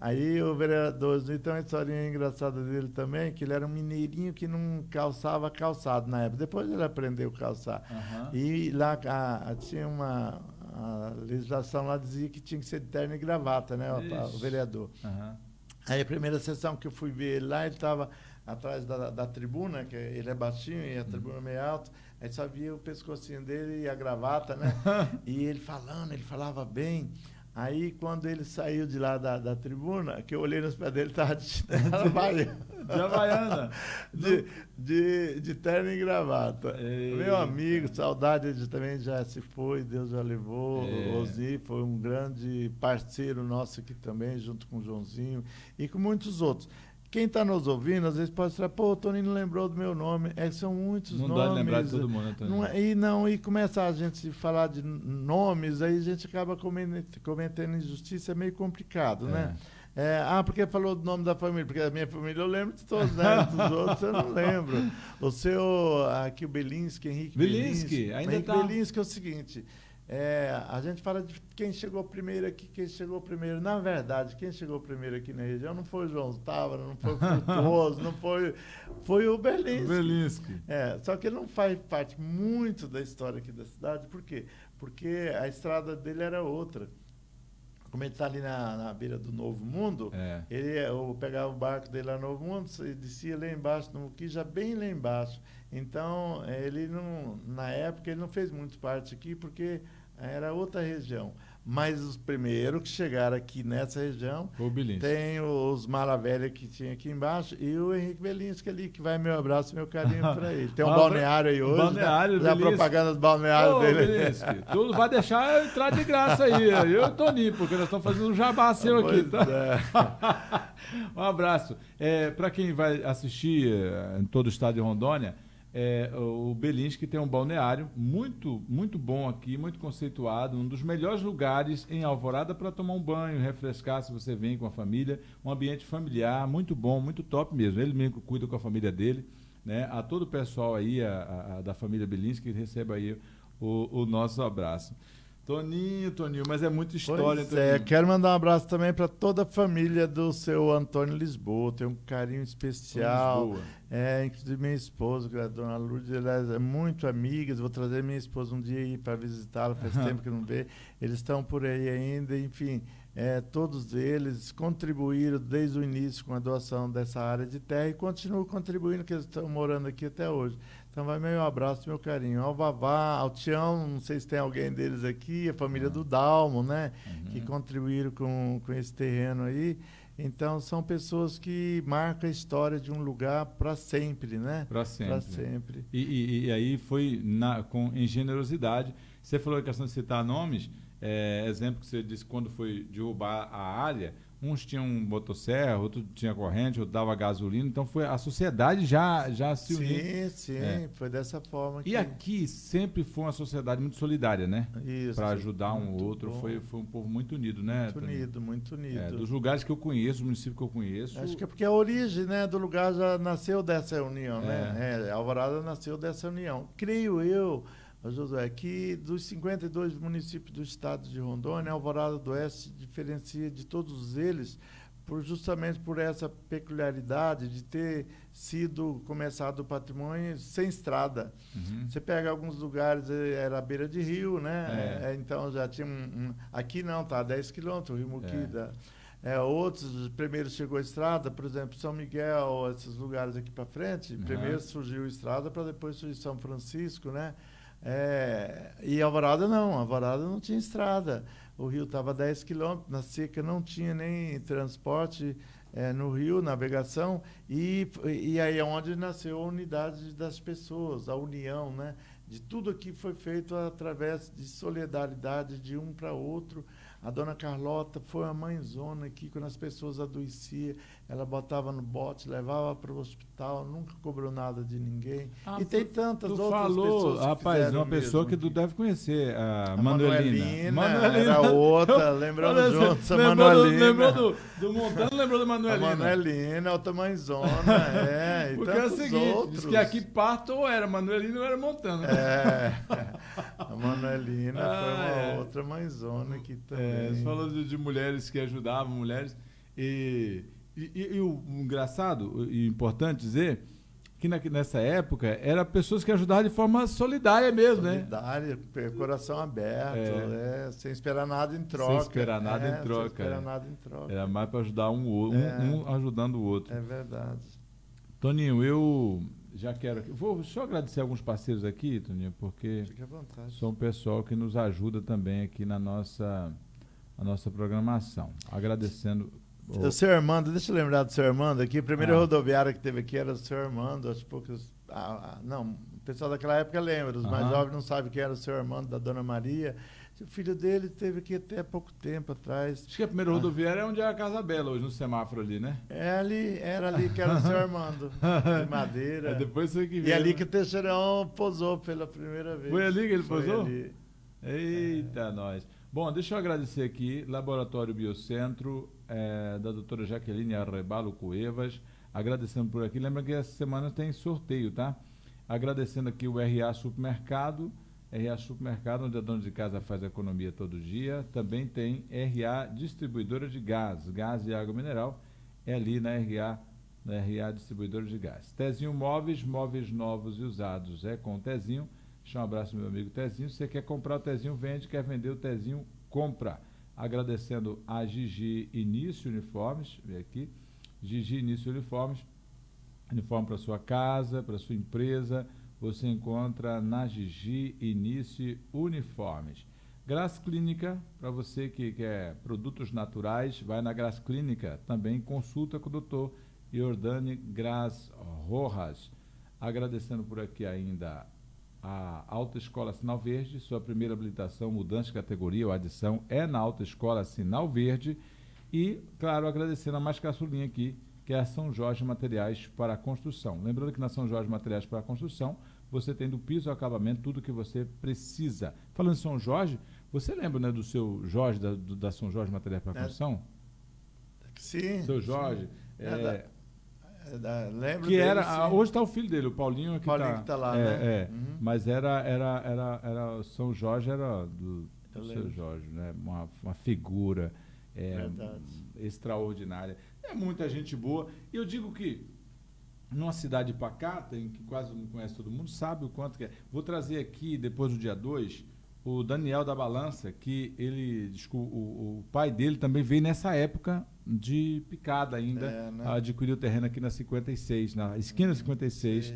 Aí o vereador tem uma historinha engraçada dele também, que ele era um mineirinho que não calçava calçado na época. Depois ele aprendeu a calçar. E lá tinha a legislação lá dizia que tinha que ser de terno e gravata, né, o vereador. Aí a primeira sessão que eu fui ver ele lá, ele estava atrás da tribuna, que ele é baixinho e a tribuna meio alta, aí só via o pescocinho dele e a gravata, né? E ele falava bem. Aí quando ele saiu de lá da tribuna, que eu olhei nos pés dele, estava de chinela de Havaiana. De terno e gravata. Meu amigo, saudade, ele também já se foi, Deus já levou. O Osni foi um grande parceiro nosso aqui também, junto com o Joãozinho e com muitos outros. Quem está nos ouvindo, às vezes pode falar, pô, o Toninho não lembrou do meu nome. São muitos nomes. Não dá de lembrar de todo mundo, né, Toninho? E começa a gente falar de nomes, aí a gente acaba cometendo injustiça, é meio complicado, né? Porque falou do nome da família, porque a minha família eu lembro de todos, né? Dos outros eu não lembro. O seu, aqui o Belinski, Henrique Belinski. Belinski é o seguinte... a gente fala de quem chegou primeiro aqui, Na verdade, quem chegou primeiro aqui na região não foi o João Távora, não foi o Frutuoso, foi o Belinski. Só que ele não faz parte muito da história aqui da cidade. Por quê? Porque a estrada dele era outra. Como ele está ali na beira do Novo Mundo, eu pegava o barco dele lá no Novo Mundo, descia lá embaixo, no Muquija, bem lá embaixo. Então, ele não, na época, ele não fez muito parte aqui, porque era outra região. Mas os primeiros que chegaram aqui nessa região, tem os Maravilha que tinha aqui embaixo e o Henrique Belinski ali, que vai meu abraço e meu carinho para ele. Tem um balneário aí hoje, balneário, né? A propaganda do balneário dele. Belinski, tudo vai deixar eu entrar de graça aí, eu e o Toninho, porque nós estamos fazendo um jabá seu aqui. Tá? Um abraço. Para quem vai assistir em todo o estado de Rondônia, o Belinski tem um balneário muito, muito bom aqui, muito conceituado, um dos melhores lugares em Alvorada para tomar um banho, refrescar se você vem com a família, um ambiente familiar, muito bom, muito top mesmo. Ele mesmo cuida com a família dele, né? A todo o pessoal aí, da família Belinski, receba aí o nosso abraço. Toninho, mas é muita história. Toninho. Quero mandar um abraço também para toda a família do seu Antônio Lisboa. Tenho um carinho especial. Inclusive minha esposa, a dona Lourdes, elas é muito amigas. Vou trazer minha esposa um dia aí para visitá-la, faz tempo que não vê. Eles estão por aí ainda, enfim. Todos eles contribuíram desde o início com a doação dessa área de terra e continuam contribuindo, que eles estão morando aqui até hoje. Então vai meu abraço, meu carinho. Ao Vavá, ao Tião, não sei se tem alguém deles aqui, a família do Dalmo, né? Que contribuíram com esse terreno aí. Então são pessoas que marcam a história de um lugar para sempre, né? Para sempre. Para sempre. E aí foi em generosidade. Você falou a questão de citar nomes, exemplo que você disse quando foi derrubar a área, uns tinham motosserra, outros tinham corrente, outro dava gasolina, então foi a sociedade já se uniu. Sim, foi dessa forma. E aqui sempre foi uma sociedade muito solidária, né? Isso. Para ajudar um outro, foi um povo muito unido, né? Muito unido. Dos lugares que eu conheço, dos municípios que eu conheço. Acho que é porque a origem, né, do lugar já nasceu dessa união, né? Alvorada nasceu dessa união. Creio eu, Josué, que dos 52 municípios do estado de Rondônia, Alvorada do Oeste diferencia de todos eles justamente por essa peculiaridade de ter sido começado o patrimônio sem estrada. Você pega alguns lugares, era à beira de rio, né? Então já tinha aqui não, tá a 10 quilômetros, o Rio Muquida. Outros, primeiro chegou a estrada, por exemplo, São Miguel, esses lugares aqui para frente, primeiro surgiu a estrada para depois surgir São Francisco, né? E Alvorada não tinha estrada. O rio estava a 10 quilômetros, na seca não tinha nem transporte no rio, navegação, e aí é onde nasceu a unidade das pessoas, a união, né? De tudo aqui foi feito através de solidariedade de um para outro. A dona Carlota foi uma mãezona aqui, quando as pessoas adoeciam, ela botava no bote, levava para o hospital, nunca cobrou nada de ninguém. E tem tantas outras pessoas que rapaz, uma pessoa que tu deve conhecer, a Manuelina. Era outra, lembramos juntos, a Manuelina. Lembrou do Montano, lembrou da Manuelina. A Manuelina, outra mãezona, e porque é o seguinte, outros. diz que aqui parto ou era Manuelina ou era Montano. A Manuelina foi uma outra mãezona aqui também. Você falou de mulheres que ajudavam mulheres. E o engraçado e importante dizer que nessa época eram pessoas que ajudavam de forma solidária mesmo, solidária, coração aberto, sem esperar nada em troca. Sem esperar nada em troca. Era mais para ajudar um ajudando o outro. É verdade. Toninho, eu já quero... Vou só agradecer alguns parceiros aqui, Toninho, porque fique à vontade. São um pessoal que nos ajuda também aqui na nossa programação. Agradecendo... O seu Armando, deixa eu lembrar do seu Armando aqui. A primeira rodoviária que teve aqui era o seu Armando. Acho poucos. Não, o pessoal daquela época lembra. Os mais jovens não sabem quem era o seu Armando, da Dona Maria. O filho dele esteve aqui até pouco tempo atrás. Acho que a primeira rodoviária é onde é a Casa Bela, hoje no semáforo ali, né? Era ali que era o seu Armando, de madeira. Depois você que viu. E ali que o Teixeirão posou pela primeira vez. Foi ali que ele posou? Ali. Eita, nós. Bom, deixa eu agradecer aqui, Laboratório Biocentro, da doutora Jaqueline Arrebalo Cuevas, agradecendo por aqui. Lembra que essa semana tem sorteio, tá? Agradecendo aqui o RA Supermercado, onde a dona de casa faz economia todo dia. Também tem RA Distribuidora de Gás e água mineral, ali na RA Distribuidora de Gás. Tezinho Móveis novos e usados, com o Tezinho. Deixa um abraço meu amigo Tezinho. Se você quer comprar o Tezinho, vende. Quer vender o Tezinho, compra. Agradecendo a Gigi Início Uniformes, vem aqui. Gigi Início Uniforme para sua casa, para sua empresa, você encontra na Gigi Início Uniformes. Gras Clínica, para você que quer produtos naturais, vai na Gras Clínica, também consulta com o doutor Jordani Gras Rojas. Agradecendo por aqui ainda a Alta Escola Sinal Verde, sua primeira habilitação, mudança de categoria ou adição é na Alta Escola Sinal Verde. E, claro, agradecendo a mais caçulinha aqui, que é a São Jorge Materiais para a Construção. Lembrando que na São Jorge Materiais para a Construção, você tem do piso ao acabamento tudo que você precisa. Falando em São Jorge, você lembra, né, do seu Jorge, da São Jorge Materiais para a Construção? Sim. Seu Jorge. Lembro que dele, era, hoje está o filho dele, o Paulinho, que está lá, né? Mas era São Jorge, era do seu Jorge, né? Uma figura extraordinária. É muita gente boa. E eu digo que numa cidade pacata, em que quase não conhece todo mundo, sabe o quanto que é. Vou trazer aqui, depois do dia 2, o Daniel da Balança, que ele, o pai dele também veio nessa época de picada ainda, adquiriu terreno aqui na 56, na esquina 56.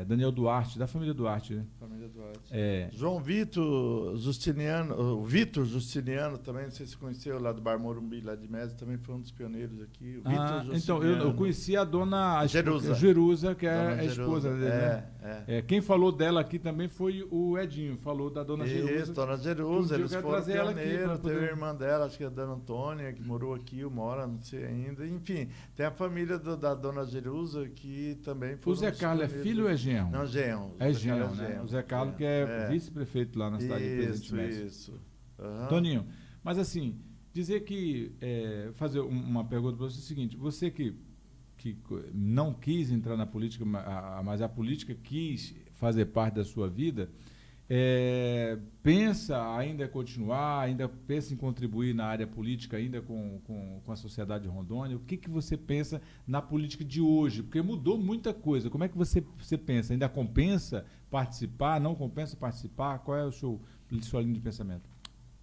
Daniel Duarte, da família Duarte, né? Família Duarte. João Vitor Justiniano, o Vitor Justiniano também, não sei se você conheceu, lá do Bar Morumbi, lá de Médio, também foi um dos pioneiros aqui. O Vitor Justiniano. Então, eu conheci a dona Jerusa, que é a esposa dele. Quem falou dela aqui também foi o Edinho, falou da dona Jerusa. Isso, dona Jerusa, eles foram pioneiros, poder... teve a irmã dela, acho que é a dona Antônia, que morou aqui, mora, não sei ainda. Enfim, tem a família da dona Jerusa, que também foi. O Zé Carlos é filho ou é genro? Não, genro. É genro, né? O Zé Carlos, que é vice-prefeito lá na cidade de Presidente Médici. Isso. Toninho, mas assim, dizer que, fazer uma pergunta para você é o seguinte, você que não quis entrar na política, mas a política quis fazer parte da sua vida, pensa ainda continuar, ainda pensa em contribuir na área política ainda com a sociedade de Rondônia? O que você pensa na política de hoje? Porque mudou muita coisa. Como é que você pensa? Ainda compensa participar? Não compensa participar? Qual é sua linha de pensamento?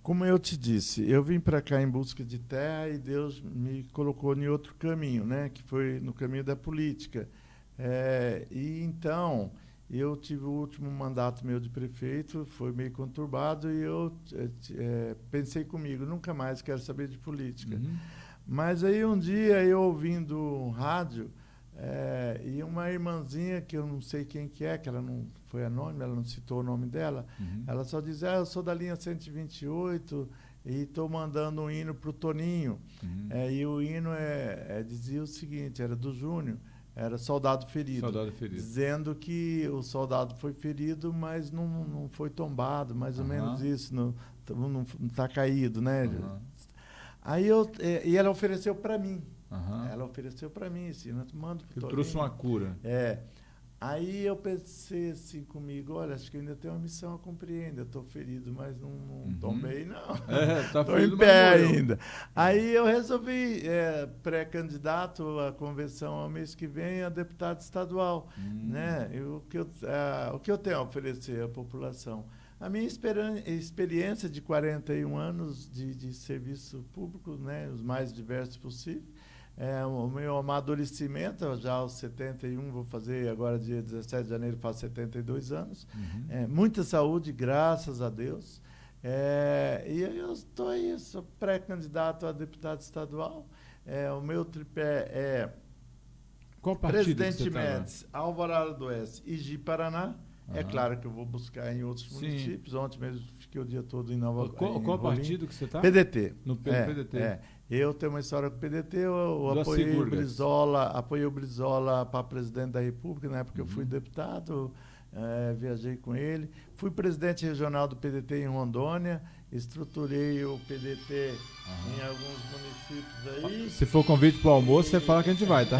Como eu te disse, eu vim para cá em busca de terra e Deus me colocou em outro caminho, né? Que foi no caminho da política. E então, eu tive o último mandato meu de prefeito, foi meio conturbado, e eu pensei comigo, nunca mais quero saber de política. Uhum. Mas aí um dia, eu ouvindo um rádio, e uma irmãzinha, que eu não sei quem que ela não foi anônima, ela não citou o nome dela, ela só diz, eu sou da linha 128 e estou mandando um hino para o Toninho. E o hino dizia o seguinte, era do Júnior, era Soldado Ferido, dizendo que o soldado foi ferido, mas não foi tombado, mais ou menos isso, não está caído, né? Aí e ela ofereceu para mim. Ela ofereceu para mim, assim, manda pro Toninho. Trouxe uma cura. Aí eu pensei assim comigo, olha, acho que eu ainda tenho uma missão a cumprir ainda, estou ferido, mas não tombei, não. Estou em pé ainda. Aí eu resolvi pré-candidato à convenção ao mês que vem a deputado estadual. Né? O que eu tenho a oferecer à população? A minha experiência de 41 anos de serviço público, né, os mais diversos possíveis, o meu amadurecimento, já aos 71, vou fazer agora dia 17 de janeiro, faço 72 anos. Muita saúde, graças a Deus. E eu estou aí, sou pré-candidato a deputado estadual. O meu tripé é Qual partido Presidente Médici, Alvorada do Oeste e Ji-Paraná. É claro que eu vou buscar em outros municípios. Ontem mesmo fiquei o dia todo em Nova York. Qual partido que você está? PDT. No PDT. Eu tenho uma história com o PDT, eu apoiei o Brizola para presidente da República, na época eu fui deputado, viajei com ele. Fui presidente regional do PDT em Rondônia, estruturei o PDT em alguns municípios aí. Se for convite para o almoço, você fala que a gente vai, tá?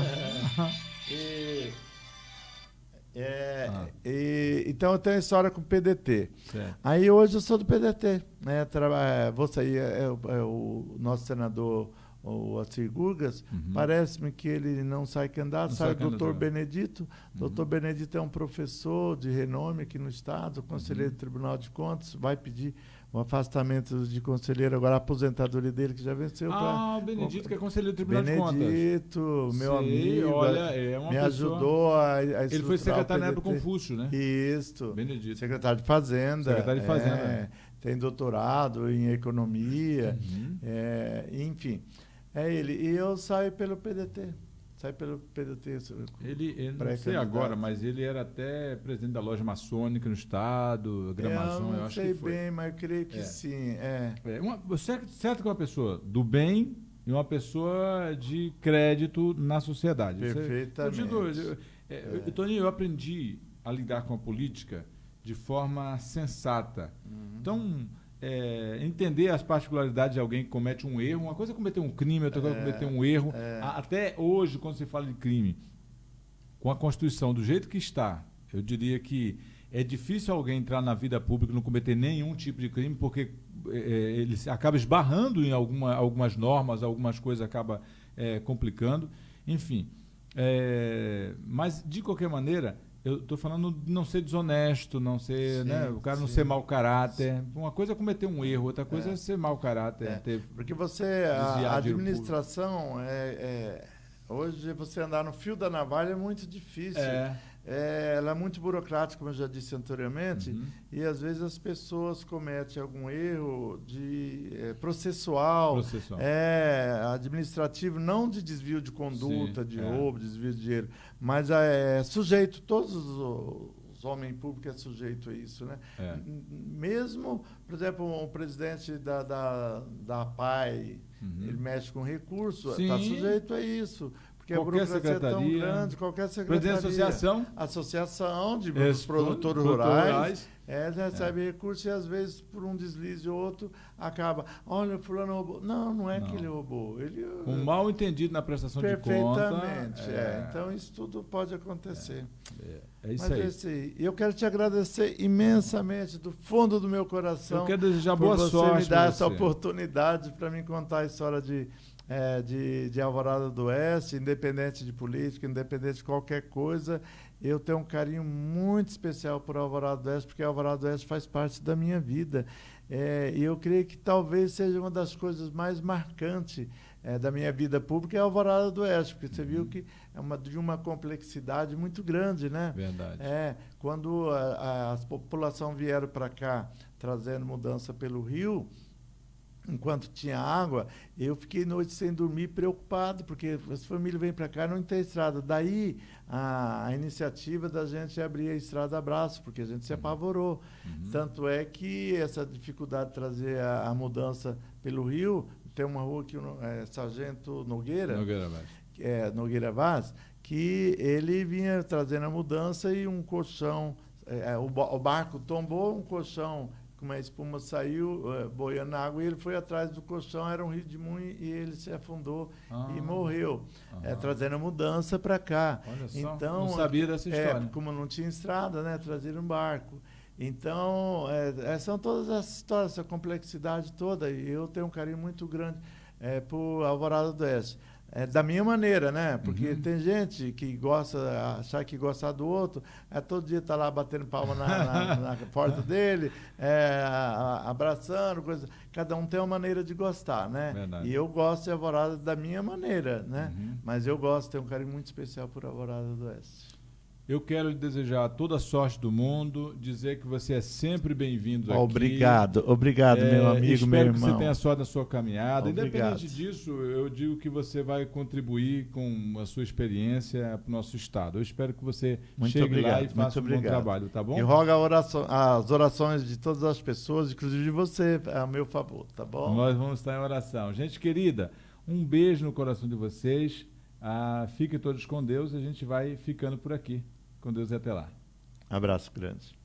Então eu tenho história com o PDT. Certo. Aí hoje eu sou do PDT. Né? Vou sair, o nosso senador, o Acir Gurgas, parece-me que ele não sai candidato, sai o doutor Benedito. Doutor Benedito é um professor de renome aqui no Estado, conselheiro do Tribunal de Contas, vai pedir um afastamento de conselheiro, agora a aposentadoria dele, que já venceu. O Benedito, que é conselheiro do Tribunal de Contas. Benedito, meu amigo, olha, me ajudou a ele foi secretário na época Confúcio, né? Isso. Benedito. Secretário de Fazenda. Secretário de Fazenda. Tem doutorado em economia, enfim. É ele. E eu saio pelo PDT. Ele não sei agora, mas ele era até presidente da loja maçônica no estado, Gramazon, eu acho que foi. Não sei bem, mas eu creio que sim. Certo que é uma pessoa do bem e uma pessoa de crédito na sociedade. Perfeitamente. Toninho, eu aprendi a lidar com a política de forma sensata. Então, entender as particularidades de alguém que comete um erro. Uma coisa é cometer um crime, outra coisa é cometer um erro. Até hoje, quando se fala de crime, com a Constituição do jeito que está, eu diria que é difícil alguém entrar na vida pública e não cometer nenhum tipo de crime, porque ele acaba esbarrando em algumas normas, algumas coisas acaba complicando. Enfim, mas, de qualquer maneira, eu estou falando de não ser desonesto, não ser, né, o cara não ser mau caráter. Uma coisa é cometer um erro, outra coisa é ser mau caráter. Porque a administração, hoje você andar no fio da navalha é muito difícil. Ela é muito burocrática, como eu já disse anteriormente, e às vezes as pessoas cometem algum erro processual, administrativo, não de desvio de conduta, de roubo, desvio de dinheiro, mas sujeito, todos os homens públicos é sujeito a isso, né? Mesmo, por exemplo, o presidente da PAI, ele mexe com recurso, está sujeito a isso. porque a burocracia é tão grande, qualquer secretaria. Presidente da associação? Associação dos produtores rurais. Recebe recursos e às vezes por um deslize ou outro acaba. Olha, fulano roubou. Não é que ele roubou. Um mal entendido na prestação de conta. Perfeitamente. Então isso tudo pode acontecer. É isso aí. Eu quero te agradecer imensamente do fundo do meu coração. Eu quero desejar boa sorte. Você me dar essa oportunidade para me contar a história de Alvorada do Oeste, independente de política, independente de qualquer coisa. Eu tenho um carinho muito especial por Alvorada do Oeste, porque Alvorada do Oeste faz parte da minha vida. E eu creio que talvez seja uma das coisas mais marcantes da minha vida pública é Alvorada do Oeste, porque você viu que é de uma complexidade muito grande, né? Verdade. Quando a população vieram para cá trazendo mudança pelo rio, enquanto tinha água, eu fiquei noite sem dormir, preocupado, porque as famílias vêm para cá e não tem estrada. Daí a iniciativa da gente abrir a estrada a braço, porque a gente se apavorou. Tanto é que essa dificuldade de trazer a mudança pelo rio, tem uma rua que é Sargento Nogueira Vaz, que ele vinha trazendo a mudança e um colchão, o barco tombou, um colchão com uma espuma saiu boiando na água e ele foi atrás do colchão, era um rio de Moinho e ele se afundou e morreu, trazendo a mudança para cá. Olha só, então, não sabia dessa história. Como não tinha estrada, né, trazer um barco. Então, são todas essas histórias, essa complexidade toda, e eu tenho um carinho muito grande por Alvorada do Oeste. Da minha maneira, né? Porque tem gente que gosta, achar que gostar do outro, todo dia tá lá batendo palma na porta dele, abraçando, coisa. Cada um tem uma maneira de gostar, né? Verdade. E eu gosto de Alvorada da minha maneira, né? Mas eu gosto, tenho um carinho muito especial por Alvorada do Oeste. Eu quero lhe desejar toda a sorte do mundo, dizer que você é sempre bem-vindo aqui. Obrigado, meu amigo, meu irmão. Espero que você tenha sorte na sua caminhada. Obrigado. Independente disso, eu digo que você vai contribuir com a sua experiência para o nosso Estado. Eu espero que você chegue lá e faça um bom trabalho, tá bom? E rogo as orações de todas as pessoas, inclusive de você, a meu favor, tá bom? Nós vamos estar em oração. Gente querida, um beijo no coração de vocês. Fiquem todos com Deus e a gente vai ficando por aqui. Com Deus e até lá. Abraço grande.